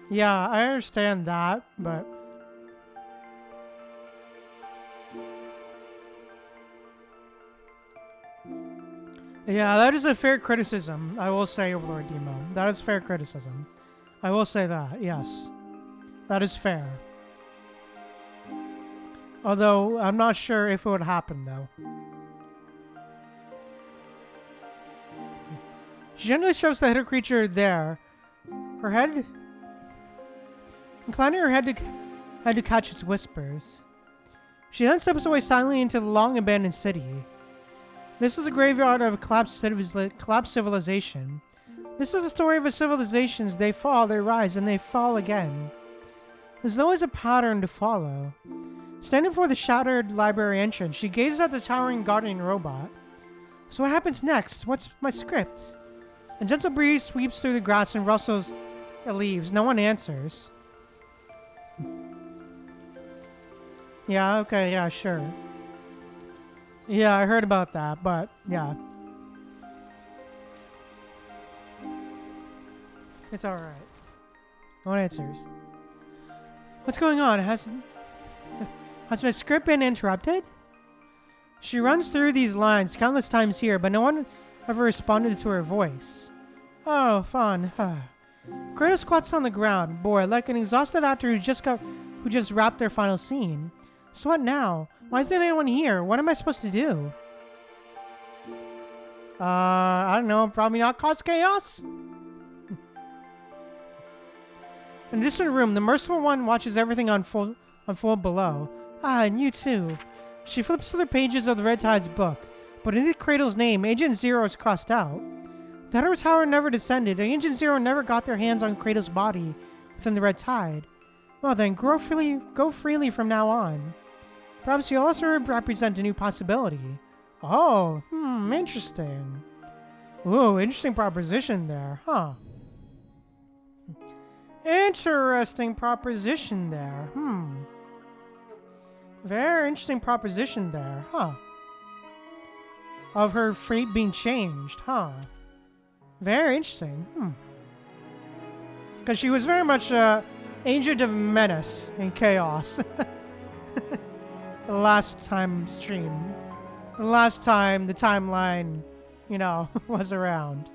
Yeah, I understand that, but... Yeah, that is a fair criticism, I will say, Overlord Demo. That is fair criticism. I will say that, yes. That is fair. Although, I'm not sure if it would happen, though. She generally shows the hidden creature there. Her head... inclining her head to catch its whispers. She then steps away silently into the long-abandoned city. This is a graveyard of a collapsed civilization. This is a story of a civilizations. They fall, they rise, and they fall again. There's always a pattern to follow. Standing before the shattered library entrance, she gazes at the towering guardian robot. So what happens next? What's my script? A gentle breeze sweeps through the grass and rustles the leaves. No one answers. Yeah, okay, yeah, sure. Yeah, I heard about that, but yeah. It's alright. No one answers. What's going on? Has my script been interrupted? She runs through these lines countless times here, but no one ever responded to her voice. Oh, fun. Kratos squats on the ground, bored, like an exhausted actor who just wrapped their final scene. So what now? Why isn't anyone here? What am I supposed to do? I don't know. Probably not cause chaos? In a distant room, the merciful one watches everything unfold below. Ah, and you too. She flips through the pages of the Red Tide's book, but beneath Kratos' name, Agent Zero is crossed out. The Hetero Tower never descended, and Agent Zero never got their hands on Kratos' body within the Red Tide. Well then, go freely from now on. Perhaps you also represent a new possibility. Oh, interesting. Ooh, interesting proposition there, huh? Interesting proposition there, Very interesting proposition there, huh? Of her fate being changed, huh? Very interesting, Because she was very much agent of menace and chaos. The last time stream. The last time the timeline, was around.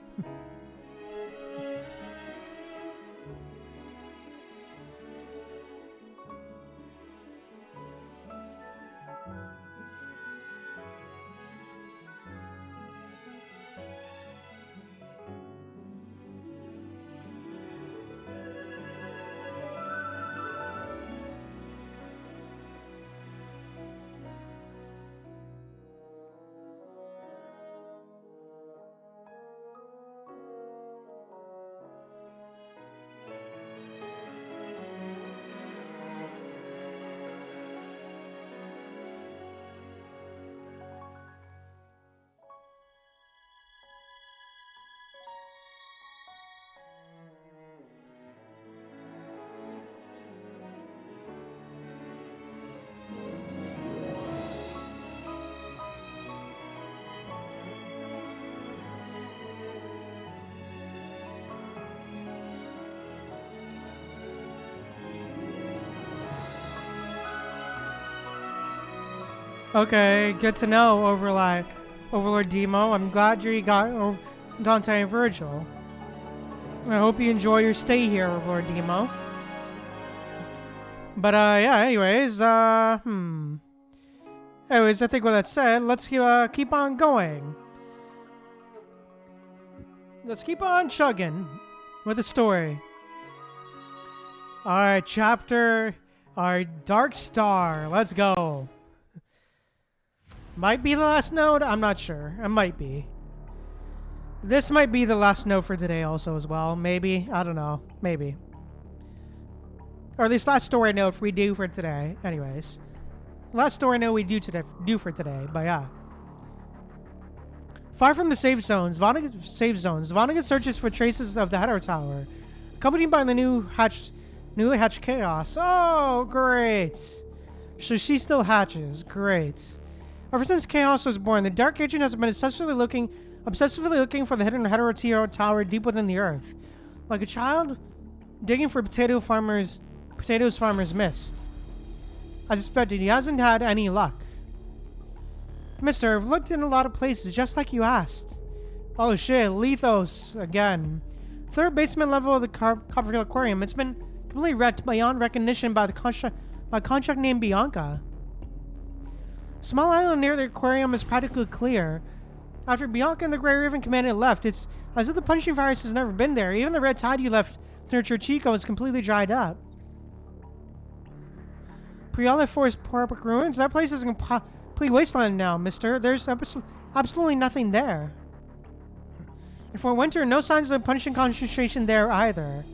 Okay, good to know, Overlord Demo. I'm glad you got Dante and Virgil. I hope you enjoy your stay here, Overlord Demo. But, yeah, anyways, Anyways, I think with that said, let's keep on going. Let's keep on chugging with the story. Alright, chapter... Alright, Dark Star. Let's go. Might be the last node? I'm not sure. It might be. This might be the last node for today also as well. Maybe. I don't know. Maybe. Or at least last story node we do for today. Anyways. Last story node we do for today. But yeah. Far from the safe zones, Vonnegut searches for traces of the Hetero Tower, accompanied by the newly hatched Chaos. Oh, great. So she still hatches. Great. Ever since Chaos was born, the Dark Agent has been obsessively looking for the hidden Hetero Tower deep within the earth, like a child digging for potatoes farmers missed. As expected, he hasn't had any luck. Mister, I've looked in a lot of places, just like you asked. Oh shit, Lithos again. Third basement level of the Copperfield Aquarium. It's been completely wrecked beyond recognition by contract named Bianca. Small island near the aquarium is practically clear. After Bianca and the Grey Raven Commander left, it's as if the punching virus has never been there. Even the red tide you left to nurture Chico is completely dried up. Priala Forest Park Ruins? That place is a complete wasteland now, mister. There's absolutely nothing there. And for winter, no signs of punching concentration there either.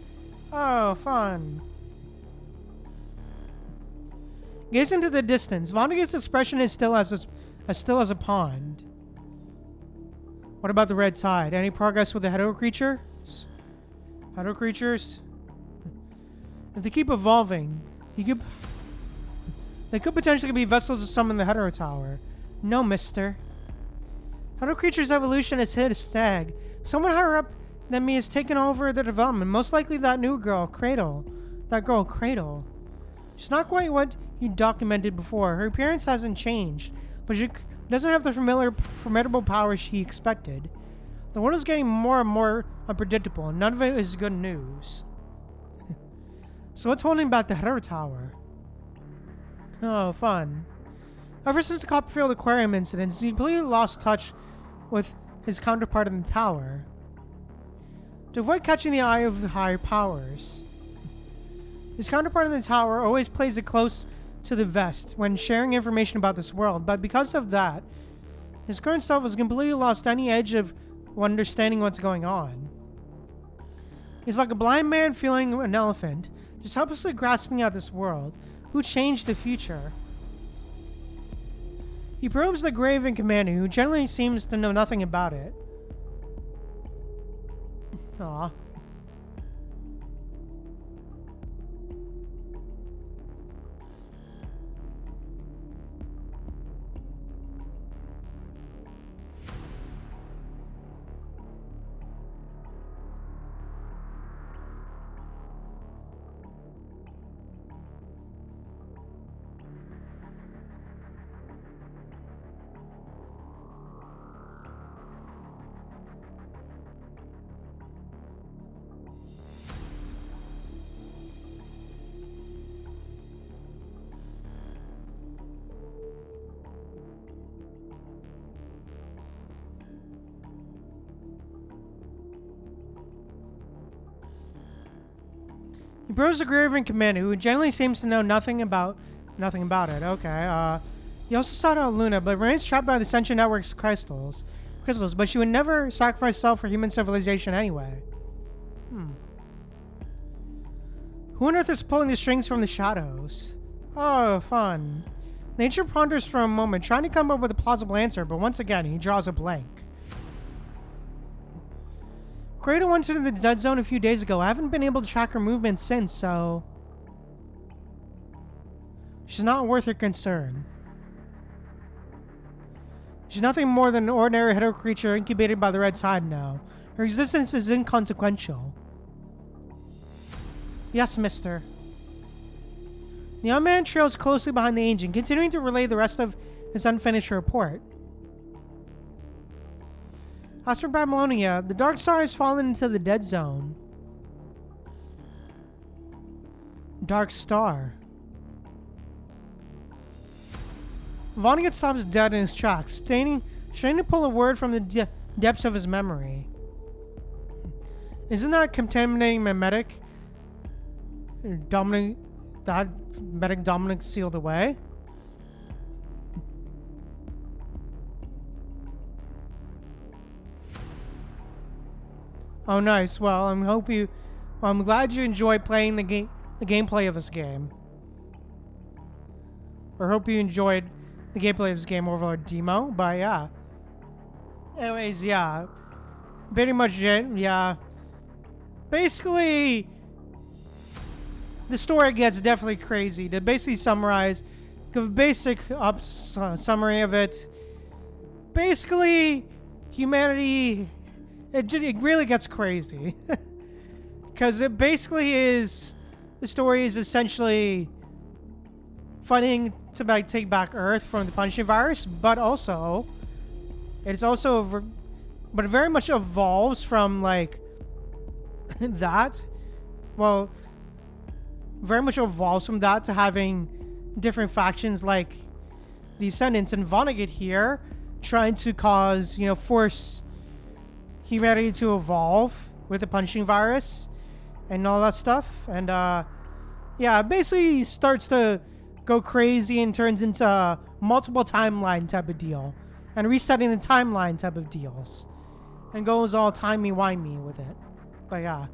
Oh, fun. Gaze into the distance. Vonnegut's expression is still as a pond. What about the red tide? Any progress with the hetero creatures? Hetero creatures? If they keep evolving, they could potentially be vessels to summon the Hetero Tower. No, mister. Hetero creatures' evolution has hit a snag. Someone higher up than me has taken over the development. Most likely that new girl, Cradle. That girl, Cradle. She's not quite what he documented before. Her appearance hasn't changed, but she doesn't have the formidable powers she expected. The world is getting more and more unpredictable, and none of it is good news. So what's holding back the Hero Tower? Oh, fun. Ever since the Copperfield Aquarium incident, he completely lost touch with his counterpart in the tower. To avoid catching the eye of the higher powers, his counterpart in the tower always plays it close to the vest when sharing information about this world, but because of that, his current self has completely lost any edge of understanding what's going on. He's like a blind man feeling an elephant, just helplessly grasping at this world. Who changed the future? He probes the Graven Commander, who generally seems to know nothing about it. Aw. He probes the Graven Commander, who generally seems to know nothing about it. Okay. He also sought out Luna, but remains trapped by the Ascension Network's crystals. But she would never sacrifice herself for human civilization anyway. Who on earth is pulling the strings from the shadows? Oh, fun. Nature ponders for a moment, trying to come up with a plausible answer, but once again, he draws a blank. Krata went into the dead zone a few days ago. I haven't been able to track her movements since, so... she's not worth your concern. She's nothing more than an ordinary hetero creature incubated by the Red Tide now. Her existence is inconsequential. Yes, mister. The young man trails closely behind the agent, continuing to relay the rest of his unfinished report. As for Babylonia, the Dark Star has fallen into the dead zone. Dark Star. Vonnegut stops dead in his tracks, trying to pull a word from the depths of his memory. Isn't that contaminating my medic? Dominic sealed away? Oh, nice. Well, I'm glad you enjoyed playing the gameplay of this game. Or hope you enjoyed the gameplay of this game over a demo. But yeah. Anyways, yeah. Pretty much it. Yeah. Basically, the story gets definitely crazy. To basically summarize, give a basic summary of it. Basically, humanity. It really gets crazy. Because it basically is... the story is essentially fighting to take back Earth from the punishing virus, but also... it's also... but it very much evolves from, like... that. Well... very much evolves from that to having different factions like the Ascendants and Vonnegut here trying to cause, force humanity to evolve with the punching virus and all that stuff. And yeah, it basically starts to go crazy and turns into multiple timeline type of deal and resetting the timeline type of deals and goes all timey-wimey with it. But yeah,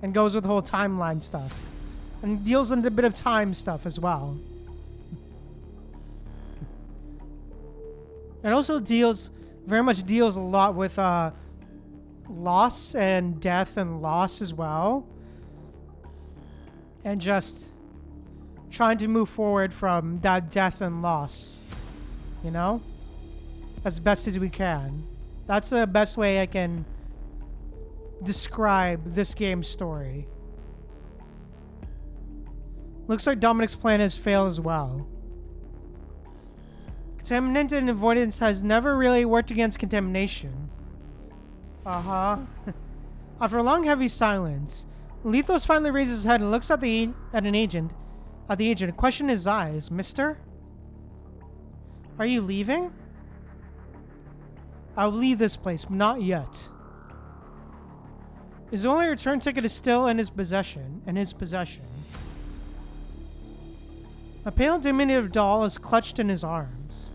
and goes with the whole timeline stuff and deals in a bit of time stuff as well. It also very much deals a lot with loss and death and loss as well, and just trying to move forward from that death and loss, as best as we can. That's the best way I can describe this game's story. Looks like Dominic's plan has failed as well. Contaminant and avoidance has never really worked against contamination. Uh-huh. After a long, heavy silence, Lethos finally raises his head and looks at the agent and questions his eyes. Mister? Are you leaving? I'll leave this place, but not yet. His only return ticket is still in his possession. A pale, diminutive doll is clutched in his arms.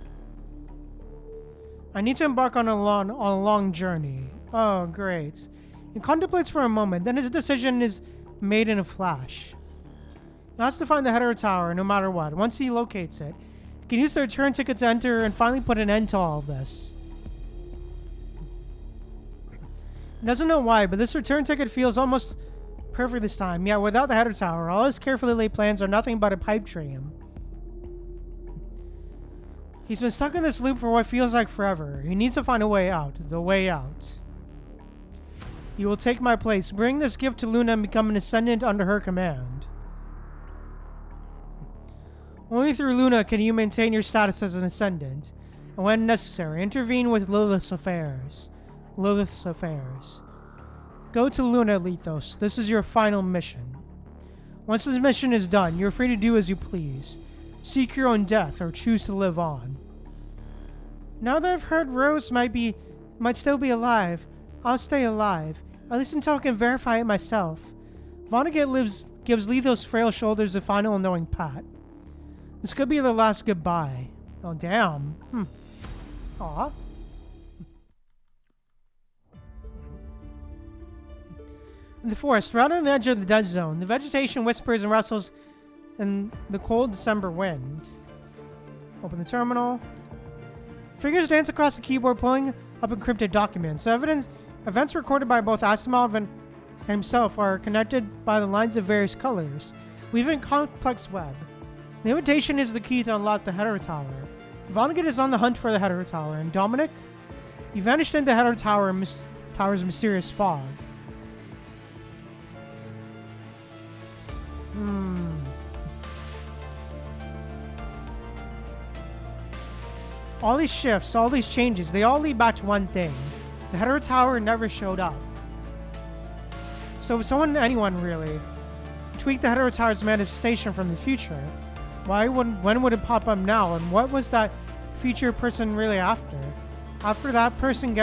I need to embark on a long journey. Oh, great. He contemplates for a moment, then his decision is made in a flash. He has to find the Hetero Tower no matter what. Once he locates it, he can use the return ticket to enter and finally put an end to all of this. He doesn't know why, but this return ticket feels almost perfect this time. Yeah, without the Hetero Tower, all his carefully laid plans are nothing but a pipe dream. He's been stuck in this loop for what feels like forever. He needs to find a way out. The way out. You will take my place. Bring this gift to Luna and become an ascendant under her command. Only through Luna can you maintain your status as an ascendant. And when necessary, intervene with Lilith's affairs. Go to Luna, Lethos. This is your final mission. Once this mission is done, you're free to do as you please. Seek your own death or choose to live on. Now that I've heard Rose might still be alive, I'll stay alive. At least until I can verify it myself. Vonnegut gives Lethos' frail shoulders a final knowing pat. This could be their last goodbye. Oh, damn. Aw. In the forest, right on the edge of the dead zone, the vegetation whispers and rustles in the cold December wind. Open the terminal. Fingers dance across the keyboard, pulling up encrypted documents. Events recorded by both Asimov and himself are connected by the lines of various colors, weaving a complex web. The invitation is the key to unlock the Hetero Tower. Vonnegut is on the hunt for the Hetero Tower, and Dominic? He vanished into the Hetero Tower's mysterious fog. All these shifts, all these changes, they all lead back to one thing. The Hetero Tower never showed up. So if anyone really, tweaked the Hetero Tower's manifestation from the future, when would it pop up now? And what was that future person really after? After that person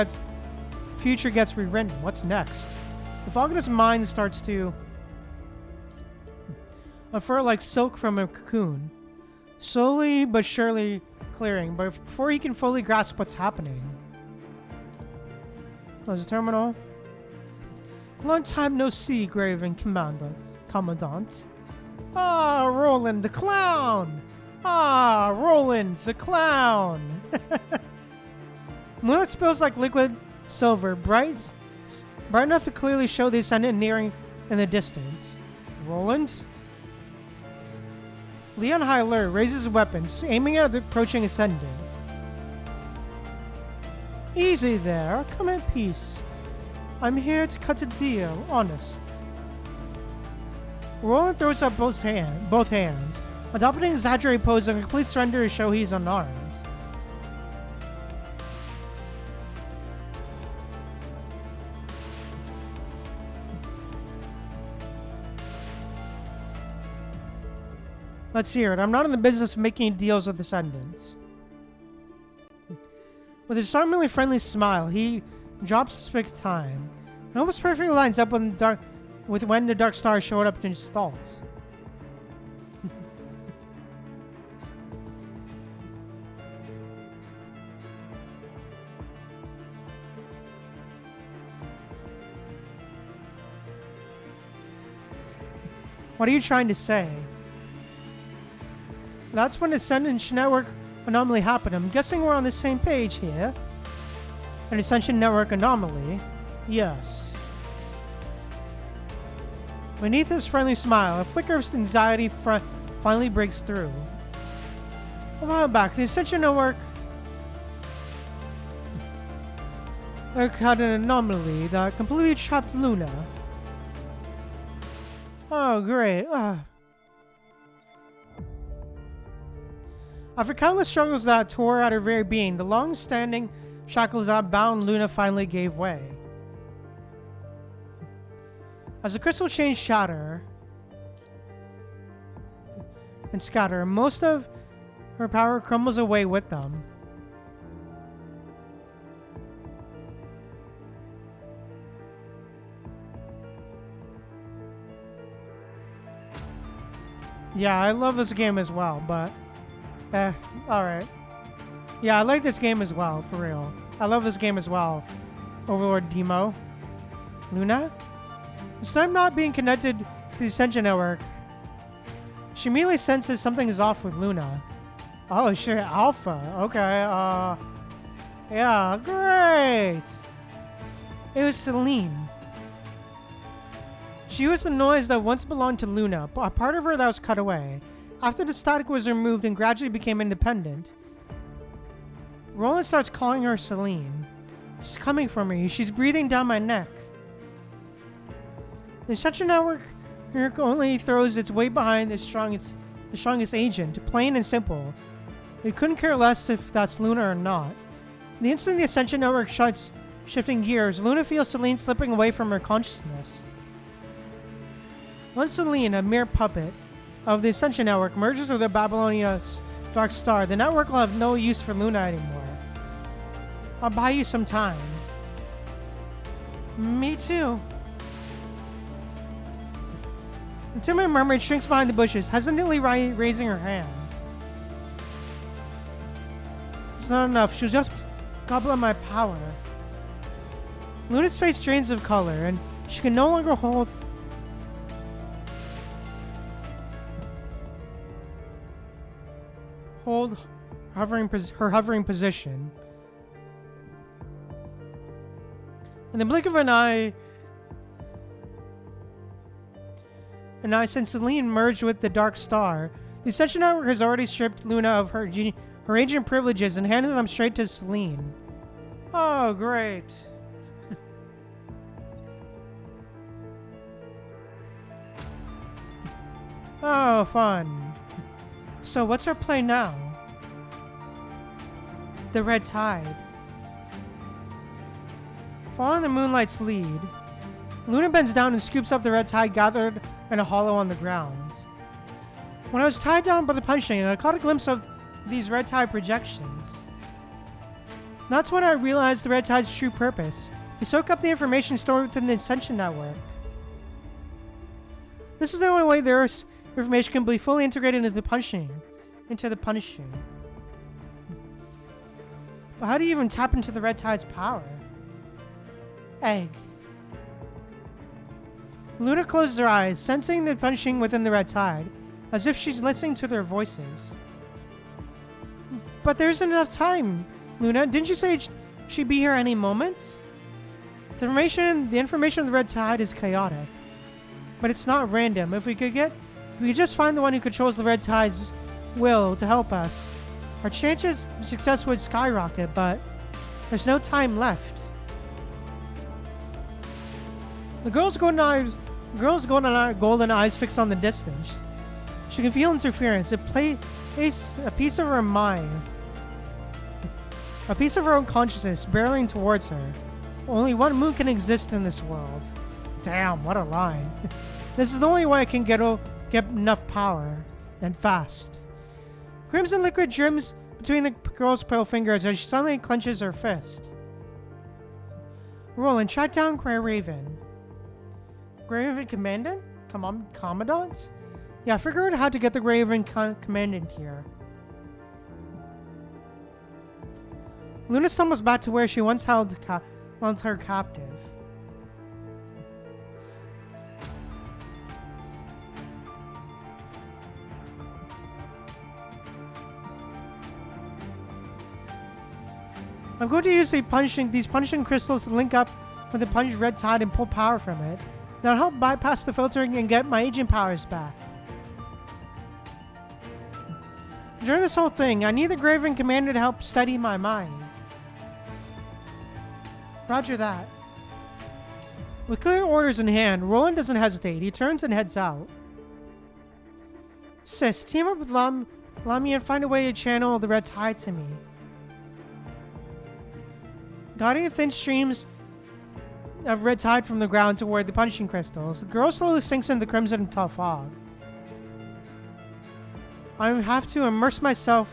future gets rewritten, what's next? The fog in his mind starts to unfurl like silk from a cocoon, slowly but surely clearing, but before he can fully grasp what's happening. Close the terminal. Long time no see, Graven Commandant. Ah, Roland the Clown! Ah, Roland the Clown! Moonlight spills like liquid silver, bright enough to clearly show the Ascendant nearing in the distance. Roland? Leon high alert raises weapons, aiming at the approaching Ascendant. Easy there, come in peace. I'm here to cut a deal, honest. Roland throws up both hands, adopting an exaggerated pose of complete surrender to show he's unarmed. Let's hear it. I'm not in the business of making deals with Ascendants. With a charmingly friendly smile, he drops the spick of time. It almost perfectly lines up when the Dark Star showed up in his thoughts. What are you trying to say? That's when the Ascension Network anomaly happened. I'm guessing we're on the same page here. An Ascension Network anomaly? Yes. Beneath his friendly smile, a flicker of anxiety finally breaks through. A while back, the Ascension Network had an anomaly that completely trapped Luna. Oh, great. After countless struggles that tore at her very being, the long-standing shackles that bound Luna finally gave way. As the crystal chains shatter and scatter, most of her power crumbles away with them. Yeah, I love this game as well, but alright. Yeah, I like this game as well, for real. I love this game as well. Overlord Demo. Luna? Despite not being connected to the Ascension Network, she immediately senses something is off with Luna. Oh shit, Alpha. Okay, yeah, great! It was Celine. She was the noise that once belonged to Luna, a part of her that was cut away. After the static was removed and gradually became independent, Roland starts calling her Celine. She's coming for me. She's breathing down my neck. The Ascension Network only throws its weight behind the strongest agent, plain and simple. It couldn't care less if that's Luna or not. The instant the Ascension Network starts shifting gears, Luna feels Celine slipping away from her consciousness. Once Celine, a mere puppet of the Ascension Network, merges with the Babylonia's Dark Star, the network will have no use for Luna anymore. I'll buy you some time. Me too. The timid mermaid shrinks behind the bushes, hesitantly raising her hand. It's not enough. She'll just gobble up my power. Luna's face drains of color, and she can no longer hold her hovering position. In the blink of an eye, since Celine merged with the Dark Star, the Ascension Network has already stripped Luna of her agent privileges and handed them straight to Celine. Oh, great. Oh, fun. So what's our play now? The Red Tide. Following the moonlight's lead, Luna bends down and scoops up the red tide gathered in a hollow on the ground. When I was tied down by the punching, I caught a glimpse of these red tide projections. That's when I realized the red tide's true purpose: to soak up the information stored within the Ascension Network. This is the only way their information can be fully integrated into the punching. But how do you even tap into the red tide's power? Egg. Luna closes her eyes, sensing the punching within the red tide, as if she's listening to their voices. But there isn't enough time, Luna. Didn't you say she'd be here any moment? The information of the red tide is chaotic, but it's not random. If we could just find the one who controls the red tide's will to help us, our chances of success would skyrocket, but there's no time left. The girl's golden eyes fixed on the distance. She can feel interference. It plays a piece of her mind, a piece of her own consciousness barreling towards her. Only one moon can exist in this world. Damn, what a line. This is the only way I can get enough power, and fast. Crimson liquid drips between the girl's pale fingers as she suddenly clenches her fist. Roland, track down Grey Raven. Grey Raven Commandant? Commandant? Yeah, I figured out how to get the Grey Raven Commandant here. Luna stumbles back to where she once held her captive. I'm going to use these punching crystals to link up with the punched red tide and pull power from it. That'll help bypass the filtering and get my agent powers back. During this whole thing, I need the Graven Commander to help steady my mind. Roger that. With clear orders in hand, Roland doesn't hesitate. He turns and heads out. Sis, team up with Allow me and find a way to channel the red tide to me. Guiding thin streams of red tide from the ground toward the punching crystals, the girl slowly sinks into the crimson and tough fog. I have to immerse myself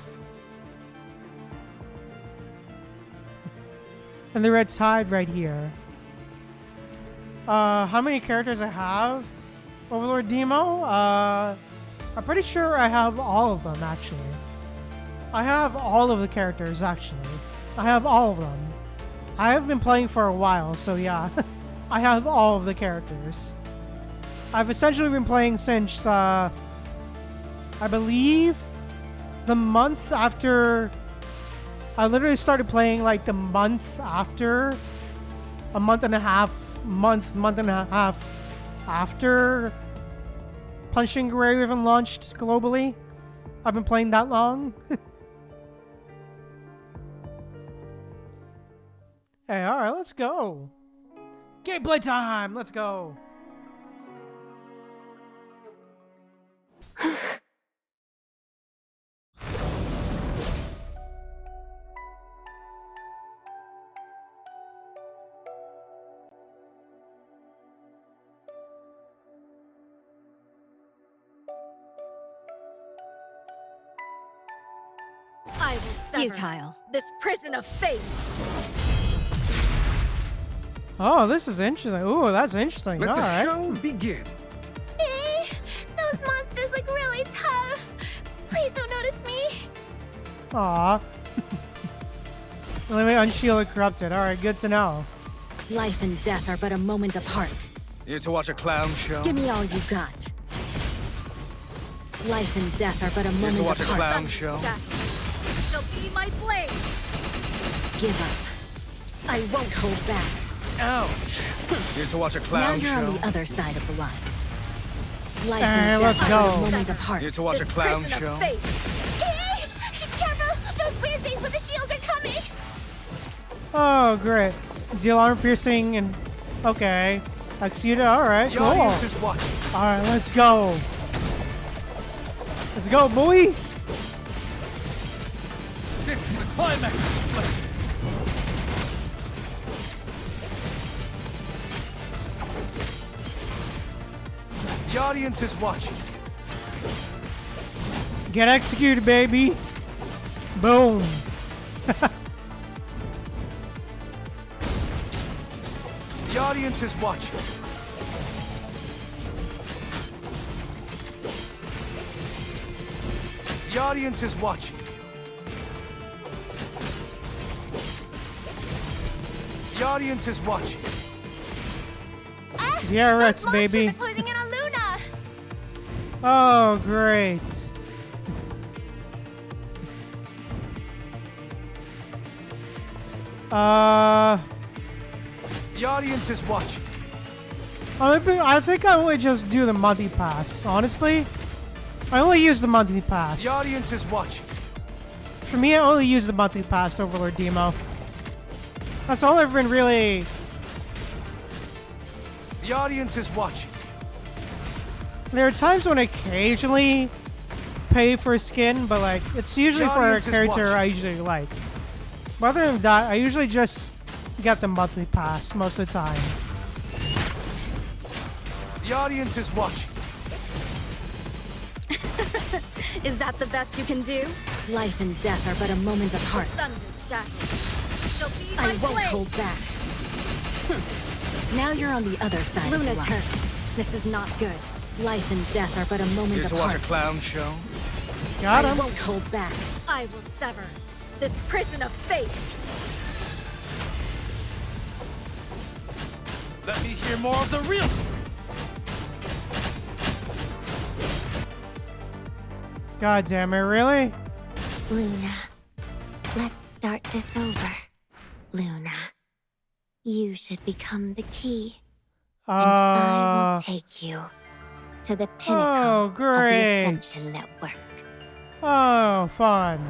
in the red tide right here. How many characters I have? Overlord Demo? I'm pretty sure I have all of them, actually. I have all of the characters, actually. I have all of them. I have been playing for a while, so yeah. I have all of the characters. I've essentially been playing since, I believe, the month after... I literally started playing, like, the month after... a month and a half after Punching Rewound launched globally. I've been playing that long. Hey, alright, let's go. Gameplay time! Let's go. I will sever Futile. this prison of fate. Oh, this is interesting. Ooh, that's interesting. Let the Alright. show begin. Those monsters look really tough. Please don't notice me. Aw. Let me unshield the corrupted. Alright, good to know. Life and death are but a moment apart. Here to watch a clown show? Give me all you got. Life and death are but a Here moment to watch a apart. clown show? Shall be my blade. Give up. I won't hold back. Ouch. Here to watch a Now clown you're show? on the other side of the line. Life Hey, and let's death go. are but a moment apart. Here to watch a clown Prison show? of fate. Careful! Those weird things with the shields are coming. Oh, great. Deal armor piercing and... Okay. Execute it. Alright, The cool. audience is watching. Alright, let's go. Let's go, boy. This is the climax. The audience is watching. Get executed, baby. Boom. The audience is watching. The audience is watching. The audience is watching. Yeah, Rex, baby. Closing in on Luna. Oh, great. The audience is watching. I think I only just do the monthly pass. Honestly, I only use the monthly pass. The audience is watching. For me, I only use the monthly pass, Overlord Demo. That's all I've been really... The audience is watching. There are times when I occasionally pay for a skin, but like, it's usually The for a audience is character watching. I usually like. But other than that, I usually just get the monthly pass most of the time. The audience is watching. Is that the best you can do? Life and death are but a moment apart. Thunder shackle. Shall be I my won't blade. hold back. Now you're on the other side of the Luna's line. hurt. This is not good. Life and death are but a moment Here to watch apart. a clown show? Got I him. won't hold back. I will sever this prison of fate. Let me hear more of the real story. God damn it, really? Luna, let's start this over. Luna, you should become the key, and I will take you to the pinnacle Oh, of the great. Ascension Network. Oh, fun.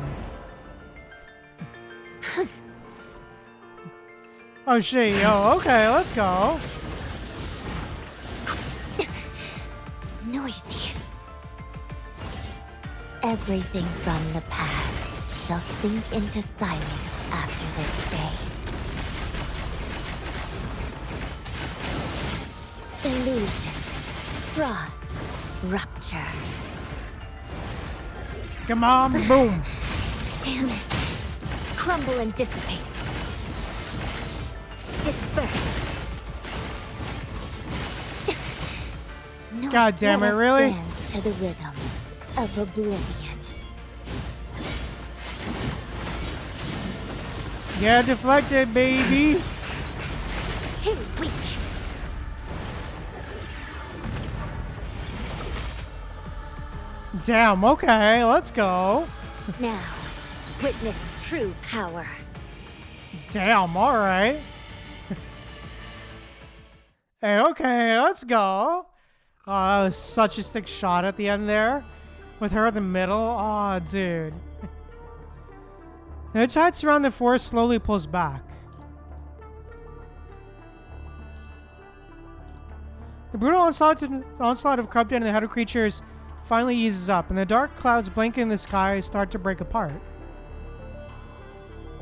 Oh shit, yo, okay, let's go. Noisy. Everything from the past shall sink into silence after this day. Illusion, froth, rupture. Come on, boom. Damn it. Crumble and dissipate. Disperse. No God damn it, sweat really? stands to the rhythm of oblivion. Yeah, deflected, baby. Too weak. Damn, okay, let's go. Now, witness true power. Damn, alright. Hey, okay, let's go. Oh, that was such a sick shot at the end there. With her in the middle. Oh, dude. The tide surrounding the forest slowly pulls back. The brutal onslaught of corrupted and the head of creatures finally eases up, and the dark clouds blanketing in the sky start to break apart.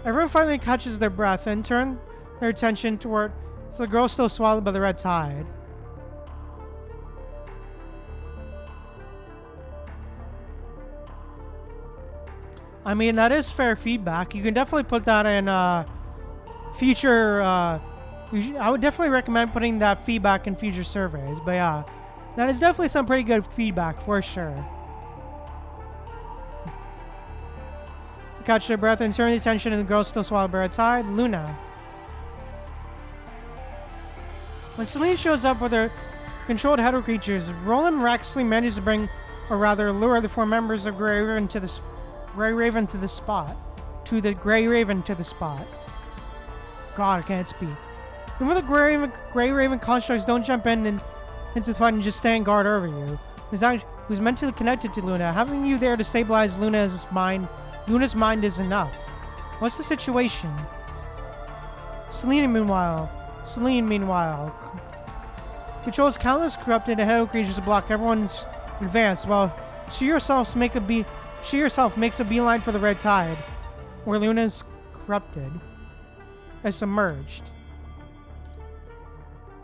Everyone finally catches their breath and turn their attention toward the girl still swallowed by the red tide. I mean, that is fair feedback. You can definitely put that in future... I would definitely recommend putting that feedback in future surveys. But yeah, that is definitely some pretty good feedback for sure. Catch their breath and turn the attention, and the girl still swallowed by red tide. Luna. When Celine shows up with her controlled head of creatures, Roland miraculously manages to bring, or rather lure, the four members of Grey Raven to the spot. God, I can't speak. Even the Grey Raven constructs don't jump into the fight and just stand guard over you. Who's mentally connected to Luna. Having you there to stabilize Luna's mind is enough. What's the situation? Celine, meanwhile, controls countless corrupted hell creatures to block everyone's advance, while she herself makes a beeline for the red tide, where Luna's corrupted, has submerged.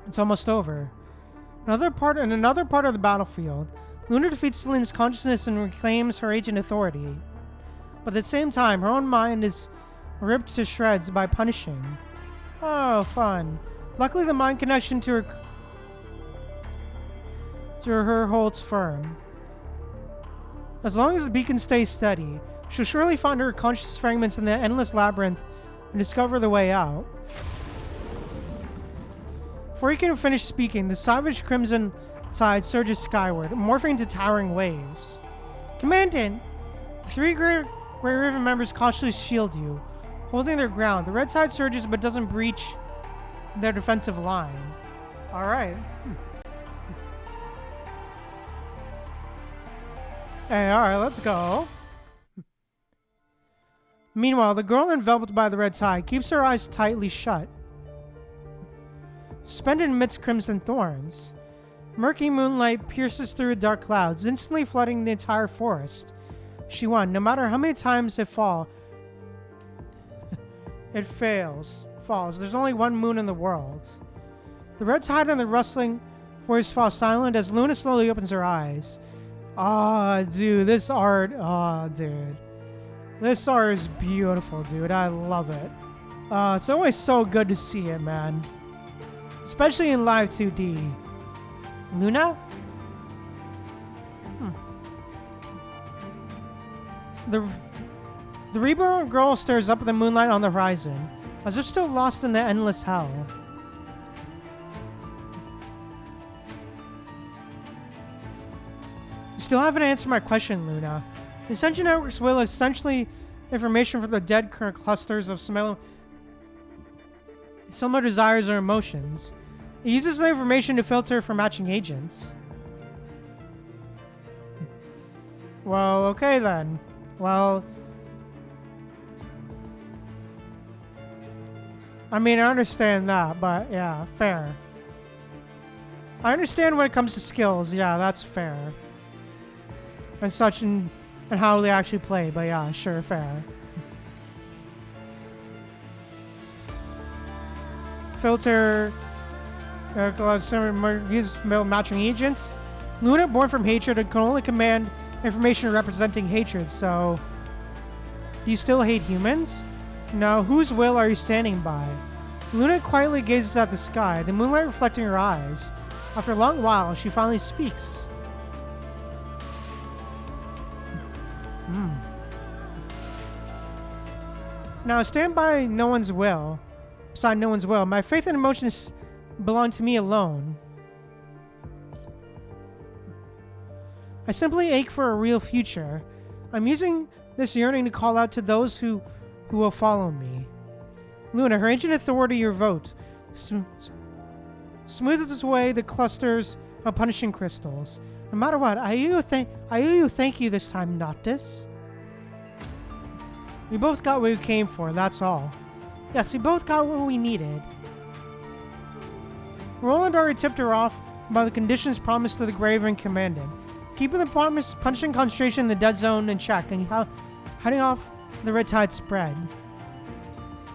It's almost over. In another part of the battlefield, Luna defeats Celine's consciousness and reclaims her ancient authority. But at the same time, her own mind is ripped to shreds by punishing. Oh, fun. Luckily, the mind connection to her holds firm. As long as the beacon stays steady, she'll surely find her conscious fragments in the endless labyrinth and discover the way out. Before he can finish speaking, the savage crimson tide surges skyward, morphing into towering waves. Commandant! The three Grey Raven members cautiously shield you, holding their ground. The red tide surges but doesn't breach their defensive line. Alright. Hey, alright, let's go. Meanwhile, the girl enveloped by the red tide keeps her eyes tightly shut, suspended amidst crimson thorns. Murky moonlight pierces through dark clouds, instantly flooding the entire forest. She won. No matter how many times it falls. There's only one moon in the world. The red tide and the rustling voice fall silent as Luna slowly opens her eyes. Ah, dude, this art. Ah, dude. This art is beautiful, dude. I love it. It's always so good to see it, man. Especially in live 2D. Luna? The reborn girl stares up at the moonlight on the horizon, as if still lost in the endless hell. You still haven't answered my question, Luna. The Ascension Network's will is essentially information from the dead current clusters of similar desires or emotions. It uses the information to filter for matching agents. Well, okay then. Well, I mean, I understand that, but yeah, fair. I understand when it comes to skills, yeah, that's fair. And such, and and how they actually play. But yeah, sure, fair. Filter. Use matching agents. Luna, born from hatred, and can only command information representing hatred. So, do you still hate humans? Now, whose will are you standing by? Luna quietly gazes at the sky, the moonlight reflecting her eyes. After a long while, she finally speaks. Now, stand by no one's will. Beside no one's will. My faith and emotions belong to me alone. I simply ache for a real future. I'm using this yearning to call out to those who will follow me. Luna, her ancient authority, your vote. Smooths its way the clusters of punishing crystals. No matter what, I owe you thank you this time, Noctis. We both got what we came for, that's all. Yes, we both got what we needed. Roland already tipped her off about the conditions promised to the Graven Commandant, keeping the punishing concentration in the dead zone in check and heading off the red tide spread.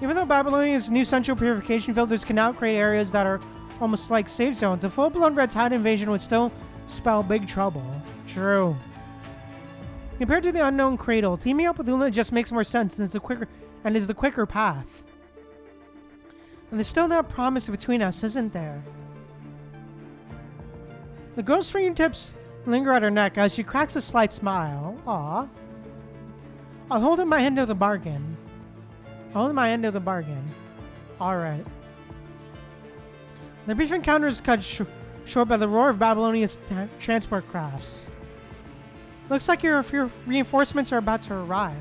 Even though Babylonia's new central purification filters can now create areas that are almost like safe zones, a full-blown red tide invasion would still spell big trouble. True. Compared to the unknown cradle, teaming up with Luna just makes more sense and is the quicker path. And there's still that promise between us, isn't there? The girl's fingertips linger at her neck as she cracks a slight smile. Aw. I'll hold in my end of the bargain. Alright. The brief encounter is cut short by the roar of Babylonia's transport crafts. Looks like your reinforcements are about to arrive.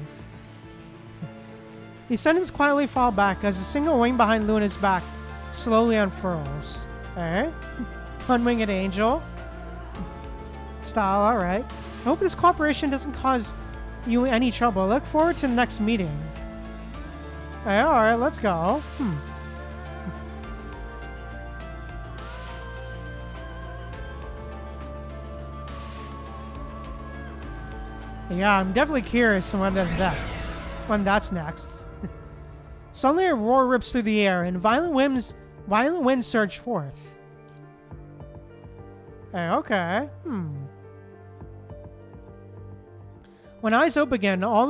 The ascendants quietly fall back as a single wing behind Luna's back slowly unfurls. Eh? One-winged angel? Style, alright. I hope this cooperation doesn't cause you any trouble. Look forward to the next meeting. Hey, alright, let's go. Yeah, I'm definitely curious when that's next. Suddenly a roar rips through the air and violent winds surge forth. Hey, okay. When eyes open again, all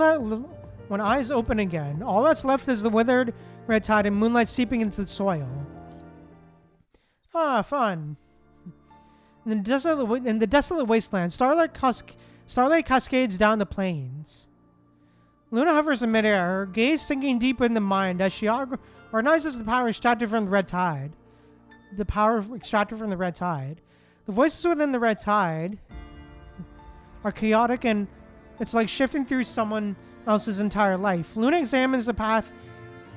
that's left is the withered red tide and moonlight seeping into the soil. Ah, fun. In the desolate wasteland, starlight cascades down the plains. Luna hovers in midair, her gaze sinking deep in the mind as she organizes the power extracted from the red tide. The voices within the red tide are chaotic and it's like shifting through someone else's entire life. Luna examines the path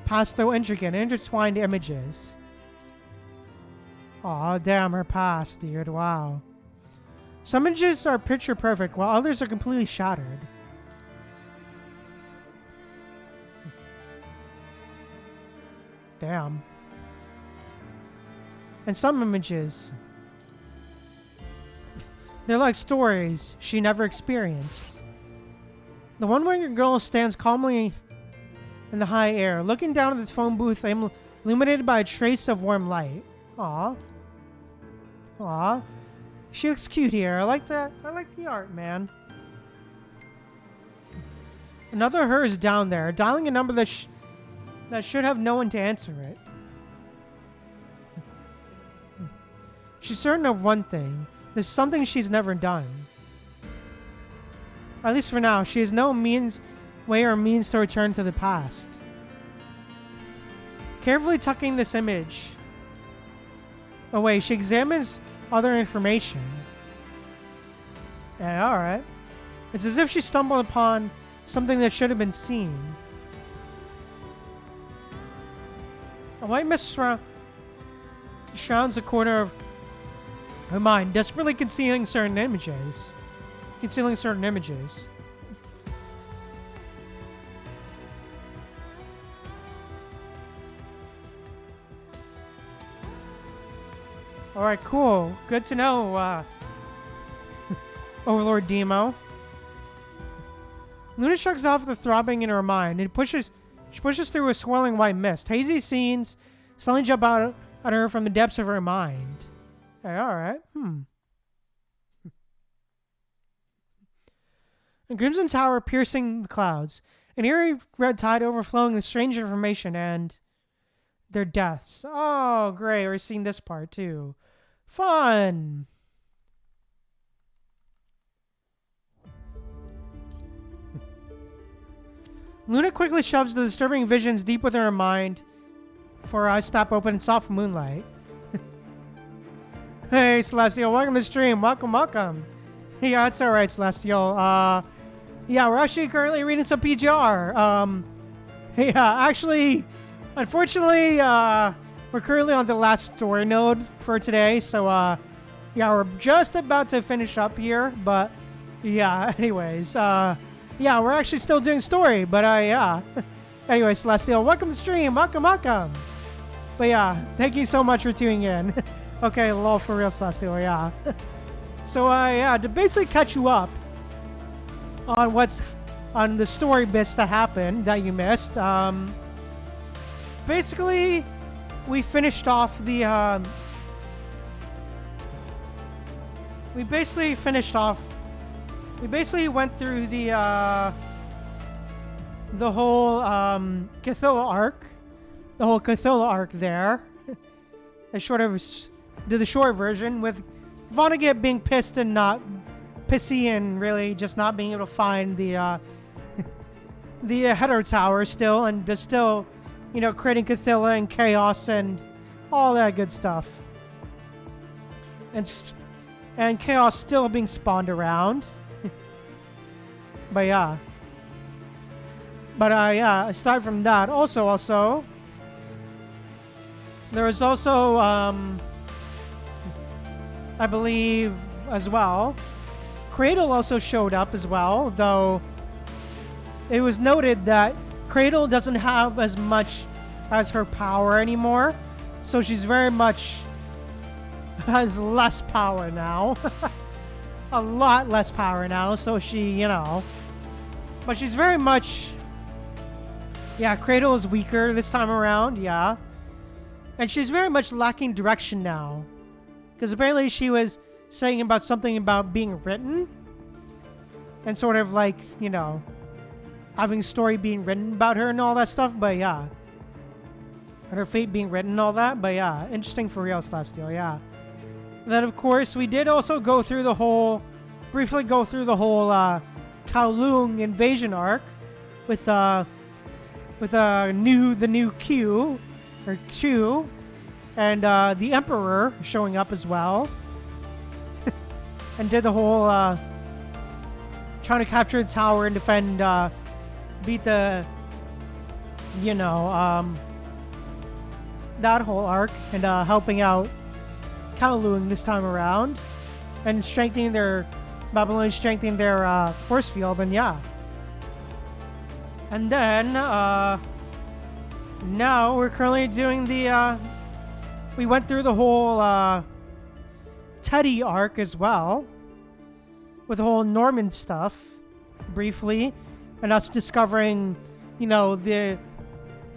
past those intricate, intertwined images. Aw, damn, her past, dude. Wow. Some images are picture perfect, while others are completely shattered. Damn. And some images, they're like stories she never experienced. The one where your girl stands calmly in the high air, looking down at the phone booth illuminated by a trace of warm light. Aw. Aw. She looks cute here. I like that. I like the art, man. Another her is down there, dialing a number that should have no one to answer it. She's certain of one thing. There's something she's never done. At least for now, she has no way or means to return to the past. Carefully tucking this image away, she examines other information. Yeah, alright. It's as if she stumbled upon something that should have been seen. A white mist surrounds the corner of her mind, desperately concealing certain images. Alright, cool. Good to know, Overlord Demo. Luna shrugs off the throbbing in her mind and she pushes through a swirling white mist. Hazy scenes suddenly jump out at her from the depths of her mind. Hey, alright. A crimson tower piercing the clouds. An eerie red tide overflowing with strange information and their deaths. Oh, great. We're seeing this part too. Fun. Luna quickly shoves the disturbing visions deep within her mind before her eyes snap open in soft moonlight. Hey, Celestial. Welcome to the stream. Welcome. Yeah, it's alright, Celestial. Yeah, we're actually currently reading some PGR. Yeah, actually, unfortunately, we're currently on the last story node for today, so, yeah, we're just about to finish up here, but, yeah, anyways, yeah, we're actually still doing story, but, yeah. Anyway, Celestial, welcome to the stream, welcome. But, yeah, thank you so much for tuning in. Okay, lol, for real, Celestial, yeah. So, yeah, to basically catch you up on the story bits that happened that you missed. Basically, we finished off the. We basically went through the whole Cthulhu arc, there. I sort of did the short version with Vonnegut being pissed and not pissy and really just not being able to find the the Hetero Tower still, and just still, you know, creating Cthulhu and chaos and all that good stuff. And chaos still being spawned around. But yeah. But yeah, aside from that, also there was also I believe as well, Cradle also showed up as well, though it was noted that Cradle doesn't have as much as her power anymore, so she's very much has less power now. A lot less power now, so she, you know, but she's very much, yeah, Cradle is weaker this time around, yeah, and she's very much lacking direction now, because apparently she was saying about something about being written and sort of like, you know, having a story being written about her and all that stuff, but yeah. And her fate being written and all that, but yeah. Interesting for real, Celestial, yeah. And then, of course, we did also briefly go through the whole Kowloon invasion arc with the new Q, or Chu, and the Emperor showing up as well. And did the whole trying to capture the tower and defend, beat the, you know, that whole arc, and helping out Kowloon this time around, and strengthening their force field, and yeah. And then now we're currently doing the we went through the whole Teddy arc as well, with the whole Norman stuff briefly, and us discovering, you know, the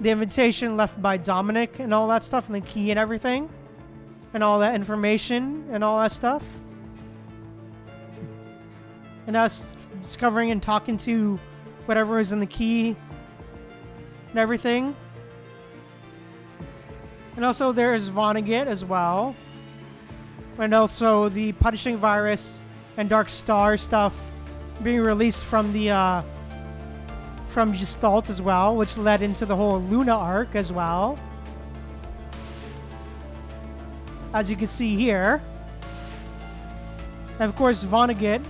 invitation left by Dominic and all that stuff, and the key and everything, and all that information and all that stuff, and us discovering and talking to whatever is in the key and everything. And also there's Vonnegut as well. And also the Punishing Virus and Dark Star stuff being released from the from Gestalt as well, which led into the whole Luna arc as well, as you can see here. And of course Vonnegut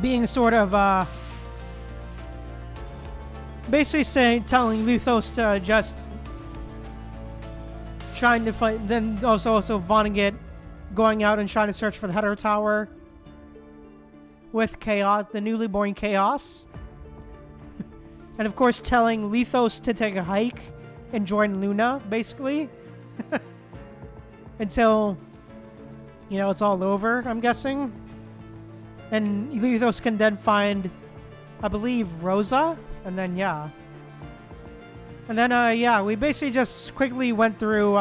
being sort of basically telling Luthos to just trying to fight, then also Vonnegut going out and trying to search for the Hetero Tower with Chaos, the newly born Chaos. And of course telling Lethos to take a hike and join Luna, basically. Until, you know, it's all over, I'm guessing. And Lethos can then find, I believe, Rosa, and then yeah. And then yeah, we basically just quickly went through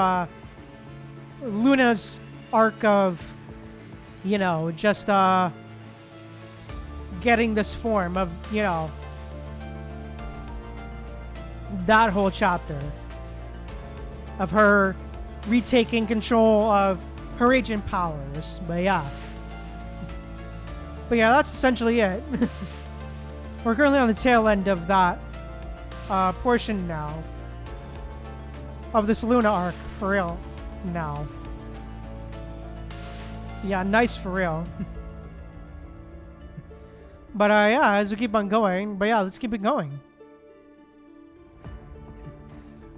Luna's arc of, you know, just getting this form of, you know, that whole chapter of her retaking control of her agent powers. But yeah, that's essentially it. We're currently on the tail end of that portion now of this Luna arc, for real now. Yeah, nice for real. But yeah, as we keep on going, but yeah, let's keep it going.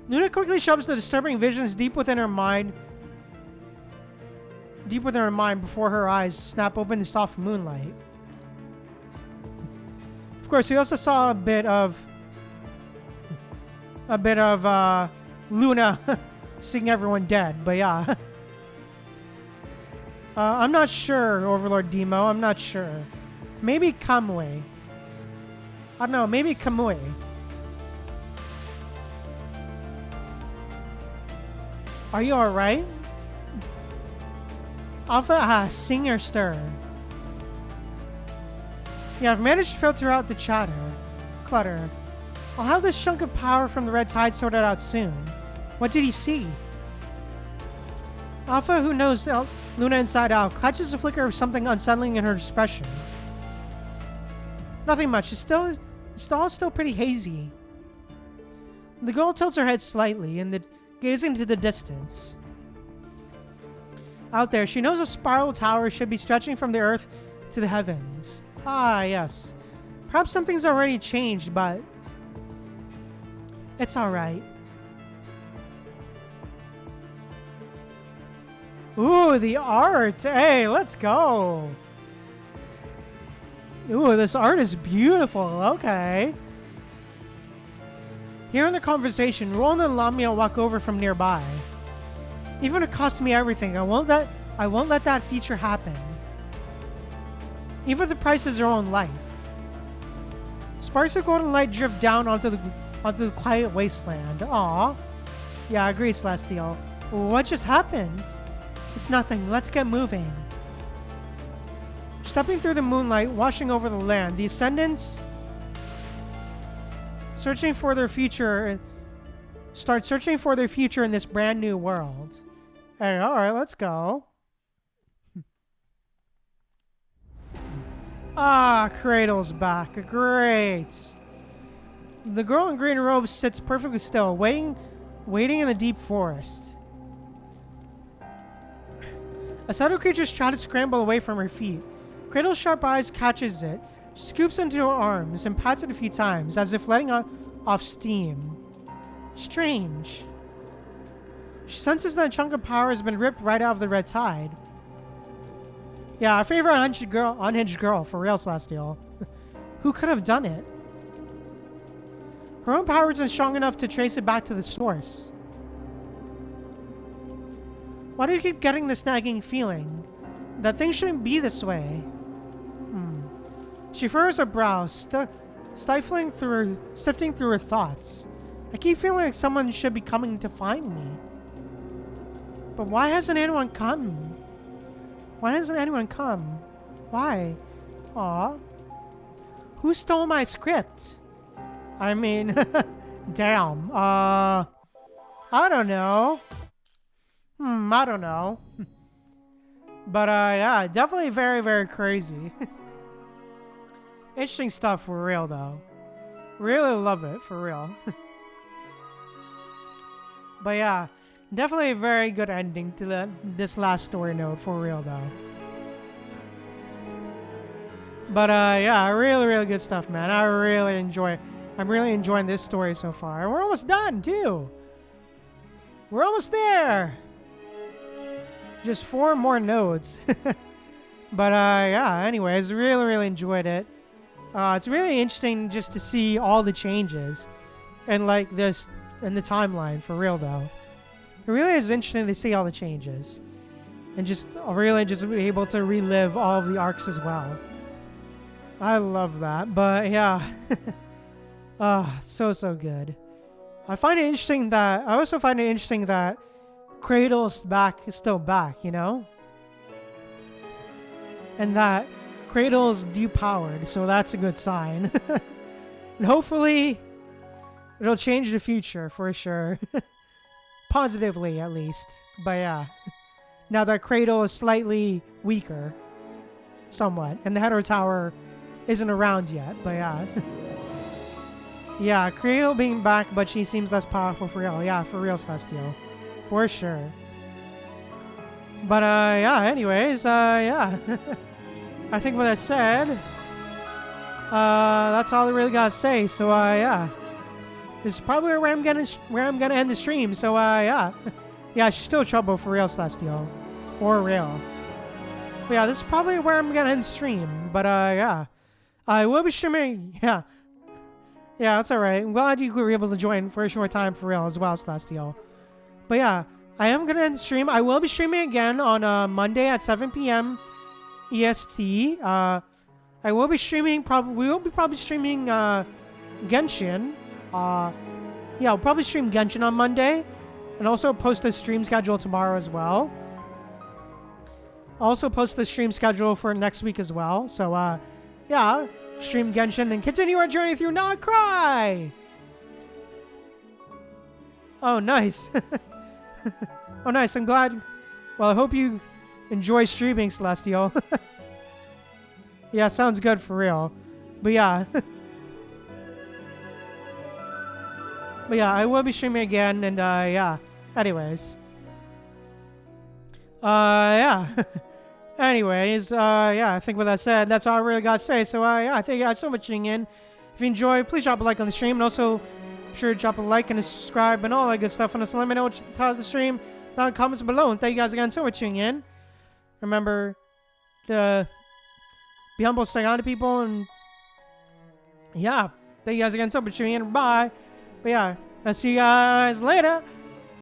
Luna quickly shoves the disturbing visions deep within her mind before her eyes snap open to soft moonlight. Of course, we also saw a bit of Luna seeing everyone dead, but yeah. I'm not sure, Overlord Demo, I'm not sure. Maybe Kamui. I don't know, maybe Kamui. Are you alright? Alpha sing or stir. Yeah, I've managed to filter out the clutter. I'll have this chunk of power from the red tide sorted out soon. What did he see? Alpha, who knows Luna inside out, catches a flicker of something unsettling in her expression. Nothing much. It's all still pretty hazy. The girl tilts her head slightly and gazing into the distance. Out there, she knows a spiral tower should be stretching from the earth to the heavens. Ah, yes. Perhaps something's already changed, but it's alright. Ooh, the art! Hey, let's go! Ooh, this art is beautiful. Okay. Hearing the conversation, Roland and Lamia walk over from nearby. Even if it costs me everything, I won't let that feature happen. Even if the price is her own life. Sparks of golden light drift down onto the quiet wasteland. Aww. Yeah, I agree, Celestial. What just happened? It's nothing. Let's get moving. Stepping through the moonlight, washing over the land, the Ascendants start searching for their future in this brand new world. Hey, alright, let's go. Ah, Cradle's back. Great. The girl in green robes sits perfectly still, waiting in the deep forest. A set of creatures try to scramble away from her feet. Cradle's sharp eyes catches it, scoops into her arms, and pats it a few times, as if letting off steam. Strange. She senses that a chunk of power has been ripped right out of the red tide. Yeah, our favorite unhinged girl, for real, Celestial. Who could have done it? Her own power isn't strong enough to trace it back to the source. Why do you keep getting this nagging feeling? That things shouldn't be this way. She furrows her brows, sifting through her thoughts. I keep feeling like someone should be coming to find me. But why hasn't anyone come? Why hasn't anyone come? Why? Aw. Who stole my script? I mean, damn. I don't know. I don't know. But, yeah, definitely very, very crazy. Interesting stuff for real, though. Really love it, for real. But, yeah, definitely a very good ending to this last story node, for real, though. But, yeah, really, really good stuff, man. I'm really enjoying this story so far. And we're almost done, too. We're almost there. Just 4 more nodes. But, yeah, anyways, really, really enjoyed it. It's really interesting just to see all the changes and, like, this in the timeline, for real, though. It really is interesting to see all the changes. And just really just be able to relive all of the arcs as well. I love that. But yeah. So good. I also find it interesting that Cradle's is still back, you know? And that Cradle's depowered, so that's a good sign. And hopefully it'll change the future for sure. Positively, at least. But yeah. Now that Cradle is slightly weaker. Somewhat. And the Header Tower isn't around yet, but yeah. Yeah, Cradle being back, but she seems less powerful for real. Yeah, for real, Celestial. For sure. But, yeah, anyways, yeah. I think with that said, that's all I really gotta say. So, yeah. This is probably where I'm gonna end the stream. So, yeah. Yeah, she's still trouble for real, Celestial. For real. But yeah, this is probably where I'm gonna end the stream. But, yeah. I will be streaming, yeah. Yeah, that's alright. I'm glad you were able to join for a short time for real as well, Celestial. But yeah, I am gonna end the stream. I will be streaming again on Monday at 7 p.m. EST. I will be streaming, we will be probably streaming Genshin. Yeah, I'll probably stream Genshin on Monday. And also post a stream schedule tomorrow as well. Also post the stream schedule for next week as well. So, yeah, stream Genshin and continue our journey through Not Cry! Oh, nice. Oh, nice. I'm glad. Well, I hope you enjoy streaming, Celestial. Yeah, sounds good for real. But yeah. But yeah, I will be streaming again, and yeah. Anyways. Yeah. Anyways, yeah, I think with that said, that's all I really got to say. So, yeah, I thank you guys so much for tuning in. If you enjoyed, please drop a like on the stream, and also be sure to drop a like and a subscribe and all that good stuff. And also let me know what you thought of the stream down in the comments below. And thank you guys again so much for tuning in. Remember to be humble, stay on to people, and yeah, thank you guys again so much for tuning in. Bye. But yeah, I'll see you guys later.